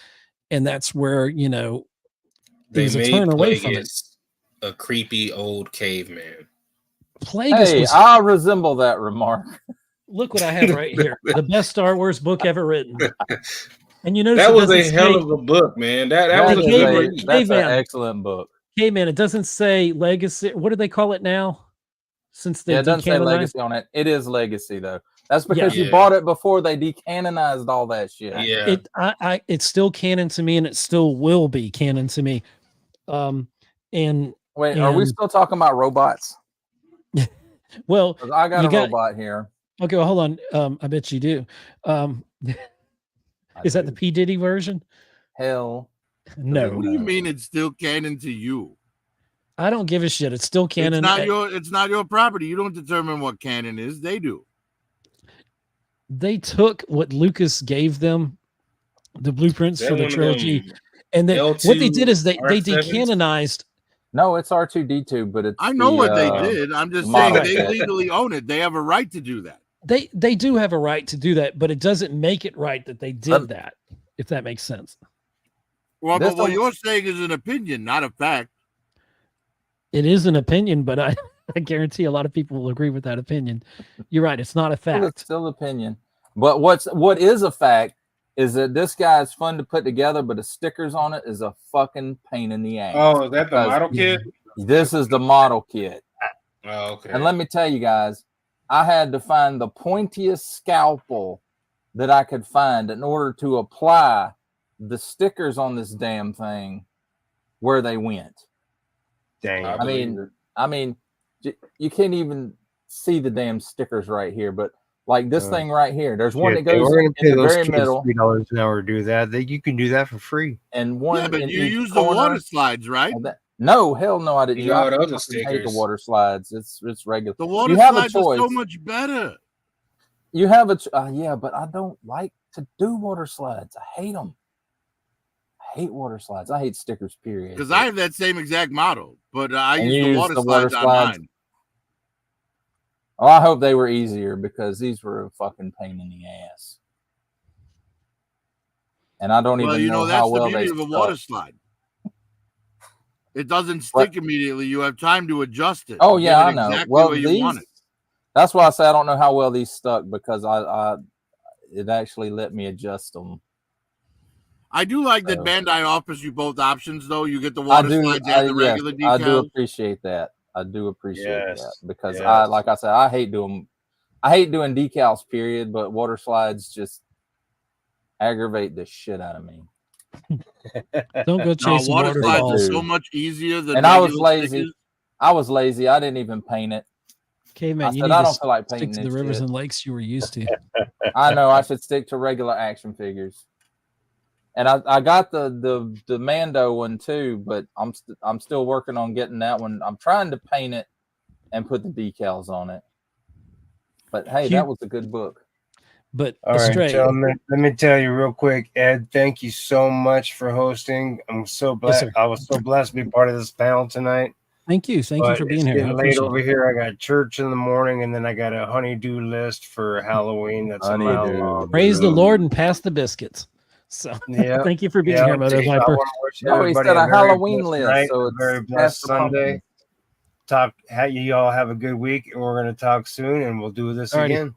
And that's where, they was a made turn away from it. A creepy old caveman. Plagueis I resemble that remark. Look what I have right here. The best Star Wars book ever written. And that was a hell of a book, man. That was that's an excellent book. Hey, man, it doesn't say legacy. What do they call it now? Since they it doesn't say legacy on it. It is legacy, though. That's because you bought it before they decanonized all that shit. Yeah. It's still canon to me, and it still will be canon to me. And wait, are we still talking about robots? Well, I got a robot here. Okay, well, hold on. I bet you do. Is that the P. Diddy version? Hell no. What do you mean it's still canon to you? I don't give a shit. It's still canon. It's not your property. You don't determine what canon is. They do. They took what Lucas gave them, the blueprints for the trilogy, and then what they did is they decanonized. No, it's R2D2, but it's. I know what they did. I'm just saying they legally own it. They have a right to do that. They do have a right to do that, but it doesn't make it right that they did that, if that makes sense. Well, but what you're saying is an opinion, not a fact. It is an opinion, but I guarantee a lot of people will agree with that opinion. You're right. It's not a fact. It's still opinion. But what is a fact is that this guy is fun to put together, but the stickers on it is a fucking pain in the ass. Oh, is that the model kit? This is the model kit. Oh, okay. And let me tell you guys, I had to find the pointiest scalpel that I could find in order to apply the stickers on this damn thing where they went. Dang. I mean, you can't even see the damn stickers right here, but like this thing right here, there's one that goes in the very middle. $3 an hour to do that. You can do that for free. And one, but you use the water slides, right? No, hell no, I didn't. I hate the water slides. It's regular. The water slides are so much better. You have a but I don't like to do water slides. I hate them. I hate water slides. I hate stickers, period. Because I have that same exact model, but I use the water slides on mine. Oh, I hope they were easier because these were a fucking pain in the ass. And I don't even know how well they stuck. That's the beauty of a water slide. It doesn't stick immediately. You have time to adjust it. Oh yeah, I know. Exactly well, these, that's why I say I don't know how well these stuck because it actually let me adjust them. I do like that Bandai offers you both options, though. You get the water slides and the regular decals. I do appreciate that. That because like I said, I hate doing decals, period. But water slides just aggravate the shit out of me. Don't go chasing water slides are so much easier than. And I was lazy. I didn't even paint it. Caveman, I you said need I to don't feel like stick painting to the this rivers shit. and lakes you were used to. I know I should stick to regular action figures. And I got the Mando one too, but I'm still working on getting that one. I'm trying to paint it and put the decals on it. But hey, that was a good book. But All right, Astray, gentlemen, let me tell you real quick, Ed, thank you so much for hosting. I'm so Yes, blessed. sir. I was so blessed to be part of this panel tonight. thank you But for being it's here. I getting late appreciate over it. here. I got church in the morning, and then I got a honeydew list for Halloween. That's a mile Honeydew. long. Praise the So, Lord and pass the biscuits. So yeah, thank you for being yeah. here, Moto I Viper. want to wish No, he everybody said a very Halloween blessed list, night, so a it's very past blessed the Sunday. How you all have a good week, and we're going to talk soon, and we'll do this Alrighty. again.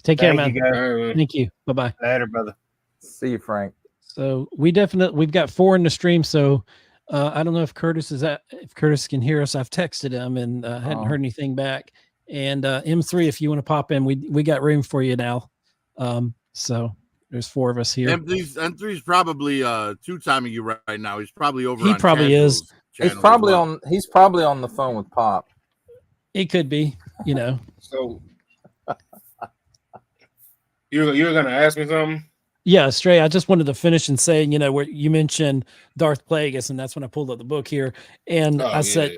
Take care, Thank man. you, guys. All right. Thank you. Bye-bye. Later, brother. See you, Frank. So we've got 4 in the stream. So I don't know if Curtis can hear us. I've texted him and hadn't heard anything back. And M3, if you want to pop in, we got room for you now. So there's 4 of us here. M3's probably two-timing you right now. He's probably over. He on probably is. He's probably on. He's probably on the phone with Pop. It could be, So you're gonna ask me something? Yeah, Stray, I just wanted to finish and say, where you mentioned Darth Plagueis, and that's when I pulled up the book here. And I said,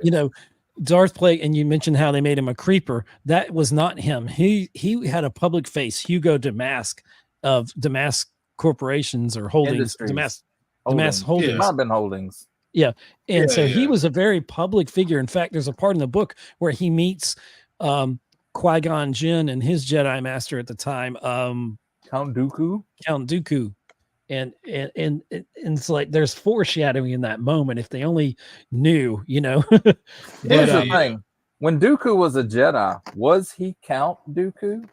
Darth Plague, and you mentioned how they made him a creeper. That was not him. He had a public face, Hugo Damask of Damask Corporations or Holdings. Damask Holdings. It might have been Holdings. Yeah. And Yeah, so he yeah. was a very public figure. In fact, there's a part in the book where he meets Qui-Gon Jinn and his Jedi master at the time, Count Dooku. And it's like there's foreshadowing in that moment. If they only knew, Here's the thing. When Dooku was a Jedi, was he Count Dooku?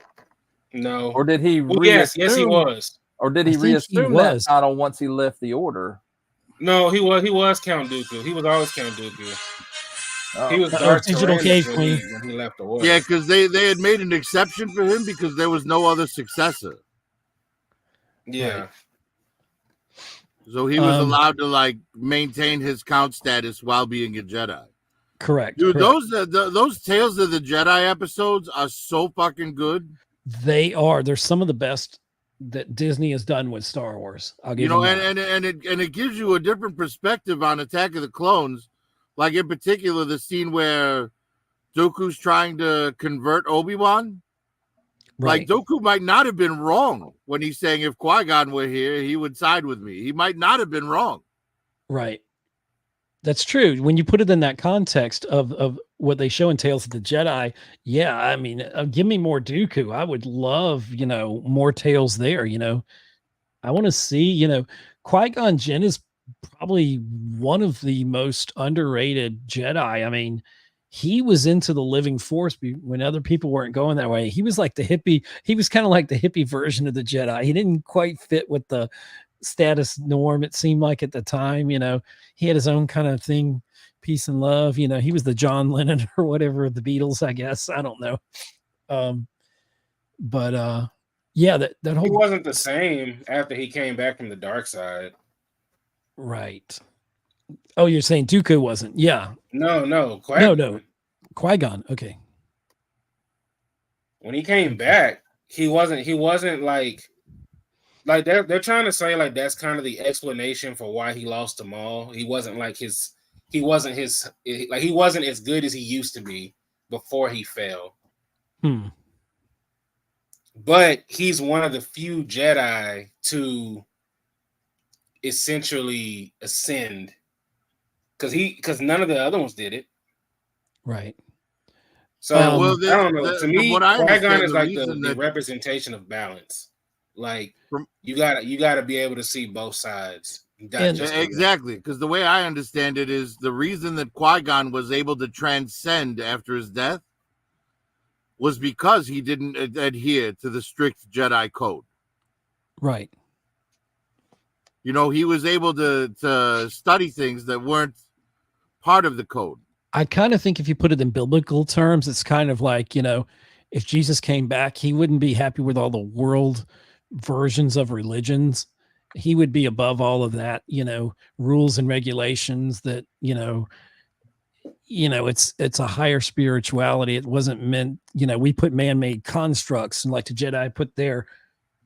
No. Or did he yes, he was. Or did he reassume that title once he left the Order? No, he was Count Dooku. He was always Count Dooku. He was Darth Digital Cave Queen when he left the Order. Yeah, because they had made an exception for him because there was no other successor. Yeah. Right. So he was allowed to maintain his count status while being a Jedi. Correct. Dude, correct. those Tales of the Jedi episodes are so fucking good. They are. They're some of the best that Disney has done with Star Wars. I'll give you and it gives you a different perspective on Attack of the Clones. Like in particular, the scene where Dooku's trying to convert Obi-Wan. Right. Like Dooku might not have been wrong when he's saying if Qui-Gon were here, he would side with me. He might not have been wrong. Right. That's true. When you put it in that context of what they show in Tales of the Jedi, yeah, I mean, give me more Dooku. I would love, more tales there. I want to see, Qui-Gon Jinn is probably one of the most underrated Jedi. I mean, he was into the living force when other people weren't going that way. He was like the hippie. He was kind of like the hippie version of the Jedi. He didn't quite fit with the status norm. It seemed like at the time, he had his own kind of thing, peace and love. He was the John Lennon or whatever of the Beatles, I guess. I don't know. Yeah, that whole. He wasn't the same after he came back from the dark side. Right. Oh, you're saying Dooku wasn't? Yeah. No. No. Qui-Gon. Okay. When he came back, he wasn't like they're trying to say like that's kind of the explanation for why he lost to Maul. He wasn't as good as he used to be before he fell. But he's one of the few Jedi to essentially ascend because none of the other ones did it. Right. So I don't know. To me, Qui-Gon is like the representation of balance. Like you gotta be able to see both sides. Exactly, because the way I understand it is the reason that Qui-Gon was able to transcend after his death was because he didn't adhere to the strict Jedi code. Right. He was able to study things that weren't part of the code. I kind of think if you put it in biblical terms, it's kind of like, if Jesus came back, he wouldn't be happy with all the world versions of religions. He would be above all of that, rules and regulations that, it's a higher spirituality. It wasn't meant, we put man-made constructs, and like the Jedi put their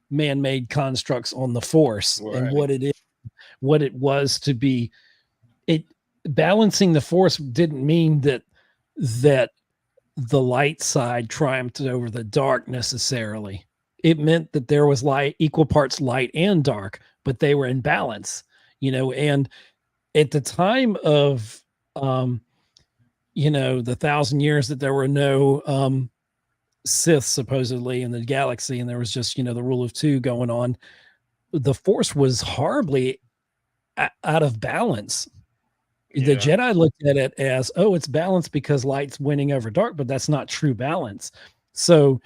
man-made constructs on the Force, and Right. what it was to be. It balancing the Force didn't mean that the light side triumphed over the dark necessarily. It meant that there was equal parts light and dark, but they were in balance, and at the time of the 1,000 years that there were no Sith supposedly in the galaxy, and there was just the rule of two going on, the Force was horribly out of balance. The Jedi looked at it as, oh, it's balanced because light's winning over dark, but that's not true balance. So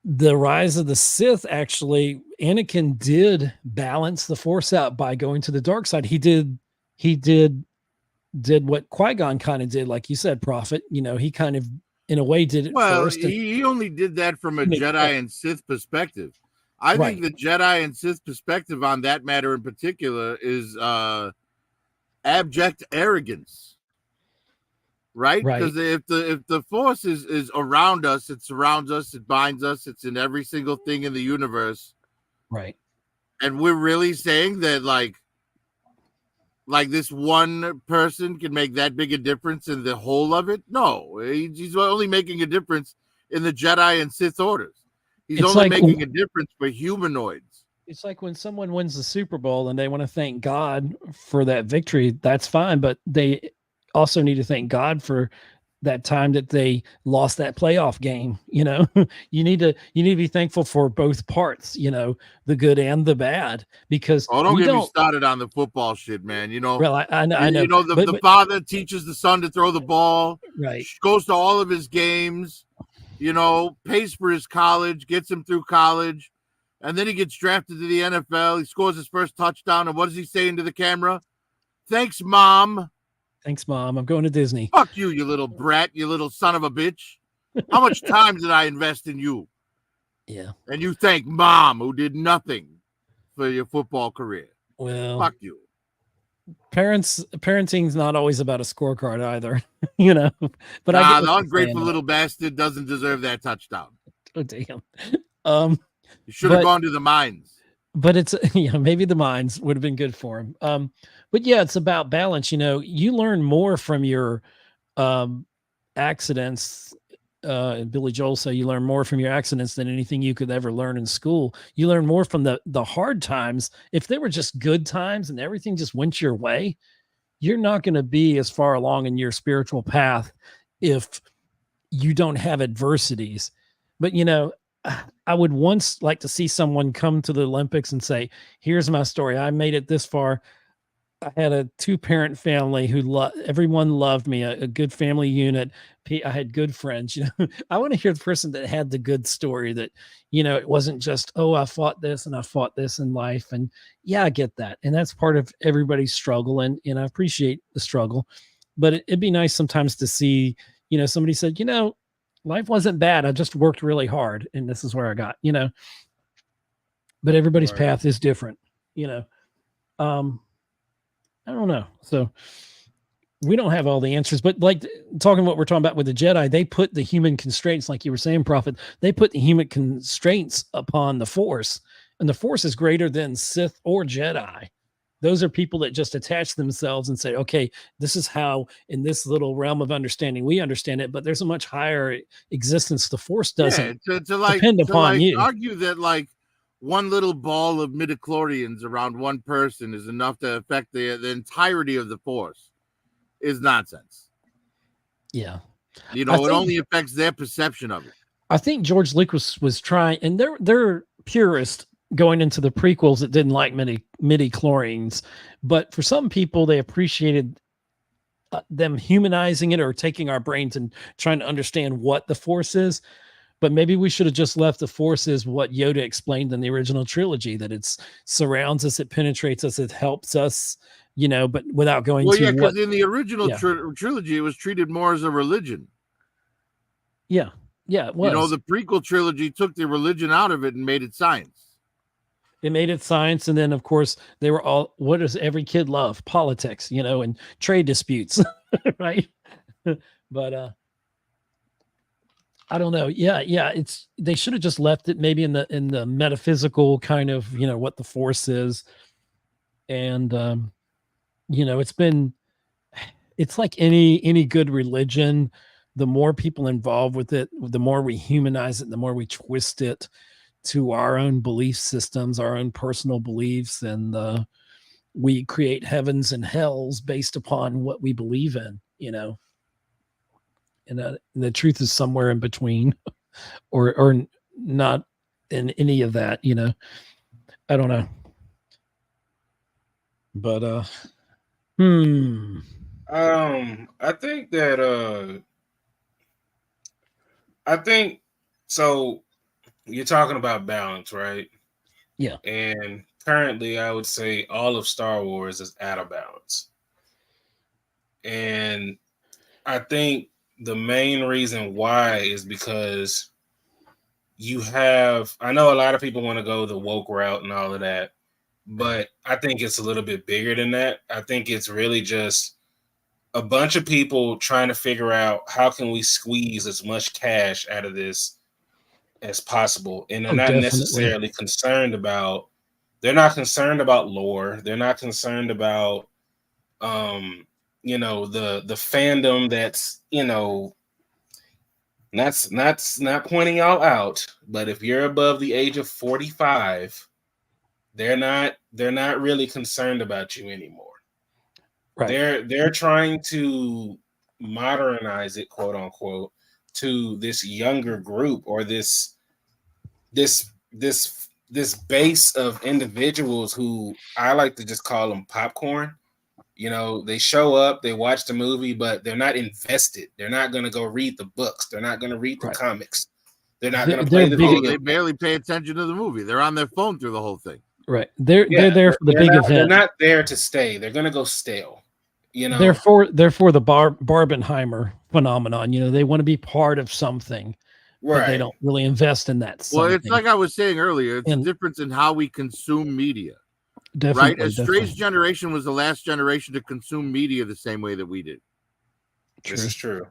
the rise of the Sith, actually, Anakin did balance the Force out by going to the dark side. He did what Qui-Gon kind of did, like you said, Prophet. He kind of, in a way, did it first. He only did that from a Jedi and Sith perspective. I think the Jedi and Sith perspective on that matter in particular is abject arrogance, right? Because if the Force is around us, it surrounds us, it binds us, it's in every single thing in the universe, right? And we're really saying that like this one person can make that big a difference in the whole of it? No, he's only making a difference in the Jedi and Sith orders. He's only making a difference for humanoids. It's like when someone wins the Super Bowl and they want to thank God for that victory, that's fine. But they also need to thank God for that time that they lost that playoff game. You need to be thankful for both parts, the good and the bad, because don't get me started on the football shit, man. Well, I know. The father teaches the son to throw the ball, right? Goes to all of his games, pays for his college, gets him through college. And then he gets drafted to the NFL. He scores his first touchdown. And what does he say into the camera? Thanks, Mom. Thanks, Mom. I'm going to Disney. Fuck you, you little brat, you little son of a bitch. How much time did I invest in you? Yeah. And you thank Mom, who did nothing for your football career. Well, fuck you. Parenting's not always about a scorecard either, But the ungrateful little bastard doesn't deserve that touchdown. Oh, damn. You should have gone to the mines. But it's maybe the mines would have been good for him. But yeah, it's about balance. You learn more from your accidents. Billy Joel said you learn more from your accidents than anything you could ever learn in school. You learn more from the hard times. If they were just good times and everything just went your way, you're not going to be as far along in your spiritual path if you don't have adversities. But I would once like to see someone come to the Olympics and say, here's my story. I made it this far. I had a 2-parent family who everyone loved me, a good family unit. I had good friends. I want to hear the person that had the good story that, it wasn't just, oh, I fought this and I fought this in life. And yeah, I get that. And that's part of everybody's struggle. And I appreciate the struggle, but it'd be nice sometimes to see, somebody said, life wasn't bad. I just worked really hard and this is where I got, but everybody's path is different, I don't know. So we don't have all the answers, but like talking what we're talking about with the Jedi, they put the human constraints, like you were saying, Prophet, they put the human constraints upon the Force, and the Force is greater than Sith or Jedi. Those are people that just attach themselves and say, okay, this is how in this little realm of understanding, we understand it, but there's a much higher existence. The Force doesn't depend upon you. Argue that like one little ball of midichlorians around one person is enough to affect the entirety of the Force is nonsense. Yeah. It only affects their perception of it. I think George Lucas was trying, and they're purist going into the prequels that didn't like midichlorians, but for some people, they appreciated them humanizing it or taking our brains and trying to understand what the Force is. But maybe we should have just left the Force as what Yoda explained in the original trilogy, that it surrounds us, it penetrates us, it helps us, but without going to because in the original trilogy, it was treated more as a religion. Yeah. Yeah, it was. The prequel trilogy took the religion out of it and made it science. It made it science. And then, of course, they were all, what does every kid love? Politics, and trade disputes. right? But I don't know. Yeah, it's they should have just left it maybe in the metaphysical kind of, what the force is. And it's like any good religion. The more people involved with it, the more we humanize it, the more we twist it to our own belief systems, our own personal beliefs, and we create heavens and hells based upon what we believe in, and the truth is somewhere in between, or not in any of that. I don't know, but I think that I think so. You're talking about balance, right? Yeah. And currently, I would say all of Star Wars is out of balance. And I think the main reason why is because I know a lot of people want to go the woke route and all of that, but I think it's a little bit bigger than that. I think it's really just a bunch of people trying to figure out how can we squeeze as much cash out of this as possible. And they're not definitely. necessarily concerned about, they're not concerned about lore. They're not concerned about, the fandom that's, not pointing y'all out, but if you're above the age of 45, they're not really concerned about you anymore. Right. They're trying to modernize it, quote unquote, to this younger group, or this base of individuals who I like to just call them popcorn. They show up, they watch the movie, but they're not invested. They're not going to go read the books. They're not going to read the comics. They're not going to play the video. They barely pay attention to the movie. They're on their phone through the whole thing. Right. They're there for the big event. They're not there to stay. They're going to go stale. They're for the Barbenheimer phenomenon. They want to be part of something, right? But they don't really invest in that. Well, it's like I was saying earlier. It's a difference in how we consume media. Definitely, right? A Stray's generation was the last generation to consume media the same way that we did. This is true.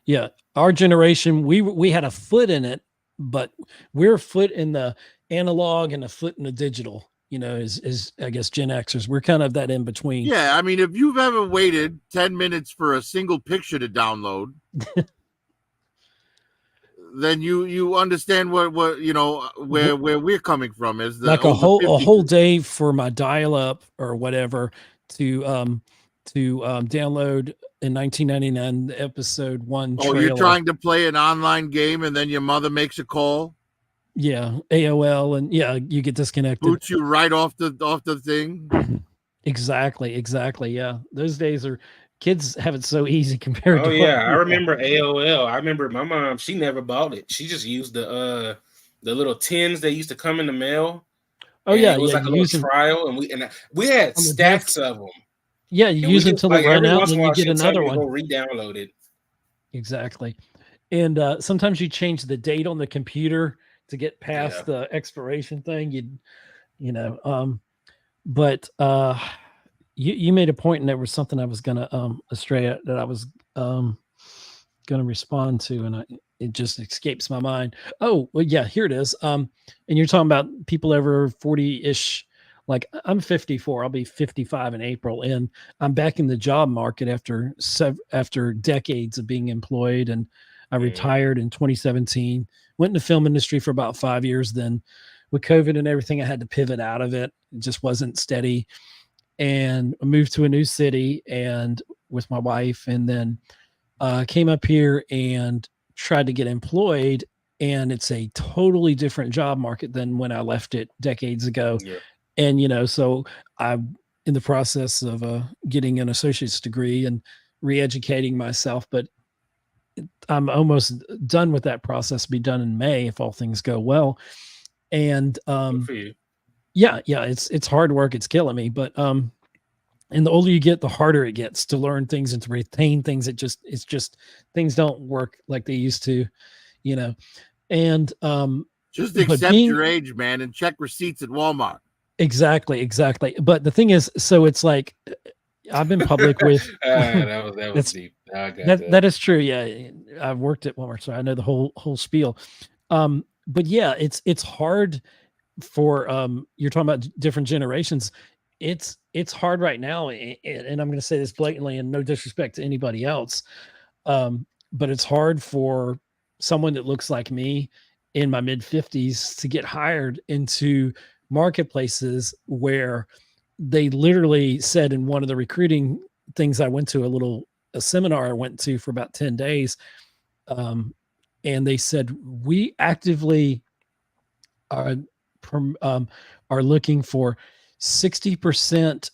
Yeah, our generation, we had a foot in it, but we're a foot in the analog and a foot in the digital. Is I guess Gen Xers. We're kind of that in between. Yeah, I mean, if you've ever waited 10 minutes for a single picture to download, then you understand what where we're coming from is like a whole day for my dial-up or whatever to download in 1999 the episode 1 trailer. You're trying to play an online game and then your mother makes a call. Yeah, AOL, and you get disconnected. Boots you right off the thing. Exactly. Yeah, those days are. Kids have it so easy compared to. Oh yeah, I remember AOL. I remember my mom. She never bought it. She just used the little tins that used to come in the mail. Oh yeah, it was like a little trial, and we had stacks of them. Yeah, you use it until they run out, and then you get another one. Go re-download it. Exactly, and sometimes you change the date on the computer to get past the expiration thing. But you made a point, and there was something I was gonna Estrella, that I was gonna respond to, and it just escapes my mind. Oh, well, yeah, here it is. And you're talking about people over 40-ish. Like, I'm 54. I'll be 55 in April, and I'm back in the job market after decades of being employed. And I retired in 2017. Went in the film industry for about 5 years. Then, with COVID and everything, I had to pivot out of it. It just wasn't steady, and I moved to a new city and with my wife, and then came up here and tried to get employed. And it's a totally different job market than when I left it decades ago. Yeah. And, so I'm in the process of getting an associate's degree and re-educating myself, but I'm almost done with that process. Be done in May if all things go well. And yeah, it's hard work. It's killing me, but and the older you get, the harder it gets to learn things and to retain things. It's just things don't work like they used to, and just accept your age, man, and check receipts at Walmart. Exactly. But the thing is, so it's like, I've been public with. That was That's deep. I got that. that is true. Yeah, I've worked at Walmart, so I know the whole spiel. But yeah, it's hard for you're talking about different generations. It's hard right now, and I'm going to say this blatantly, and no disrespect to anybody else, but it's hard for someone that looks like me in my mid 50s to get hired into marketplaces where they literally said in one of the recruiting things I went to, a seminar I went to for about 10 days, and they said we actively are are looking for 60%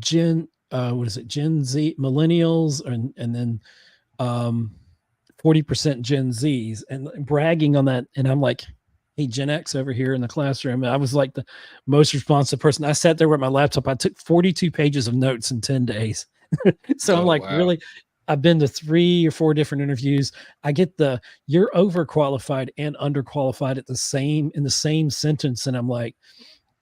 Gen Z millennials, and then 40% Gen Zs, and bragging on that. And I'm like, hey, Gen X over here in the classroom. And I was like the most responsive person. I sat there with my laptop. I took 42 pages of notes in 10 days. So I'm like, wow. really, I've been to 3 or 4 different interviews. I get you're overqualified and underqualified in the same sentence. And I'm like,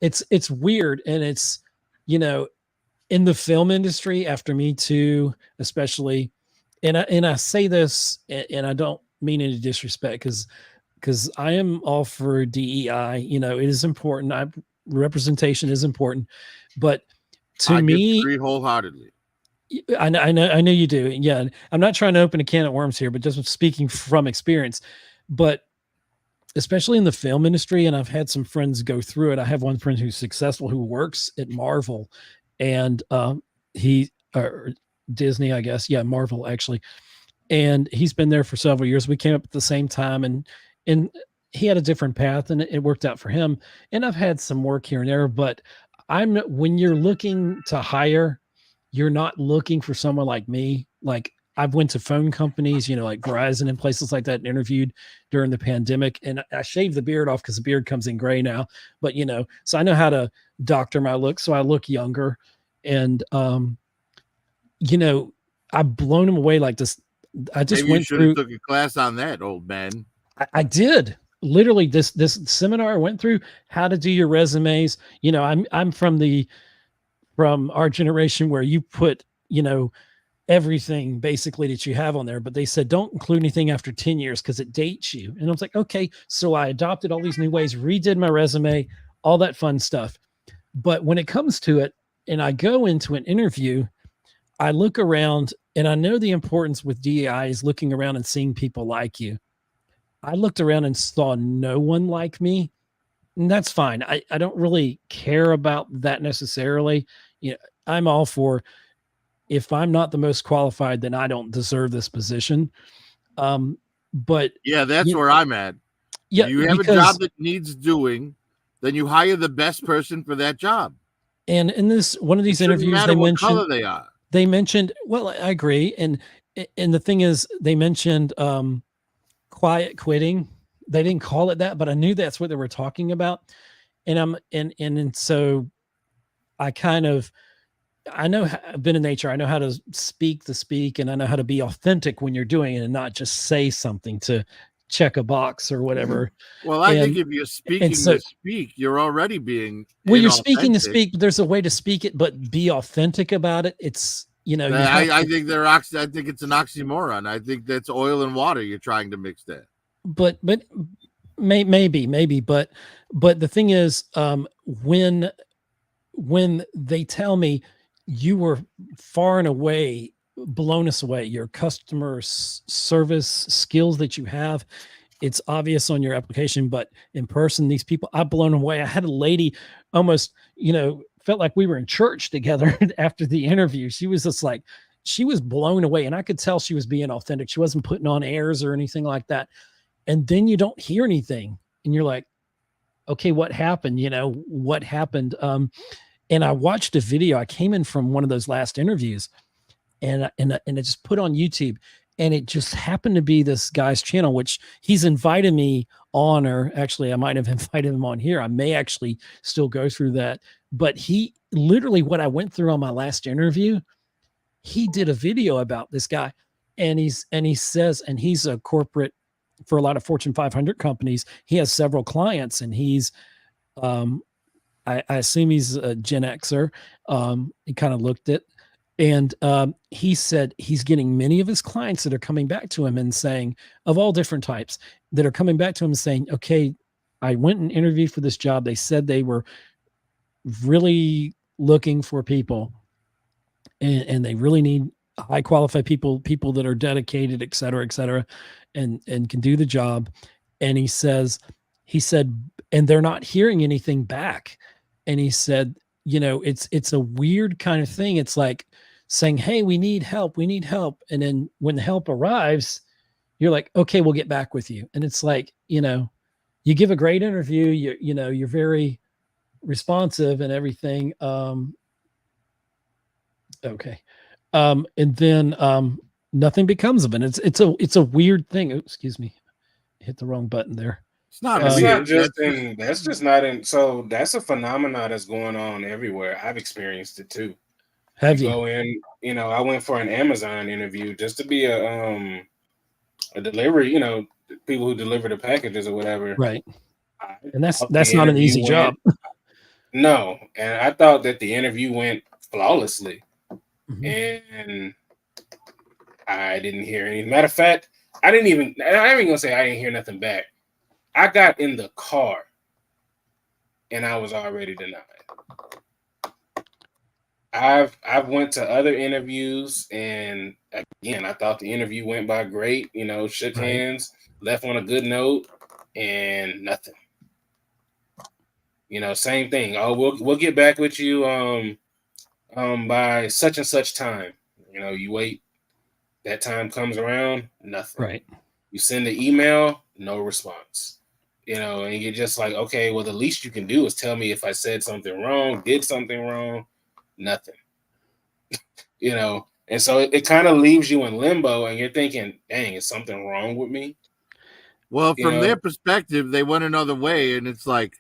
it's weird. And it's, in the film industry after Me Too, especially, and I say this, and I don't mean any disrespect, because I am all for DEI. It is important. Representation is important, but to I me, disagree wholeheartedly. I know you do. Yeah, I'm not trying to open a can of worms here, but just speaking from experience. But especially in the film industry, and I've had some friends go through it. I have one friend who's successful who works at Marvel, and Disney, I guess. Yeah, Marvel actually. And he's been there for several years. We came up at the same time, and he had a different path, and it worked out for him. And I've had some work here and there, but when you're looking to hire, you're not looking for someone like me. Like, I've went to phone companies, like Verizon and places like that, and interviewed during the pandemic. And I shaved the beard off because the beard comes in gray now. But, so I know how to doctor my look so I look younger. And, I've blown them away like this. I just Maybe went you should through. have took a class on that, old man. I did. Literally, this seminar I went through, how to do your resumes. I'm from our generation where you put, everything basically that you have on there, but they said don't include anything after 10 years because it dates you. And I was like, okay. So I adopted all these new ways, redid my resume, all that fun stuff. But when it comes to it, and I go into an interview, I look around, and I know the importance with DEI is looking around and seeing people like you. I looked around and saw no one like me, and that's fine. I don't really care about that necessarily. I'm all for, if I'm not the most qualified, then I don't deserve this position. But yeah, that's where I'm at. Yeah, you have a job that needs doing, then you hire the best person for that job. And in one of these interviews, they mentioned color they are. They mentioned, well, I agree, and the thing is, they mentioned quiet quitting. They didn't call it that, but I knew that's what they were talking about. And so I know I've been in HR. I know how to speak the speak, and I know how to be authentic when you're doing it and not just say something to check a box or whatever. Well, I think if you're speaking to speak, you're already being you're speaking to speak. There's a way to speak it, but be authentic about it. It's I think I think it's an oxymoron. I think that's oil and water you're trying to mix there. But maybe, but the thing is, when they tell me you were far and away blown us away, your customer service skills that you have, it's obvious on your application, but in person, these people, I've blown away. I had a lady almost, felt like we were in church together after the interview. She was just like, she was blown away, and I could tell she was being authentic. She wasn't putting on airs or anything like that. And then you don't hear anything, and you're like, okay, what happened? What happened? And I watched a video. I came in from one of those last interviews, and I just put on YouTube, and it just happened to be this guy's channel, which he's invited me on, or actually I might have invited him on here. I may actually still go through that, but he literally, what I went through on my last interview, he did a video about this guy, and he says, and he's a corporate for a lot of Fortune 500 companies. He has several clients, and he's, I assume he's a Gen Xer. He kind of looked it. And he said he's getting many of his clients that are coming back to him and saying, of all different types, that are coming back to him saying, okay, I went and interviewed for this job. They said they were really looking for people, and they really need high qualified people that are dedicated, et cetera, and can do the job. And he said, and they're not hearing anything back. And he said, it's a weird kind of thing. It's like saying, hey, we need help, and then when the help arrives, you're like, okay, we'll get back with you. And it's like, you give a great interview, you're very responsive and everything. Okay. And then nothing becomes of it. It's a weird thing. Oh, excuse me. Hit the wrong button there. It's not That's weird. not just in. That's just not in. So that's a phenomenon that's going on everywhere. I've experienced it too. Have you? Go in. I went for an Amazon interview just to be a delivery. People who deliver the packages or whatever. Right. And that's thought not the an easy interview job. No, and I thought that the interview went flawlessly, Mhm. and I didn't hear any. Matter of fact, I ain't even gonna say I didn't hear nothing back. I got in the car and I was already denied. I've went to other interviews, and again, I thought the interview went by great, shook Right. hands, left on a good note, and nothing. Same thing. Oh, we'll get back with you by such and such time. You wait, that time comes around, nothing. Right. You send the email, no response. And you're just like, okay, well, the least you can do is tell me if I said something wrong, did something wrong, nothing. And so it kind of leaves you in limbo, and you're thinking, dang, is something wrong with me? Well, from their perspective, they went another way, and it's like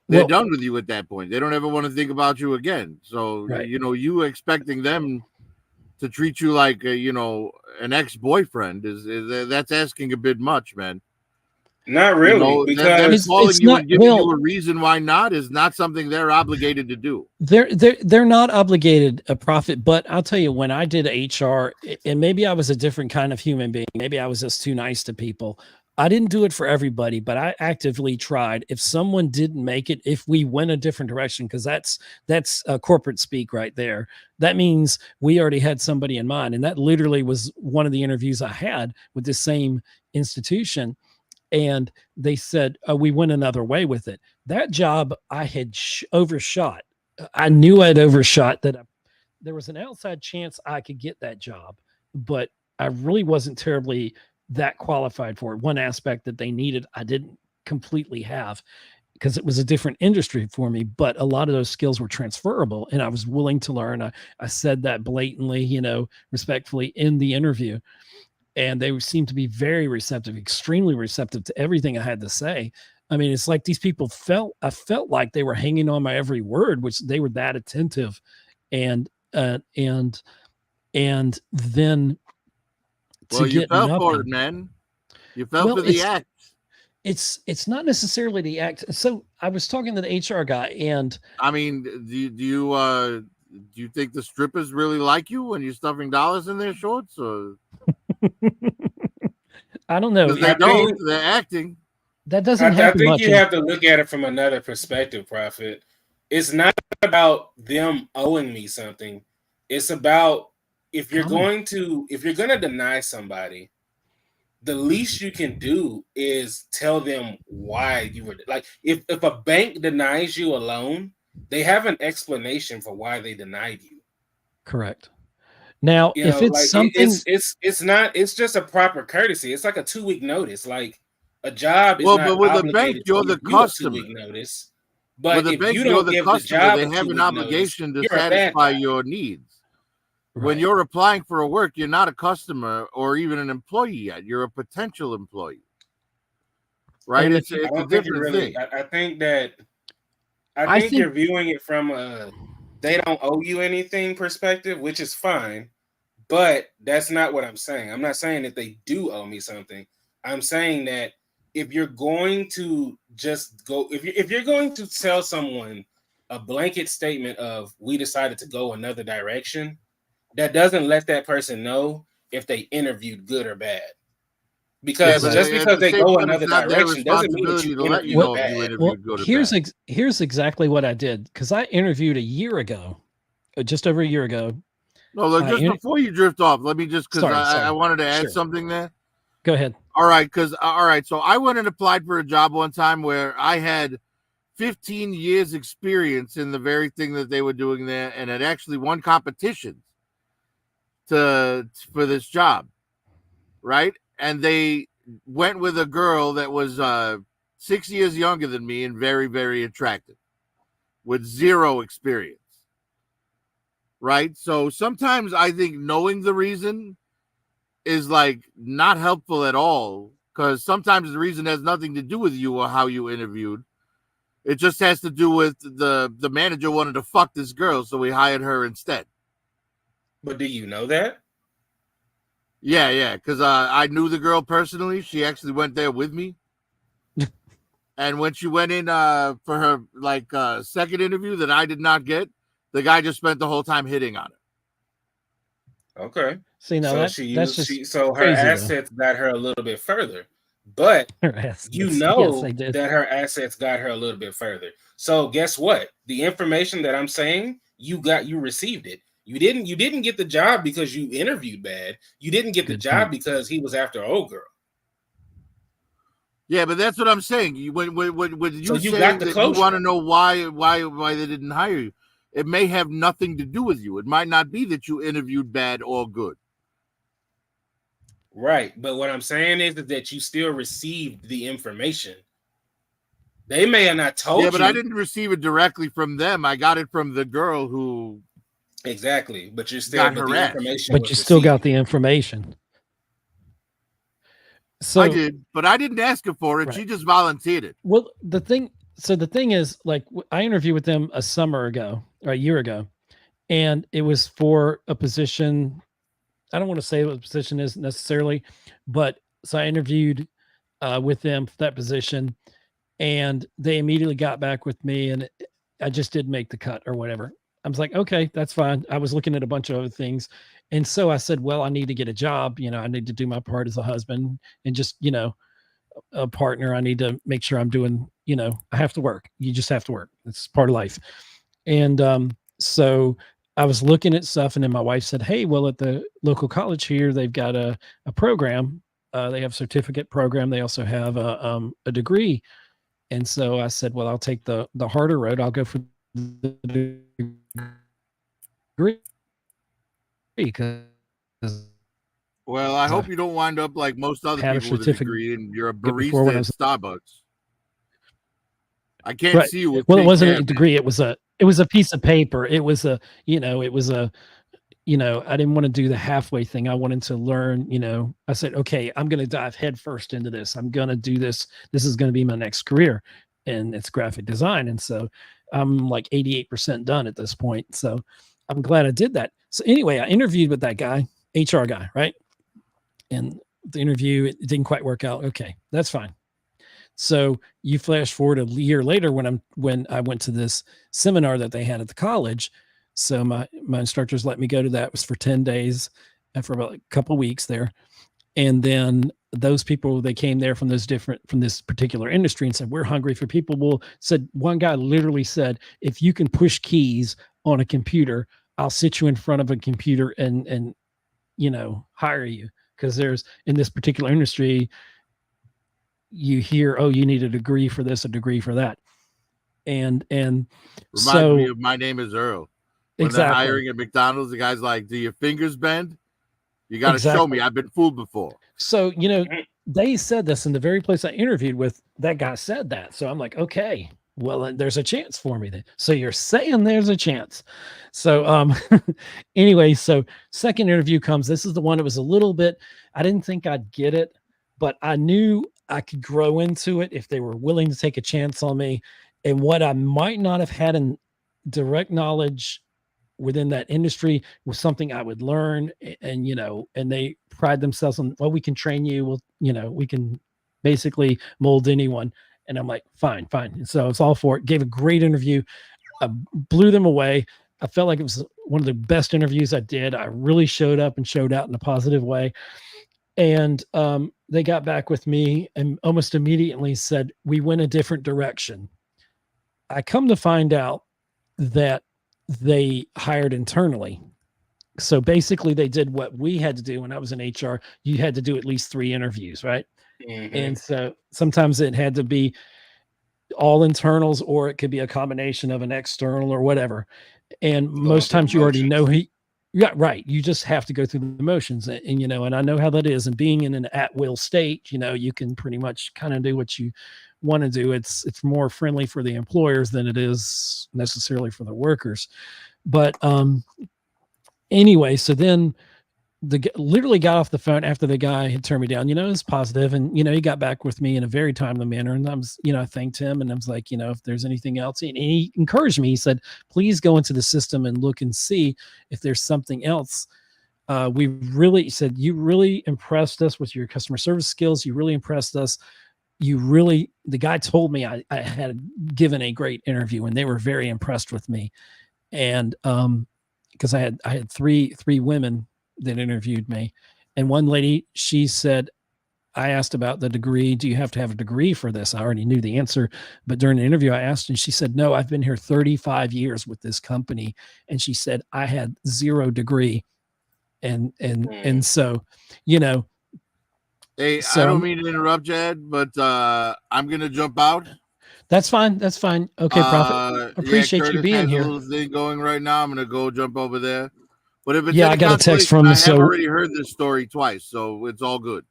they're done with you at that point. They don't ever want to think about you again. So, Right. you expecting them to treat you like, an ex-boyfriend is that's asking a bit much, man. Not really, because calling it's you not, and giving you a reason why not is not something they're obligated to do. They're not obligated a profit, but I'll tell you, when I did HR, and maybe I was a different kind of human being, maybe I was just too nice to people. I didn't do it for everybody, but I actively tried. If someone didn't make it, if we went a different direction, because that's corporate speak right there. That means we already had somebody in mind, and that literally was one of the interviews I had with the same institution. And they said, we went another way with it. That job I had overshot. I knew I'd overshot that. There was an outside chance I could get that job, but I really wasn't terribly that qualified for it. One aspect that they needed, I didn't completely have, because it was a different industry for me, but a lot of those skills were transferable, and I was willing to learn. I said that blatantly, respectfully in the interview. And they seemed to be very receptive, extremely receptive to everything I had to say. I mean, it's like these people I felt like they were hanging on my every word, which they were that attentive. And then Well, you get fell nothing. for it, man. You fell for the act. It's not necessarily the act. So I was talking to the HR guy, and I mean, do you think the strippers really like you when you're stuffing dollars in their shorts? Or I don't know. They don't. They're acting. That doesn't I happen think much. you have to look at it from another perspective, Prophet. It's not about them owing me something. It's about if you're going to deny somebody, the least you can do is tell them why you were like. If a bank denies you a loan, they have an explanation for why they denied you. Correct. Now, if it's something, it's just a proper courtesy. It's like a 2-week notice. Like a job is not but with obligated a bank, you're the customer. 2-week notice. But with a if bank, you you're don't the give customer. the job They have an obligation to satisfy your needs. Right. When you're applying for a work, you're not a customer or even an employee yet. You're a potential employee. Right? It's a different thing. I think you're viewing it from a they don't owe you anything perspective, which is fine. But that's not what I'm saying. I'm not saying that they do owe me something. I'm saying that if you're going to just go, if you're going to tell someone a blanket statement of we decided to go another direction, that doesn't let that person know if they interviewed good or bad. Because but just at because the they same go time, it's another not their direction doesn't mean that responsibility you to let you interviewed know if you bad. interviewed good or bad. Here's exactly what I did, because I interviewed a year ago, just over a year ago. No, look, just before you drift off, let me just because I wanted to add something there. Go ahead. All right, so I went and applied for a job one time where I had 15 years experience in the very thing that they were doing there, and had actually won competitions for this job, right? And they went with a girl that was 6 years younger than me and very, very attractive with zero experience, right? So sometimes I think knowing the reason is like not helpful at all, because sometimes the reason has nothing to do with you or how you interviewed. It just has to do with the manager wanted to fuck this girl, so we hired her instead. But do you know that? Yeah, because I knew the girl personally. She actually went there with me. And when she went in for her second interview that I did not get, the guy just spent the whole time hitting on her. Okay. See, now so her crazy, assets got her a little bit further. But you know that her assets got her a little bit further. So guess what? The information that I'm saying, you received it. You didn't get the job because you interviewed bad. You didn't get the job because he was after an old girl. Yeah, but that's what I'm saying. When you say got the that closure. You want to know why they didn't hire you, it may have nothing to do with you. It might not be that you interviewed bad or good. Right, but what I'm saying is that you still received the information. They may have not told you. Yeah, but I didn't receive it directly from them. I got it from the girl who. Exactly, but you're still got information. But you still got the information. So I did, but I didn't ask her for it. Right. She just volunteered it. Well, the thing is, like, I interviewed with them a summer ago or a year ago, and it was for a position. I don't want to say what the position is necessarily, but so I interviewed with them for that position, and they immediately got back with me, and I just didn't make the cut or whatever. I was like, okay, that's fine. I was looking at a bunch of other things. And so I said, well, I need to get a job. I need to do my part as a husband and just, a partner. I need to make sure I'm doing, I have to work. You just have to work. It's part of life. And so I was looking at stuff, and then my wife said, hey, well, at the local college here, they've got a program. They have a certificate program. They also have a degree. And so I said, well, I'll take the harder road. I'll go for the degree. Well, I hope you don't wind up like most other people with a degree and you're a barista at Starbucks. I can't see you with it wasn't a degree. It was a piece of paper. It was I didn't want to do the halfway thing. I wanted to learn, I said, okay, I'm going to dive headfirst into this. I'm going to do this. This is going to be my next career, and it's graphic design. And so I'm like 88% done at this point. So I'm glad I did that. So anyway, I interviewed with that guy, HR guy, right? And the interview, it didn't quite work out. Okay, that's fine. So you flash forward a year later when I went to this seminar that they had at the college. So my instructors let me go to that. It was for 10 days and for about a couple of weeks there. And then those people, they came there from this particular industry and said, we're hungry for people. Well, one guy literally said, if you can push keys on a computer, I'll sit you in front of a computer and hire you. Because there's, in this particular industry, you hear, oh, you need a degree for this, a degree for that. And reminds me of My Name is Earl. When exactly. They're hiring at McDonald's, the guy's like, do your fingers bend? You got to show me. I've been fooled before. So, they said this in the very place I interviewed with. That guy said that. So I'm like, okay, well, there's a chance for me then. So you're saying there's a chance. So anyway, so second interview comes. This is the one that was a little bit, I didn't think I'd get it, but I knew I could grow into it if they were willing to take a chance on me. And what I might not have had in direct knowledge within that industry was something I would learn. And they pride themselves on, well, we can train you. Well, we can basically mold anyone. And I'm like, fine. And so I was all for it. Gave a great interview. blew them away. I felt like it was one of the best interviews I did. I really showed up and showed out in a positive way. And they got back with me and almost immediately said, we went a different direction. I come to find out that they hired internally. So basically they did what we had to do when I was in HR. You had to do at least 3 interviews, right? Mhm. And so sometimes it had to be all internals, or it could be a combination of an external or whatever. And most times you already know yeah, right. You just have to go through the motions, and and I know how that is. And being in an at-will state, you can pretty much kind of do what you want to do. It's more friendly for the employers than it is necessarily for the workers. But anyway, so then literally got off the phone after the guy had turned me down. It's positive, and he got back with me in a very timely manner. And I was, I thanked him, and I was like, if there's anything else, and he encouraged me. He said, please go into the system and look and see if there's something else. You really impressed us with your customer service skills. You really impressed us. The guy told me I had given a great interview, and they were very impressed with me. And because I had three women that interviewed me, and one lady, she said, I asked about the degree. Do you have to have a degree for this? I already knew the answer, but during the interview I asked, and she said, no, I've been here 35 years with this company. And she said, I had 0 degree. And so, Hey, so I don't mean to interrupt, Jed, but I'm gonna jump out. that's fine. Okay, Prophet. Appreciate Curtis you being has here. a little thing going right now. I'm gonna go jump over there. But if it's Yeah, any I got a text consolation, from I so have already heard this story twice, so it's all good.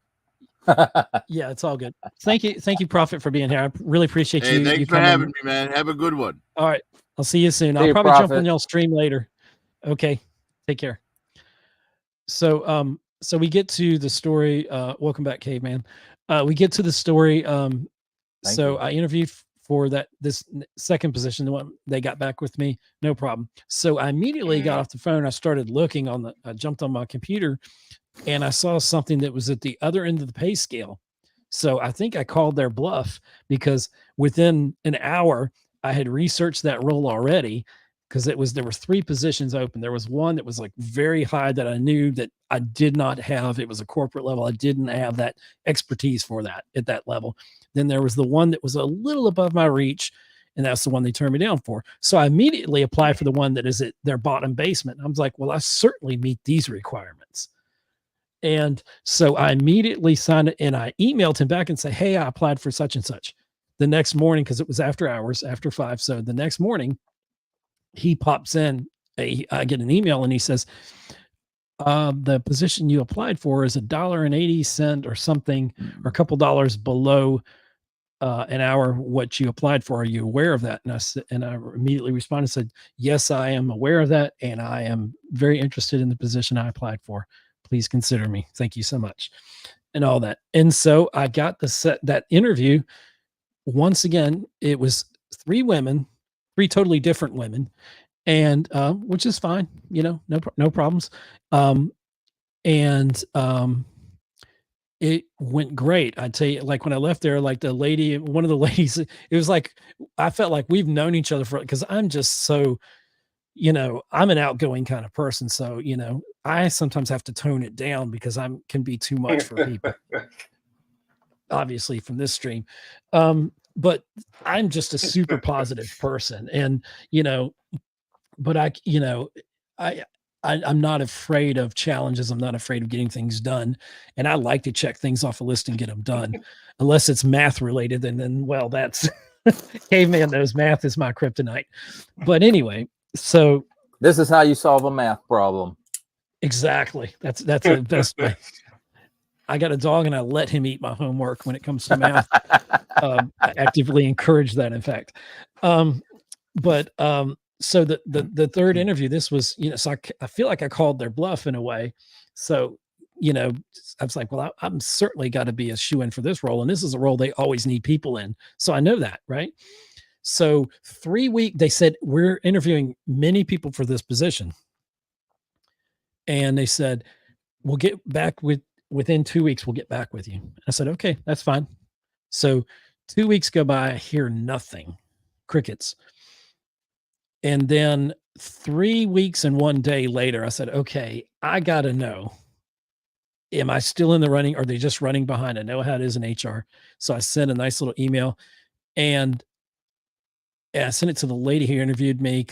yeah, it's all good. Thank you, Prophet, for being here. I really appreciate Hey, you. thanks you for coming. having me, man. Have a good one. All right, I'll see you soon. See I'll you, probably jump Prophet. on y'all stream later. Okay, take care. So we get to the story. Welcome back, Caveman. We get to the story. Thank So you. I interviewed for this second position. The one they got back with me, no problem. So I immediately got off the phone. I started looking I jumped on my computer, and I saw something that was at the other end of the pay scale. So I think I called their bluff, because within an hour I had researched that role already, because there were 3 positions open. There was one that was like very high that I knew that I did not have. It was a corporate level. I didn't have that expertise for that at that level. Then there was the one that was a little above my reach, and that's the one they turned me down for. So I immediately applied for the one that is at their bottom basement. I was like, well, I certainly meet these requirements. And so I immediately signed it, and I emailed him back and say, hey, I applied for such and such. The next morning, because it was after hours, after 5. So the next morning, he pops in. I get an email, and he says, the position you applied for is $1.80 or something, or a couple dollars below an hour what you applied for. Are you aware of that? And I immediately responded and said, yes, I am aware of that, and I am very interested in the position I applied for. Please consider me. Thank you so much. And all that. And so I got that interview. Once again, it was 3 women, 3 totally different women, and which is fine, no problems. It went great. I'd say, like, when I left there, like one of the ladies, it was like, I felt like we've known each other because I'm just so, I'm an outgoing kind of person. So, I sometimes have to tone it down because can be too much for people, obviously, from this stream. But I'm just a super positive person, and, but I'm not afraid of challenges. I'm not afraid of getting things done. And I like to check things off a list and get them done, unless it's math related. And then, well, that's Caveman knows math is my kryptonite. But anyway, so this is how you solve a math problem. Exactly. That's the best way. I got a dog, and I let him eat my homework when it comes to math. I actively encourage that, in fact. So the third interview, this was, so I feel like I called their bluff in a way. So, I was like, well, I'm certainly got to be a shoe-in for this role. And this is a role they always need people in. So I know that, right? So 3 weeks, they said, we're interviewing many people for this position. And they said, we'll get back within 2 weeks, we'll get back with you. I said, okay, that's fine. So 2 weeks go by, I hear nothing, crickets. And then 3 weeks and 1 day later, I said, okay, I got to know, am I still in the running? Or are they just running behind? I know how it is in HR. So I sent a nice little email, and I sent it to the lady who interviewed me,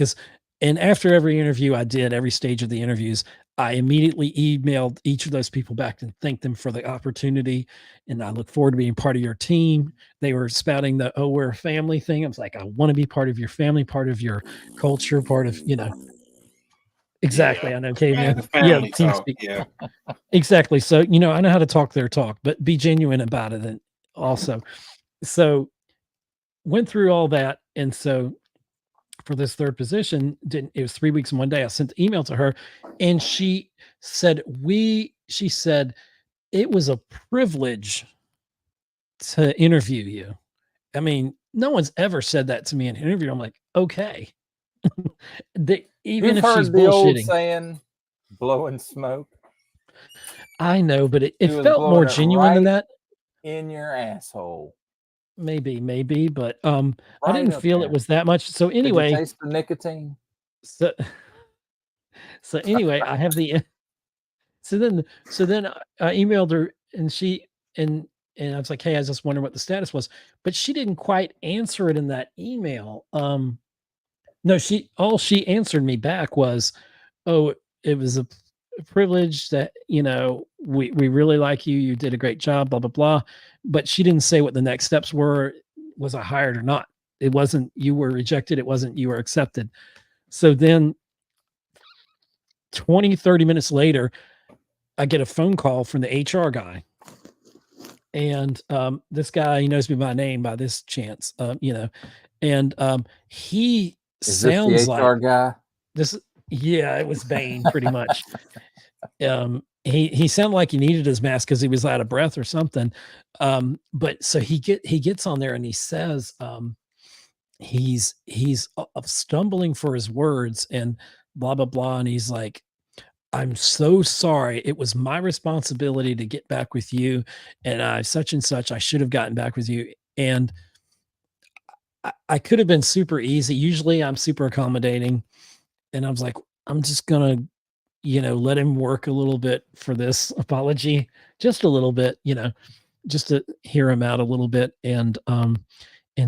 and after every interview I did, every stage of the interviews, I immediately emailed each of those people back and thanked them for the opportunity. And I look forward to being part of your team. They were spouting the, oh, we're a family thing. I was like, I want to be part of your family, part of your culture, part of, exactly. Yeah. I know, caveman. Family Team talk. speak. Yeah. Exactly. So, I know how to talk their talk, but be genuine about it. And also, so went through all that. And so for this third position, it was 3 weeks and 1 day. I sent the email to her, and she said, it was a privilege to interview you. I mean, no one's ever said that to me in an interview. I'm like, okay. Even You've if heard she's the old bullshitting, saying, blowing smoke. I know, but it He was felt more blowing it genuine than right that. in your asshole. Maybe, but I Right didn't up feel there. it was that much. So Did you anyway, taste the nicotine? so anyway, I have the so then I emailed her, and and I was like, hey, I was just wondering what the status was, but she didn't quite answer it in that email. No, all she answered me back was, oh, it was a privilege that, we really like you. You did a great job, blah, blah, blah. But she didn't say what the next steps were. Was I hired or not? It wasn't you were rejected. It wasn't you were accepted. So then 20, 30 minutes later, I get a phone call from the HR guy. And this guy, he knows me by name by this chance, and he Is this sounds the like HR guy? this. Yeah, it was Bane pretty much. He sounded like he needed his mask because he was out of breath or something. But so he gets on there and he says, he's stumbling for his words and blah blah blah, and he's like, I'm so sorry. It was my responsibility to get back with you, and I such and such. I should have gotten back with you, and I could have been super easy. Usually, I'm super accommodating, and I was like, I'm just gonna, let him work a little bit for this apology, just a little bit, just to hear him out a little bit, and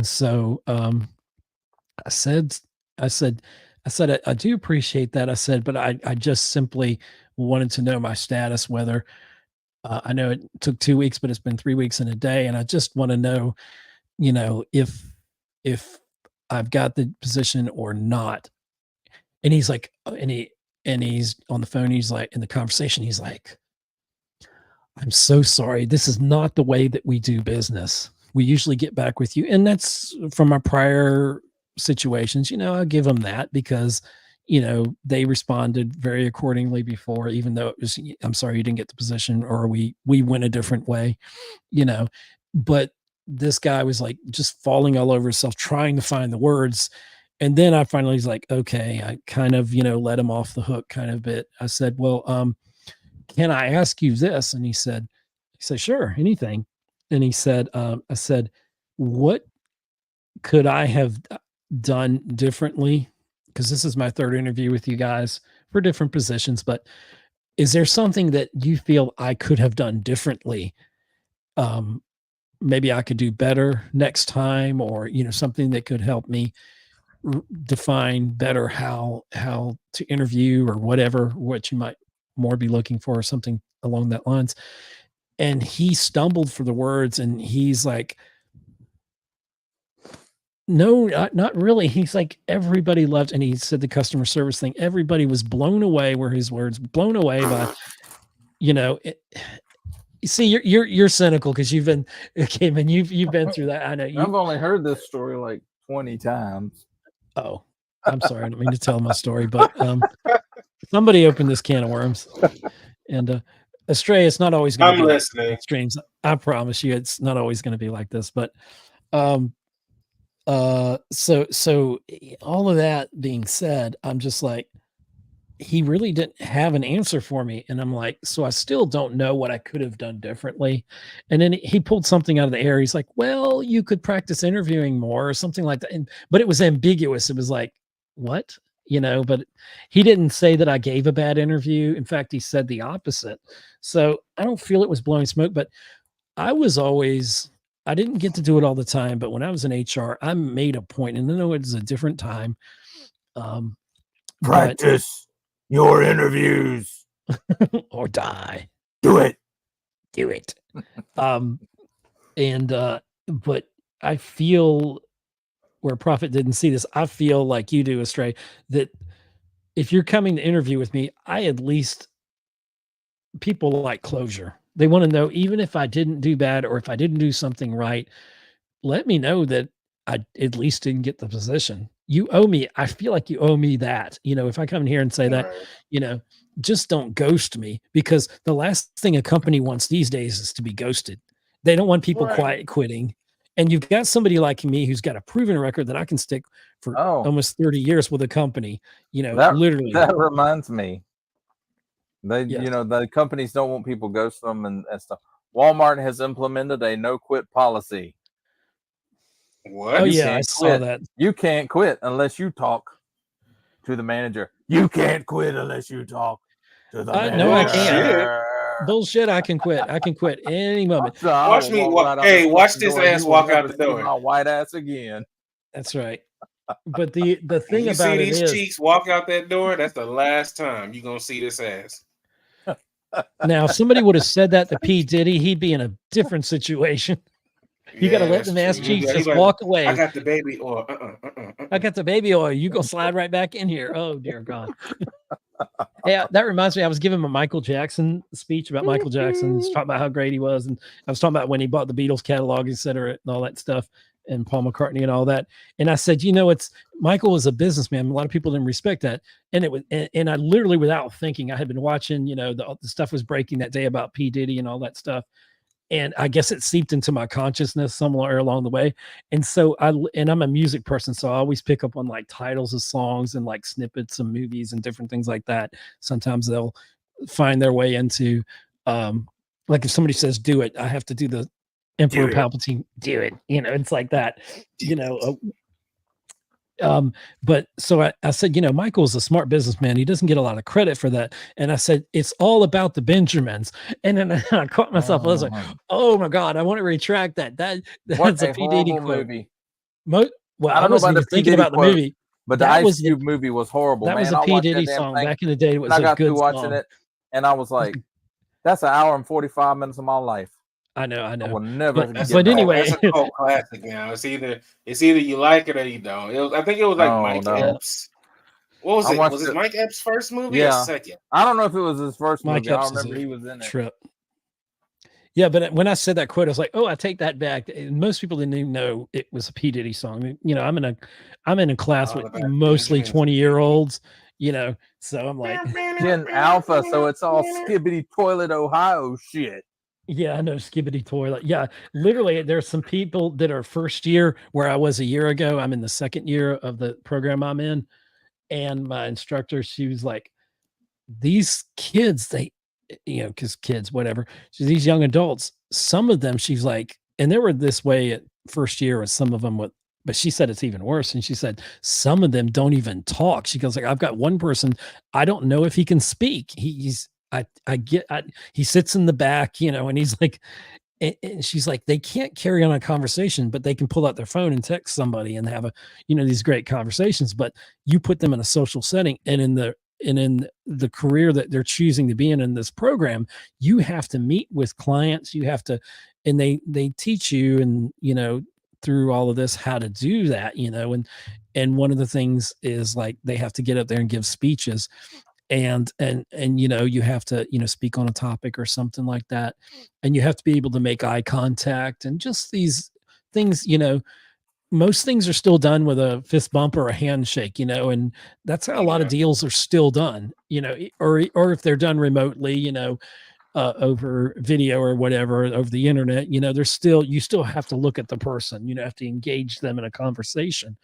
so I said, I said, I do appreciate that. I said, but I just simply wanted to know my status, whether I know it took 2 weeks, but it's been 3 weeks and a day. And I just want to know, if I've got the position or not. And he's like, and he's on the phone. He's like, in the conversation, he's like, I'm so sorry. This is not the way that we do business. We usually get back with you. And that's from our prior situations. I give them that because, they responded very accordingly before, even though it was, I'm sorry you didn't get the position, or we went a different way, but this guy was like just falling all over himself, trying to find the words. And then I finally was like, okay, I kind of, let him off the hook kind of bit. I said, well, can I ask you this? And he said, sure, anything. And he said, I said, what could I have done differently? Because this is my third interview with you guys for different positions, but is there something that you feel I could have done differently? Maybe I could do better next time, or, something that could help me define better how to interview, or whatever, what you might more be looking for, or something along that lines. And he stumbled for the words, and he's like, no, not really. He's like, everybody loved, and he said the customer service thing, everybody was blown away, were his words, blown away by, you see, you're cynical because you've been, okay, man, you've been through that. I know I've only heard this story like 20 times. Oh, I'm sorry. I don't mean to tell my story, but somebody opened this can of worms. And Astray, it's not always going to be listening. like streams. I promise you, it's not always going to be like this. But so all of that being said, I'm just like, he really didn't have an answer for me. And I'm like, so I still don't know what I could have done differently. And then he pulled something out of the air. He's like, well, you could practice interviewing more, or something like that. But it was ambiguous. It was like, what? But he didn't say that I gave a bad interview. In fact, he said the opposite. So I don't feel it was blowing smoke, but I didn't get to do it all the time, but when I was in HR, I made a point, and I know it's a different time. Practice your interviews or die. Do it. But I feel where Prophet didn't see this, I feel like you do, Astray, that if you're coming to interview with me, people like closure. They want to know, even if I didn't do bad or if I didn't do something right, let me know that I at least didn't get the position. You owe me. I feel like you owe me that. If I come in here and say that, just don't ghost me, because the last thing a company wants these days is to be ghosted. They don't want people quiet quitting. And you've got somebody like me who's got a proven record that I can stick for almost 30 years with a company, literally. That reminds me. The companies don't want people ghost them and stuff. Walmart has implemented a no quit policy. What? Oh, yeah, I saw that. You can't quit unless you talk to the manager. You can't quit unless you talk to the manager. No, I can't. Bullshit, I can quit. I can quit any moment. Watch me. Watch this ass walk out the door. My white ass again. That's right. But the thing about it is, you see these cheeks walk out that door, that's the last time you're going to see this ass. Now, if somebody would have said that to P. Diddy, he'd be in a different situation. You got to let them ass cheeks just walk away. I got the baby oil. I got the baby oil. You go slide right back in here. Oh, dear God. Hey, that reminds me, I was giving a Michael Jackson speech about Michael Jackson. He's talking about how great he was. And I was talking about when he bought the Beatles catalog, et cetera, and all that stuff, and Paul McCartney and all that. And I said, Michael was a businessman. A lot of people didn't respect that. And it was, and I literally, without thinking, I had been watching, the stuff was breaking that day about P. Diddy and all that stuff. And I guess it seeped into my consciousness somewhere along the way. And so I'm a music person, so I always pick up on like titles of songs and like snippets of movies and different things like that. Sometimes they'll find their way into, like if somebody says, do it, I have to do the Emperor Palpatine, do it. It's like that, but so I said, Michael's a smart businessman. He doesn't get a lot of credit for that. And I said, it's all about the Benjamins. And then I caught myself. I was like, oh my God, I want to retract that. That's a P. Diddy movie. Well, I wasn't even thinking about the movie, but the Ice Cube movie was horrible. That was a P. Diddy song back in the day. It was I got through watching song. It, and I was like, that's an hour and 45 minutes of my life. I know. I will never. But anyway, it's a cult classic now. It's either you like it or you don't. I think it was like Mike Epps. What was it? Was it Mike Epps' first movie or second? I don't know if it was his first Mike movie. Epps I remember he was in it. Trip. Yeah, but when I said that quote, I was like, "Oh, I take that back." And most people didn't even know it was a P. Diddy song. I'm in a class with mostly 20-year-olds. So I'm like Gen Alpha. So it's all Skibbity Toilet Ohio shit. Yeah, I know, Skibbity Toilet. Yeah, literally, there's some people that are first year where I was a year ago. I'm in the second year of the program I'm in. And my instructor, she was like, these kids, because kids, whatever. So these young adults, some of them, she's like, and they were this way at first year with some of them but she said it's even worse. And she said, some of them don't even talk. She goes like, I've got one person, I don't know if he can speak. He sits in the back, and he's like, and she's like, they can't carry on a conversation, but they can pull out their phone and text somebody and have these great conversations. But you put them in a social setting, and in the career that they're choosing to be in this program, you have to meet with clients. You have to, and they teach you, and through all of this, how to do that, and one of the things is like they have to get up there and give speeches. And you have to speak on a topic or something like that, and you have to be able to make eye contact, and just these things. Most things are still done with a fist bump or a handshake, and that's how a lot of deals are still done, or if they're done remotely, over video or whatever, over the internet, you still have to look at the person, have to engage them in a conversation.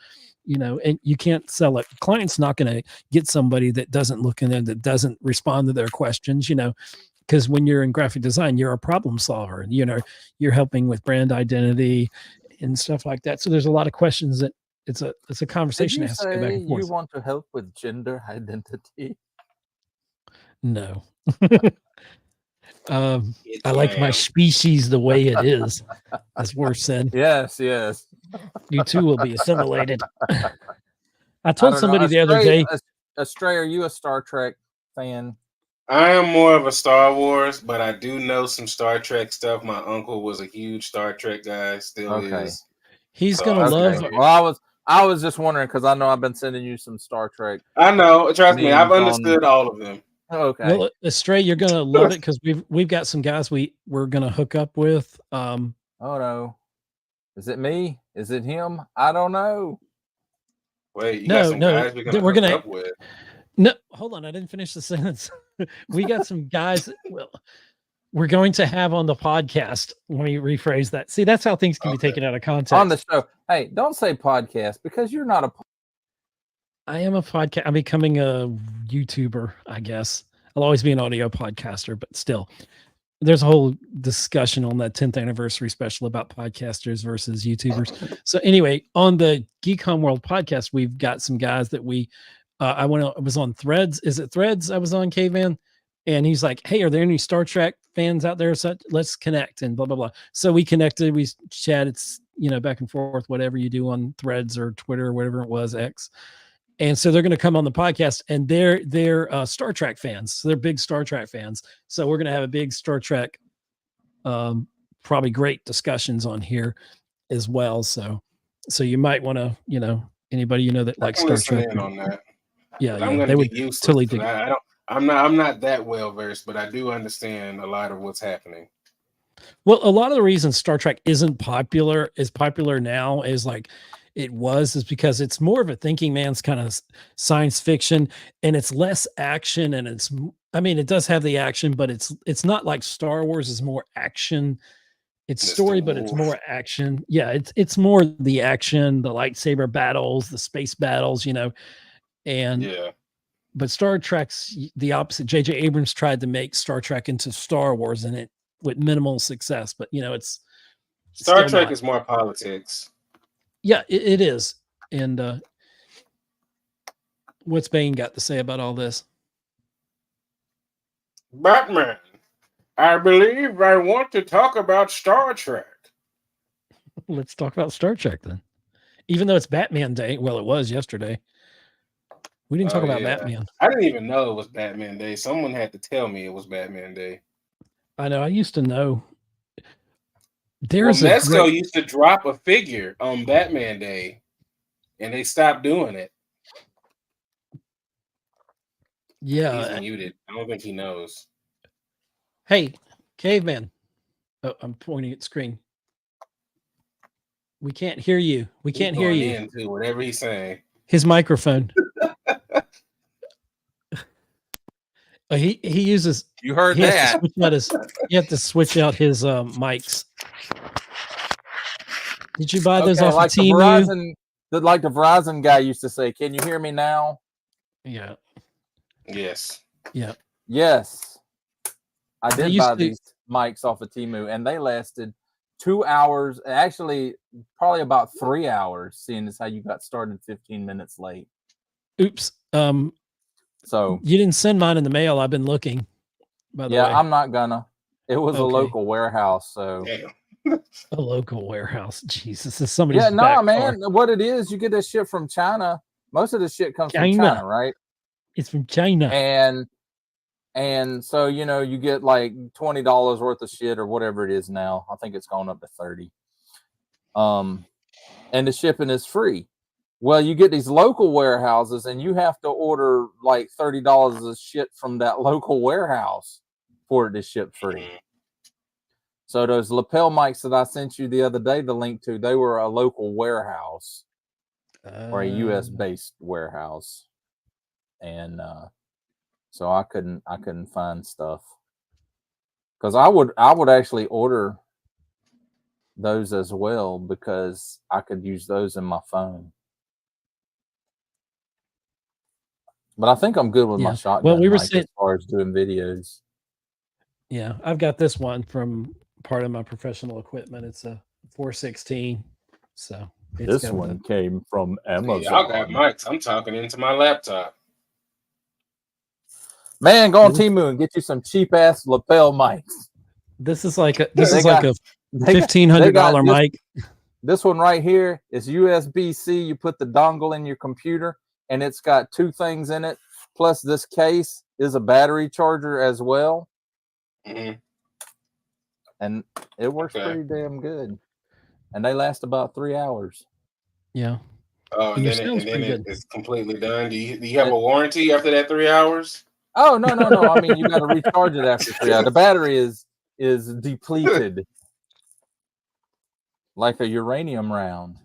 And you can't sell it. Client's not going to get somebody that doesn't look in there, that doesn't respond to their questions, because when you're in graphic design, you're a problem solver, you're helping with brand identity and stuff like that. So there's a lot of questions that it's a Did conversation you that has to go back say and forth. you want to help with gender identity? No. It's I like my lamb. species the way it is, as Worf said. Yes, yes. You too will be assimilated. I I told don't somebody know. the other day. Astray, are you a Star Trek fan? I am more of a Star Wars, but I do know some Star Trek stuff. My uncle was a huge Star Trek guy, still Okay. is. He's So gonna I love. figured- Well, I was just wondering because I know I've been sending you some Star Trek. I know. Trust me, I've memes on- understood all of them. Okay. Well, Astray, you're gonna love it because we've got some guys we're gonna hook up with. Oh no. Is it me? Is it him? I don't know. Wait, you No, got some no, guys we're gonna we're hook gonna- up with. No, hold on, I didn't finish the sentence. We got some guys. Well, we're going to have on the podcast. Let me rephrase that. See, that's how things can be Okay. taken out of context. On the show. Hey, don't say podcast because you're not a. I am a podcast. I'm becoming a YouTuber, I guess. I'll always be an audio podcaster, but still, there's a whole discussion on that 10th anniversary special about podcasters versus YouTubers. So anyway, on the Geek Homeworld podcast, we've got some guys that I was on Threads. Is it Threads? I was on Caveman, and he's like, "Hey, are there any Star Trek fans out there? So let's connect and blah blah blah." So we connected. We chatted, back and forth, whatever you do on Threads or Twitter or whatever it was, X. And so they're going to come on the podcast, and they're Star Trek fans. So they're big Star Trek fans. So we're going to have a big Star Trek, probably great discussions on here as well. So you might want to, anybody that likes Star Trek. In on that. Yeah, I'm gonna they would get used totally to dig. it. I'm not that well versed, but I do understand a lot of what's happening. Well, a lot of the reasons Star Trek isn't popular now is like is because it's more of a thinking man's kind of science fiction, and it's less action, and it does have the action, but it's not like Star Wars is more action. It's story, but it's more action. Yeah, it's more the action, the lightsaber battles, the space battles, and yeah. But Star Trek's the opposite. J.J. Abrams tried to make Star Trek into Star Wars, and it with minimal success. But it's Star Trek is more politics. Yeah, it is. And what's Bane got to say about all this? Batman, I believe I want to talk about Star Trek. Let's talk about Star Trek then. Even though it's Batman Day, well, it was yesterday. We didn't talk about Batman. I didn't even know it was Batman Day. Someone had to tell me it was Batman Day. I know. I used to know. Mezco used to drop a figure on Batman Day, and they stopped doing it. Yeah. He's muted. I don't think he knows. Hey, Caveman. Oh, I'm pointing at screen. We can't hear you. We can't hear you. Into whatever he's saying. His microphone. He uses. You heard that? You have to switch out his mics. Did you buy those off like of Temu? Like the Verizon guy used to say, "Can you hear me now?" Yeah. Yes. Yeah. Yes. I did buy these mics off of Temu, and they lasted 2 hours. Actually, probably about 3 hours. Seeing as how you got started 15 minutes late. Oops. So you didn't send mine in the mail. I've been looking. By the way, I'm not gonna. It was a local warehouse, so. A local warehouse. Jesus, is somebody's. Yeah, no, man. What it is, you get this shit from China. Most of the shit comes from China, right? It's from China, and so you get like $20 worth of shit or whatever it is now. I think it's gone up to 30. And the shipping is free. Well, you get these local warehouses, and you have to order like $30 of shit from that local warehouse for it to ship free. So those lapel mics that I sent you the other day, the link to, they were a local warehouse or a US based warehouse. And so I couldn't find stuff. Because I would actually order those as well, because I could use those in my phone. But I think I'm good with my shotgun. Well, we were as far as doing videos. Yeah, I've got this one from part of my professional equipment. It's a 416. So This one came from Amazon. Y'all got mics. I'm talking into my laptop. Man, go on Temu and get you some cheap ass lapel mics. This is like a They got- a $1,500 mic. This one right here is USB-C. You put the dongle in your computer, and it's got two things in it. Plus, this case is a battery charger as well, Mhm. and it works Okay. pretty damn good. And they last about 3 hours. Yeah. Oh, And and your then, sound's and then pretty it, good. it's completely done. Do you have a warranty after that 3 hours? Oh no! I mean, you got to recharge it after 3 hours. The battery is depleted like a uranium round,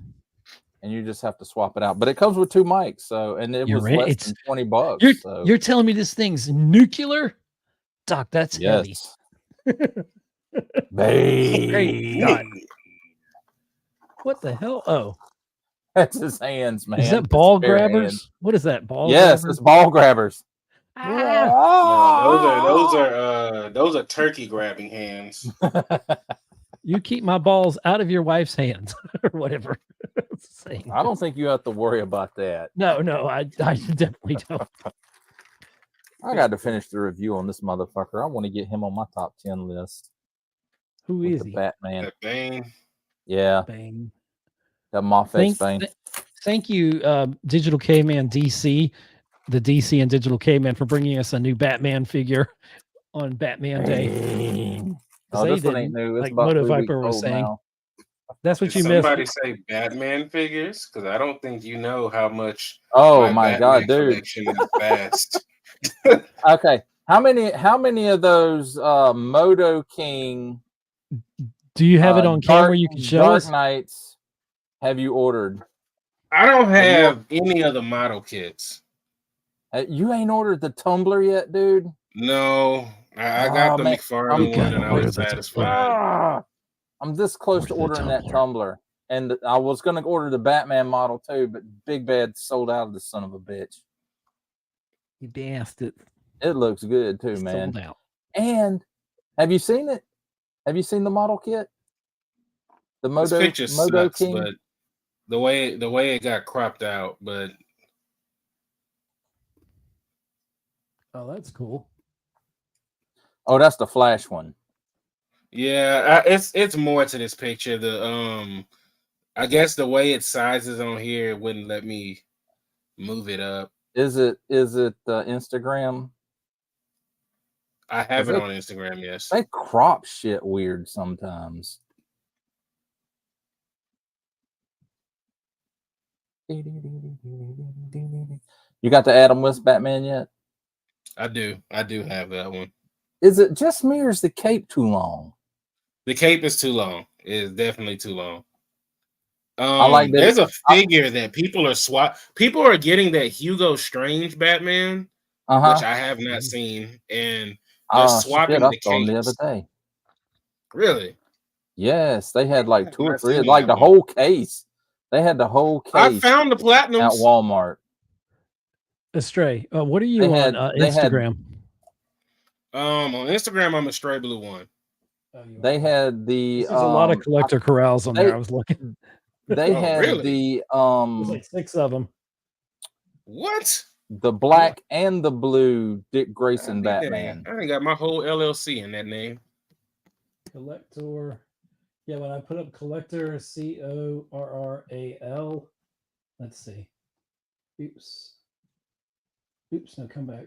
and you just have to swap it out. But it comes with two mics, so and it was less than $20. You're telling me this thing's nuclear? Doc, that's heavy. Yes. Great God. What the hell? Oh, That's his hands, man. is that His ball bare grabbers? hands. What is that? Ball Yes, grabbers? it's ball grabbers. No, those are turkey grabbing hands. You keep my balls out of your wife's hands or whatever. I don't think you have to worry about that. No, I definitely don't. I got to finish the review on this motherfucker. I want to get him on my top 10 list. Who with is the he? Batman. That Bane. Yeah. Bane. That Moffat Bane. Thank you, Digital K-Man DC, the DC and Digital K-Man, for bringing us a new Batman figure on Batman Day. Oh, this one ain't new. It's like about Moto 3 weeks Viper was old saying. now. That's what Did you missed. somebody say Batman figures? Because I don't think you know how much. Oh my Batman God, dude! collection is vast. Okay, how many of those Moto King? Do you have it on camera? You can show Dark us. Knights. Have you ordered? I don't have any of the model kits. You ain't ordered the tumbler yet, dude. No, I got the man. McFarlane one, and I was satisfied. I'm this close to ordering that tumbler, and I was gonna order the Batman model too, but Big Bad sold out of the son of a bitch. You bastard. It looks good too, man. Sold out. And have you seen it? Have you seen the model kit? The This picture Moto sucks, King? but the way it got cropped out, but Oh, that's cool. Oh, that's the Flash one. yeah, it's more to this picture. The I guess the way it sizes on here wouldn't let me move it up. Is it Instagram? I have it on Instagram, yes. They crop shit weird sometimes. You got the Adam West Batman yet? I do have that one. Is it just me or is the cape too long? The cape is too long. It is definitely too long. I like that. There's a figure that people are getting that Hugo Strange Batman, which I have not seen, and they're swapping the capes. The other day. Really? Yes, they had like 2 or 3, like the whole case. They had the whole case. I found the platinums at Walmart. Astray. What are you on Instagram? On Instagram, I'm a Stray Blue One. They had the. There's a lot of collector corrals on there. I was looking. They had the There's like 6 of them. What? The black and the blue Dick Grayson Batman. I got my whole LLC in that name. Collector. Yeah, when I put up collector, CORRAL. Let's see. Oops. No, come back.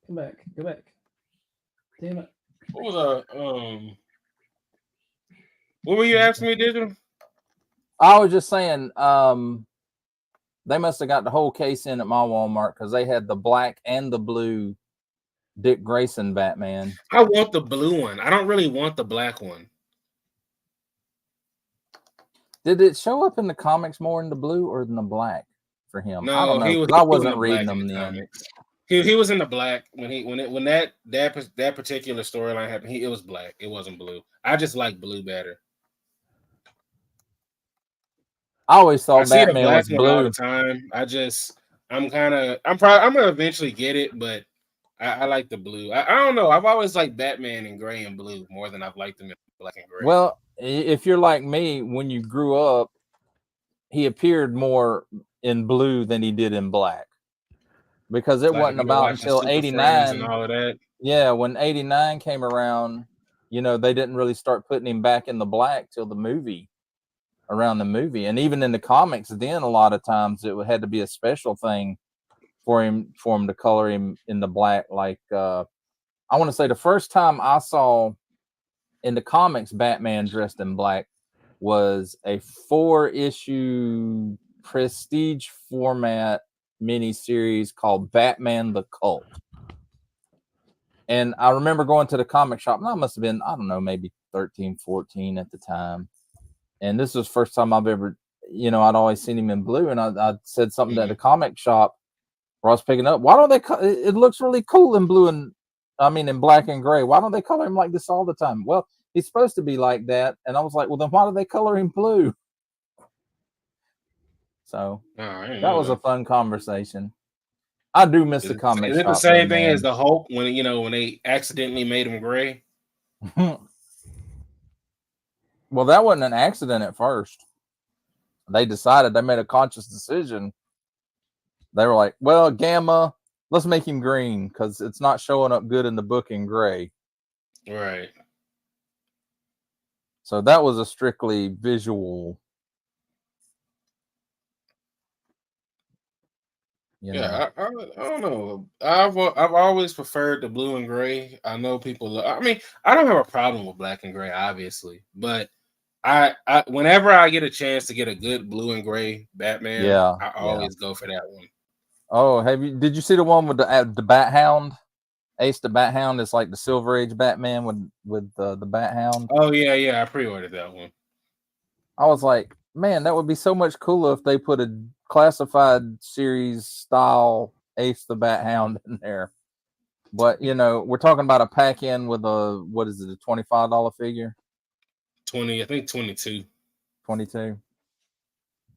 Go back. Damn it. What was what were you asking me, Digital? I was just saying, they must have got the whole case in at my Walmart because they had the black and the blue Dick Grayson Batman. I want the blue one. I don't really want the black one. Did it show up in the comics more in the blue or in the black for him? No, I don't know. I wasn't reading them then. He was in the black when that particular storyline happened. It was black. It wasn't blue. I just like blue better. I always thought Batman was blue all the time. I'm gonna eventually get it, but I like the blue. I don't know. I've always liked Batman in gray and blue more than I've liked them in black and gray. Well, if you're like me, when you grew up, he appeared more in blue than he did in black, because it Like if wasn't you were about watching until Super Friends and 89. all of that. Yeah, when 89 came around, you know, they didn't really start putting him back in the black till around the movie. And even in the comics then, a lot of times it had to be a special thing for him to color him in the black. Like I want to say the first time I saw in the comics Batman dressed in black was a 4-issue prestige format miniseries called Batman the Cult. And I remember going to the comic shop, and I must have been, I don't know, maybe 13, 14 at the time. And this was the first time I've ever, you know, I'd always seen him in blue. And I said something at the comic shop where I was picking up. Why don't they, it looks really cool in blue and, I mean, in black and gray. Why don't they color him like this all the time? Well, he's supposed to be like that. And I was like, well, then why do they color him blue? So that was a fun conversation. I do miss the comic shop. Is it the same thing as the Hulk when, you know, when they accidentally made him gray? Well, that wasn't an accident at first. They made a conscious decision. They were like, well, Gamma, let's make him green because it's not showing up good in the book in gray. Right. So that was a strictly visual. Yeah, I don't know. I've always preferred the blue and gray. I know people. I mean, I don't have a problem with black and gray, obviously, but I whenever I get a chance to get a good blue and gray Batman, I always go for that one. Oh, did you see the one with the Bat Hound? Ace the Bat Hound is like the Silver Age Batman with the Bat Hound. Oh yeah, I pre-ordered that one. I was like, man, that would be so much cooler if they put a classified series style Ace the Bat Hound in there. But you know, we're talking about a pack in with a $25 figure? 20, I think 22. 22.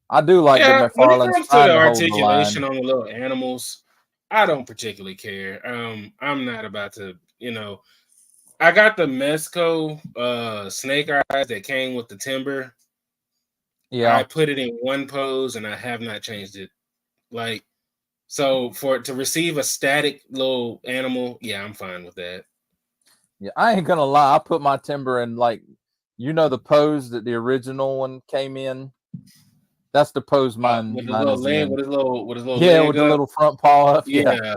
I do like that McFarlane's when it comes to trying the to hold the articulation line. on the little animals, I don't particularly care. I'm not about to, you know. I got the Mezco snake eyes that came with the timber. Yeah. I put it in one pose and I have not changed it. Like, so for it to receive a static little animal, yeah, I'm fine with that. Yeah, I ain't gonna lie. I put my timber in, like, you know, the pose that the original one came in. That's the pose mine. With his mine little is leg, in. with his little with leg the up. little front paw up. Yeah.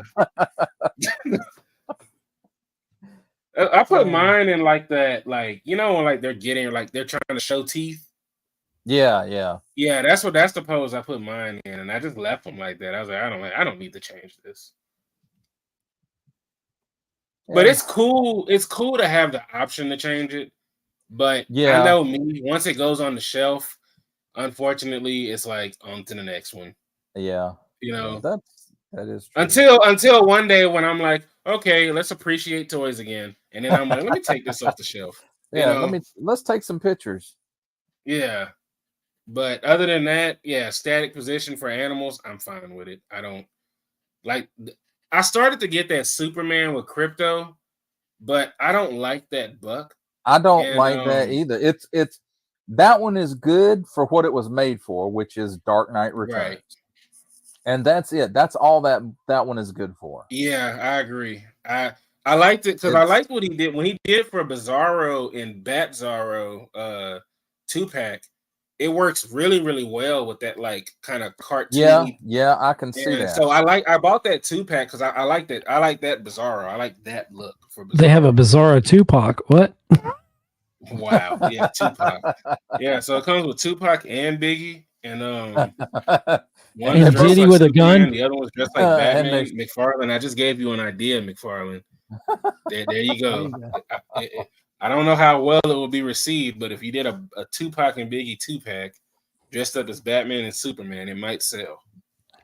I put mine in like that, like, you know, when like they're trying to show teeth. Yeah. That's the pose I put mine in, and I just left them like that. I was like, I don't need to change this. Yeah. But it's cool. It's cool to have the option to change it. But I know me, once it goes on the shelf, unfortunately, it's like on to the next one. Yeah. You know, that is true. Until one day when I'm like, okay, let's appreciate toys again. And then I'm like, let me take this off the shelf. Yeah, let's take some pictures. Yeah. But other than that, yeah, static position for animals, I'm fine with it. I don't like. I started to get that Superman with Crypto, but I don't like that Buck. I don't like that either. It's that one is good for what it was made for, which is Dark Knight Returns. Right. And that's it. That's all that one is good for. Yeah, I agree. I liked it because I liked what he did when he did for Bizarro and Bat Zorro 2-pack. It works really, really well with that like kind of cartoon. Yeah, I can see that. So I bought that 2-pack because I like that. I like that Bizarro. I like that look for Bizarro. They have a Bizarro 2-pack. What? Wow. Yeah, Tupac. Yeah, so it comes with Tupac and Biggie, and one is dressed like with Superman, a gun. the other one's dressed like Batman. McFarlane, I just gave you an idea, McFarlane. There you go. I don't know how well it will be received, but if you did a Tupac and Biggie 2-pack dressed up as Batman and Superman, it might sell.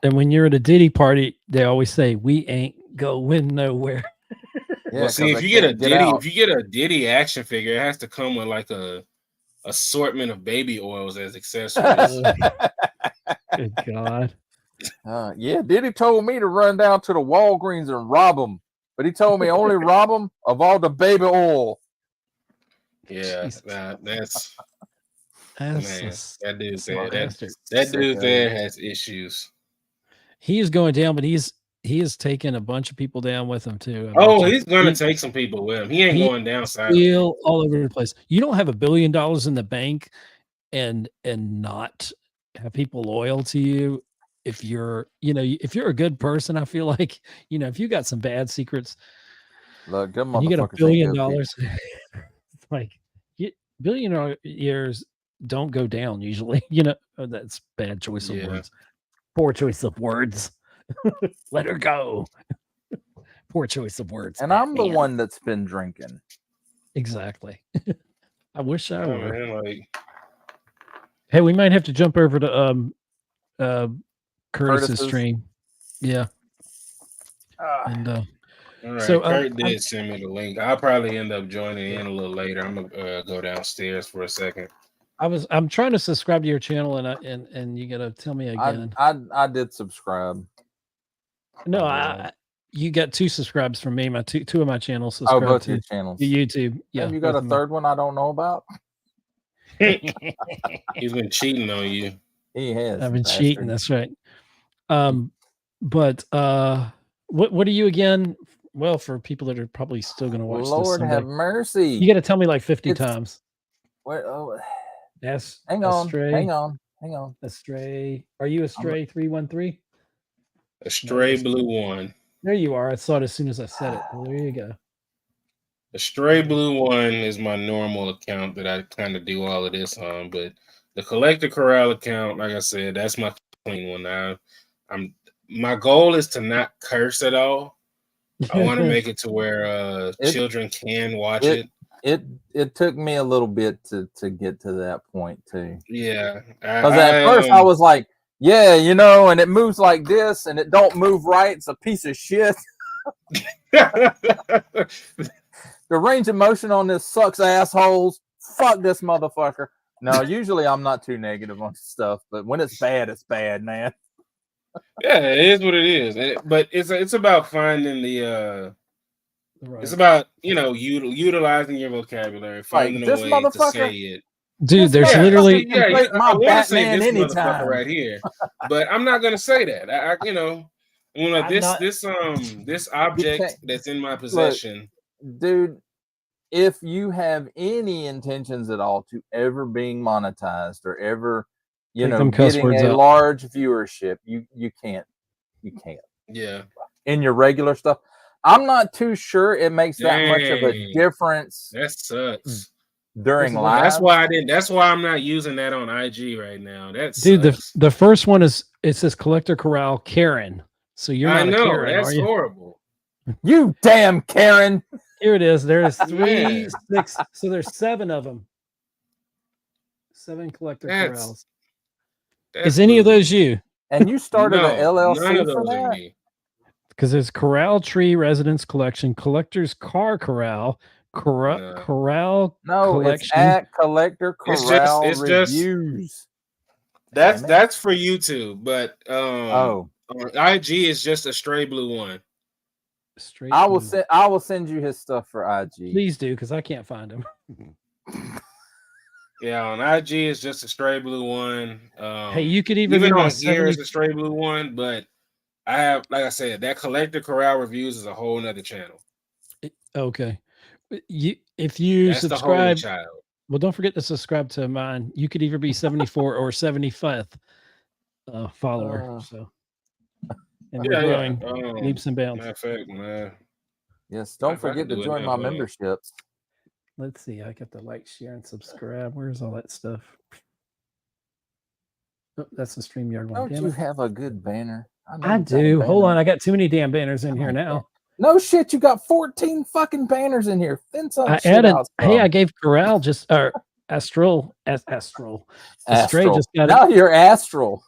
And when you're at a Diddy party, they always say, "We ain't going nowhere." Yeah, well, see, if you get a Diddy action figure, it has to come with like a assortment of baby oils as accessories. Good God. Yeah, Diddy told me to run down to the Walgreens and rob them, but he told me only rob them of all the baby oil. Yeah, that's That's Man, that dude smart there, bastard. that dude Sicko. there has issues. He is going down, but he is taking a bunch of people down with him too. Oh, he's gonna take some people with him. He ain't he- going down silently. Still all over the place. You don't have $1 billion in the bank and not have people loyal to you. If you're, if you're a good person, I feel like, if you got some bad secrets Look, good and you get $1 motherfuckers. billion, ain't good people. like billionaires don't go down usually. That's bad choice of Yeah. words. Poor choice of words. Let her go. Poor choice of words. And I'm the Man. one that's been drinking. Exactly. I wish I Oh, were. man, like, Hey, we might have to jump over to Curtis's Curtis's? stream. Yeah. And all right. So, Kurt did send me the link. I'll probably end up joining in a little later. I'm gonna go downstairs for a second. I'm trying to subscribe to your channel and you gotta tell me again. I did subscribe. No, you got 2 subscribes from me. My two of my channels Oh, subscribed both to your channels. YouTube. Yeah. And you got both a of them. third one I don't know about? He's been cheating on you. He has. I've been bastard. cheating, that's right. But what are you again? Well, for people that are probably still gonna watch this Lord someday, have mercy. you gotta tell me like 50 It's- times. Where, oh, Hang hang on. Astray. Are you Astray 313? A stray blue one. There you are. I saw it as soon as I said it. Well, there you go. A stray blue one is my normal account that I kind of do all of this on, but the Collector Corral account, like I said, that's my clean one. Now, my goal is to not curse at all. I want to make it to where children can watch it. It took me a little bit to get to that point too. Yeah, Because at first I was like, yeah, and it moves like this, and it don't move right. It's a piece of shit. The range of motion on this sucks, assholes. Fuck this motherfucker. No, usually I'm not too negative on stuff, but when it's bad, man. Yeah, it is what it is. But it's about finding the Right. it's about utilizing your vocabulary, finding this a way to motherfucker? say it. Dude, there's Yeah, literally yeah, I want to say Batman this anytime. motherfucker right here, but I'm not gonna say that. This object that's in my possession. Look, dude, if you have any intentions at all to ever being monetized or ever, getting a large viewership, you can't. Yeah. In your regular stuff, I'm not too sure it makes that much of a difference. That sucks. During live. That's why I'm not using that on IG right now. Dude, the first one it says Collector Corral Karen. So you're not a Karen, that's are you? horrible. You damn Karen. Here it is. There's 3, 6. So there's 7 of them. 7 Collector Corrals. Is any of those you? And you started an LLC none of for those are that? me. Because there's Corral Tree Residence Collection, Collector's Car Corral, Corral No, it's at Collector Corral Reviews. That's for YouTube, but on IG is just a stray blue one. I will send you his stuff for IG. Please do, because I can't find him. Yeah, on IG it's just a stray blue one. Hey, you could even on here is a stray blue one, but I have, like I said, that Collector Corral Reviews is a whole nother channel. Okay. If you That's subscribe, the Holy Child. Well, don't forget to subscribe to mine. You could either be 74 or 75th follower. And we're growing leaps and bounds. Matter of fact, man. Yes, don't forget to join my memberships. Let's see. I got to like, share, and subscribe. Where's all that stuff? Oh, that's the StreamYard one. Don't you have a good banner? I do. Hold on. I got too many damn banners in here now. No shit. You got 14 fucking banners in here. I added. Hey, I gave Corral Astral. Astray just got now you're Astral.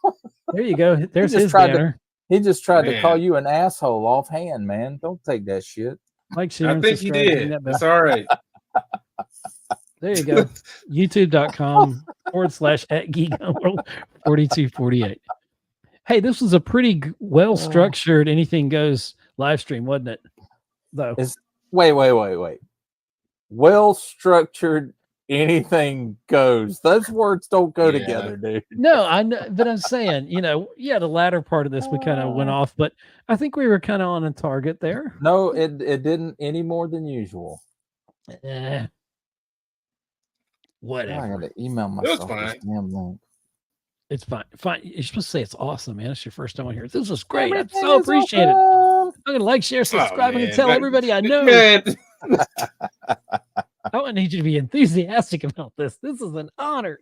There you go. There's his banner. He just tried to call you an asshole offhand, man. Don't take that shit. Like, share, I and think he did. That's all right. There you go. YouTube.com/@Geek Homeworld 4248. Hey, this was a pretty well structured anything goes live stream, wasn't it? Though. Wait. Well structured anything goes. Those words don't go Yeah. together, dude. No, I know, but I'm saying, the latter part of this we kind of went off, but I think we were kind of on a target there. No, it didn't any more than usual. Eh, I whatever. gotta email was myself this fine. damn link. It's fine. Fine. You're supposed to say it's awesome, man. It's your first time on here. This was great. I Everything so is appreciate it. awesome. I'm gonna like, share, subscribe, and man. tell everybody I know. Man, I need you to be enthusiastic about this. This is an honor.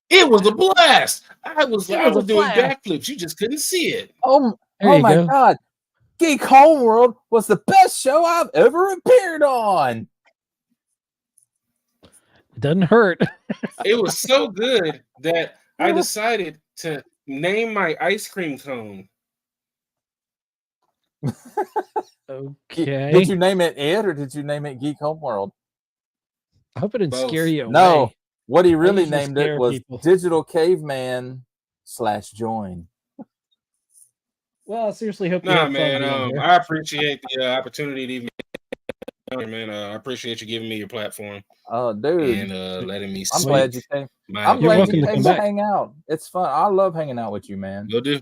it was a blast. I was It was a doing blast. backflips. You just couldn't see it. Oh There you my go. God. Geek Homeworld was the best show I've ever appeared on. It doesn't hurt. It was so good that I decided to name my ice cream cone. Okay. Did you name it Ed or did you name it Geek Homeworld? I hope it didn't Both. scare you away. No. What he really usually named it scare was people. Digital Caveman /Join. Well, I seriously hope you Nah, have fun man. being here. I appreciate the opportunity to even, man. I appreciate you giving me your platform Oh, dude. and letting me. I'm speak glad you came. my I'm You're glad welcome you to came come to back. hang out. It's fun. I love hanging out with you, man. Will do.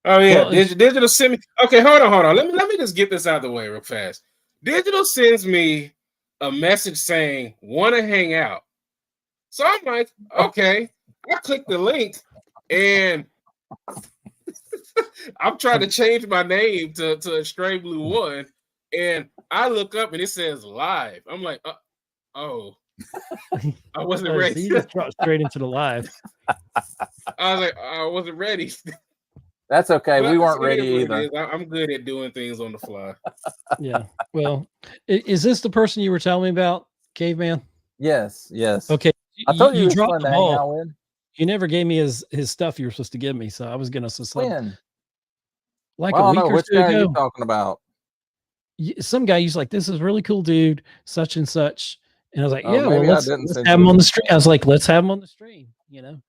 Oh yeah, Well, it's- digital send me. Okay, hold on. Let me just get this out of the way real fast. Digital sends me a message saying want to hang out. So I'm like, okay. I click the link and I'm trying to change my name to a Stray Blue One, and I look up and it says live. I'm like, oh, I wasn't so ready. you just dropped straight into the live. I was like, I wasn't ready. That's okay. But We weren't it is ready what it either. is. I'm good at doing things on the fly. Yeah. Well, is this the person you were telling me about, Caveman? Yes, yes. Okay. I told you, you it was dropped fun the to hang out ball. with. You never gave me his stuff you were supposed to give me, so I was gonna When? like Well, a I week don't know or which two guy are you ago. talking about. Some guy he's like, this is really cool, dude, such and such. And I was like, Oh, yeah, well, maybe I let's didn't send have you him on the- the stream. I was like, let's have him on the stream, And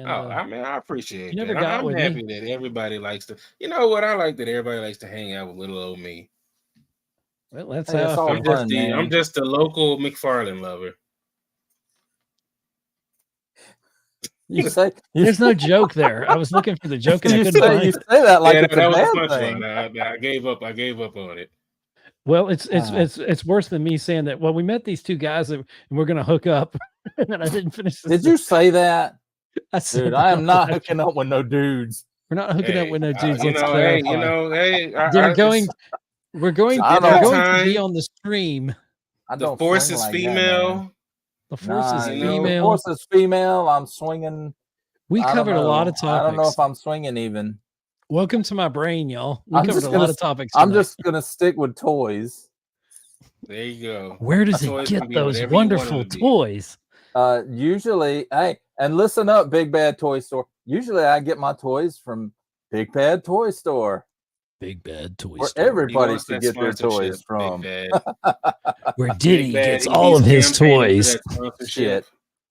I mean, I appreciate you never that. got I'm with happy me. that everybody likes to. You know what? I like that everybody likes to hang out with little old me. Well, that's Hey, how it's I all feel. fun, man. I'm just a local McFarlane lover. There's no joke there. I was looking for the joke and I couldn't find you it. say that like Yeah, it's that a was bad a thing. punchline. I gave up. I gave up on it. Well, it's worse than me saying that. Well, we met these two guys and we're gonna hook up, and then I didn't finish. Did you say that? I said, Dude, I am not hooking up with no dudes. We're not hooking up with no dudes. You Let's know, clarify. We're going I to don't- be on the stream. I the don't force swing is like that, female. man. The force is Nah, you know, The female. force is female. I'm swinging. We I don't covered a lot of know. I don't know topics. if I'm swinging even. Welcome to my brain, y'all. We I'm covered just a gonna- lot of topics. I'm tonight. just gonna stick with toys. There you go. Where does Toys he can get be those whatever you want them wonderful to be. toys? Usually, hey, and listen up, Big Bad Toy Store. Usually, I get my toys from Big Bad Toy Store, Big Bad Toy where Store. everybody wants should that get their sponsorship, toys from. Big Bad. Where Diddy Big Bad, gets he all needs of his campaigning for toys. that sponsorship. Shit,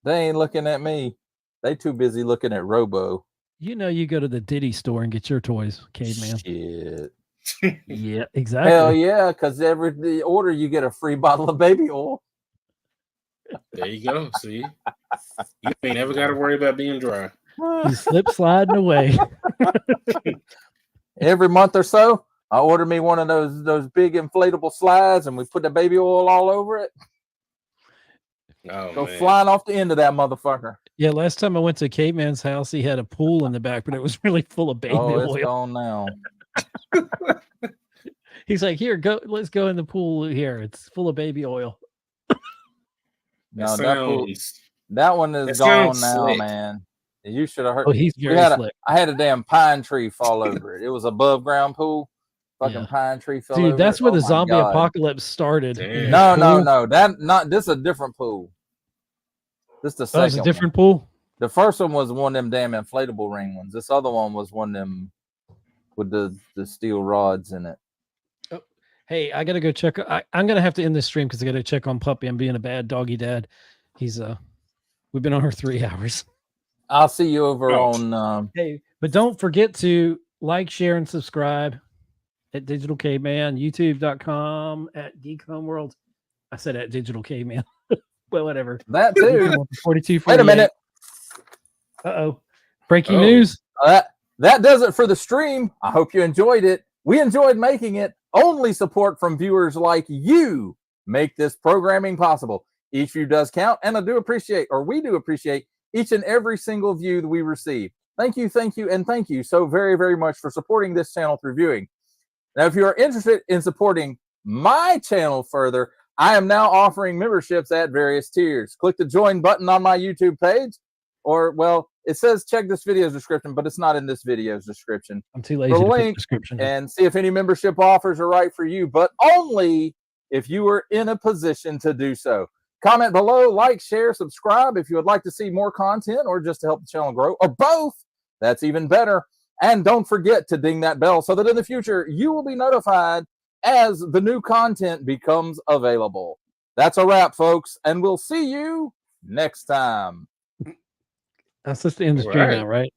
they ain't looking at me. They too busy looking at Robo. You know, you go to the Diddy store and get your toys, Caveman. Shit. Yeah, exactly. Hell yeah, because every order you get a free bottle of baby oil. There you go. See, you ain't never got to worry about being dry. You slip sliding away. Every month or so, I order me one of those big inflatable slides, and we put the baby oil all over it. Oh Go man. flying off the end of that motherfucker. Yeah, last time I went to Caveman's house, he had a pool in the back, but it was really full of baby Oh, it's oil. gone now. He's like, "Here, go. Let's go in the pool here. It's full of baby oil." No, Sounds- that one is that gone sounds now, slick. man. You should have heard. Oh, he's very slick. I had a damn pine tree fall over it. It was above ground pool. Fucking Yeah. pine tree fell over Dude, that's it. where Oh the my zombie God. apocalypse started. Damn. in No, the no, pool. no. This is a different pool. This is the Oh, second it's a one. different pool. The first one was one of them damn inflatable ring ones. This other one was one of them with the steel rods in it. Hey, I gotta go check. I'm gonna have to end this stream because I gotta check on Puppy. I'm being a bad doggy dad. He's we've been on her 3 hours. I'll see you over Ouch. on. Hey, but don't forget to like, share, and subscribe at Digital Caveman, YouTube.com at Geek Homeworld. I said at Digital Caveman. Well, whatever. That too. 42. Wait a minute. Uh-oh. Breaking Oh. news. That does it for the stream. I hope you enjoyed it. We enjoyed making it. Only support from viewers like you make this programming possible. Each view does count, and we do appreciate each and every single view that we receive. Thank you, and thank you so very, very much for supporting this channel through viewing. Now, if you are interested in supporting my channel further, I am now offering memberships at various tiers. Click the join button on my YouTube page, or, well, it says check this video's description, but it's not in this video's description. I'm too lazy The to put link description. and see if any membership offers are right for you, but only if you are in a position to do so. Comment below, like, share, subscribe if you would like to see more content or just to help the channel grow, or both. That's even better. And don't forget to ding that bell so that in the future you will be notified as the new content becomes available. That's a wrap, folks, and we'll see you next time. That's just the end of the stream now, right?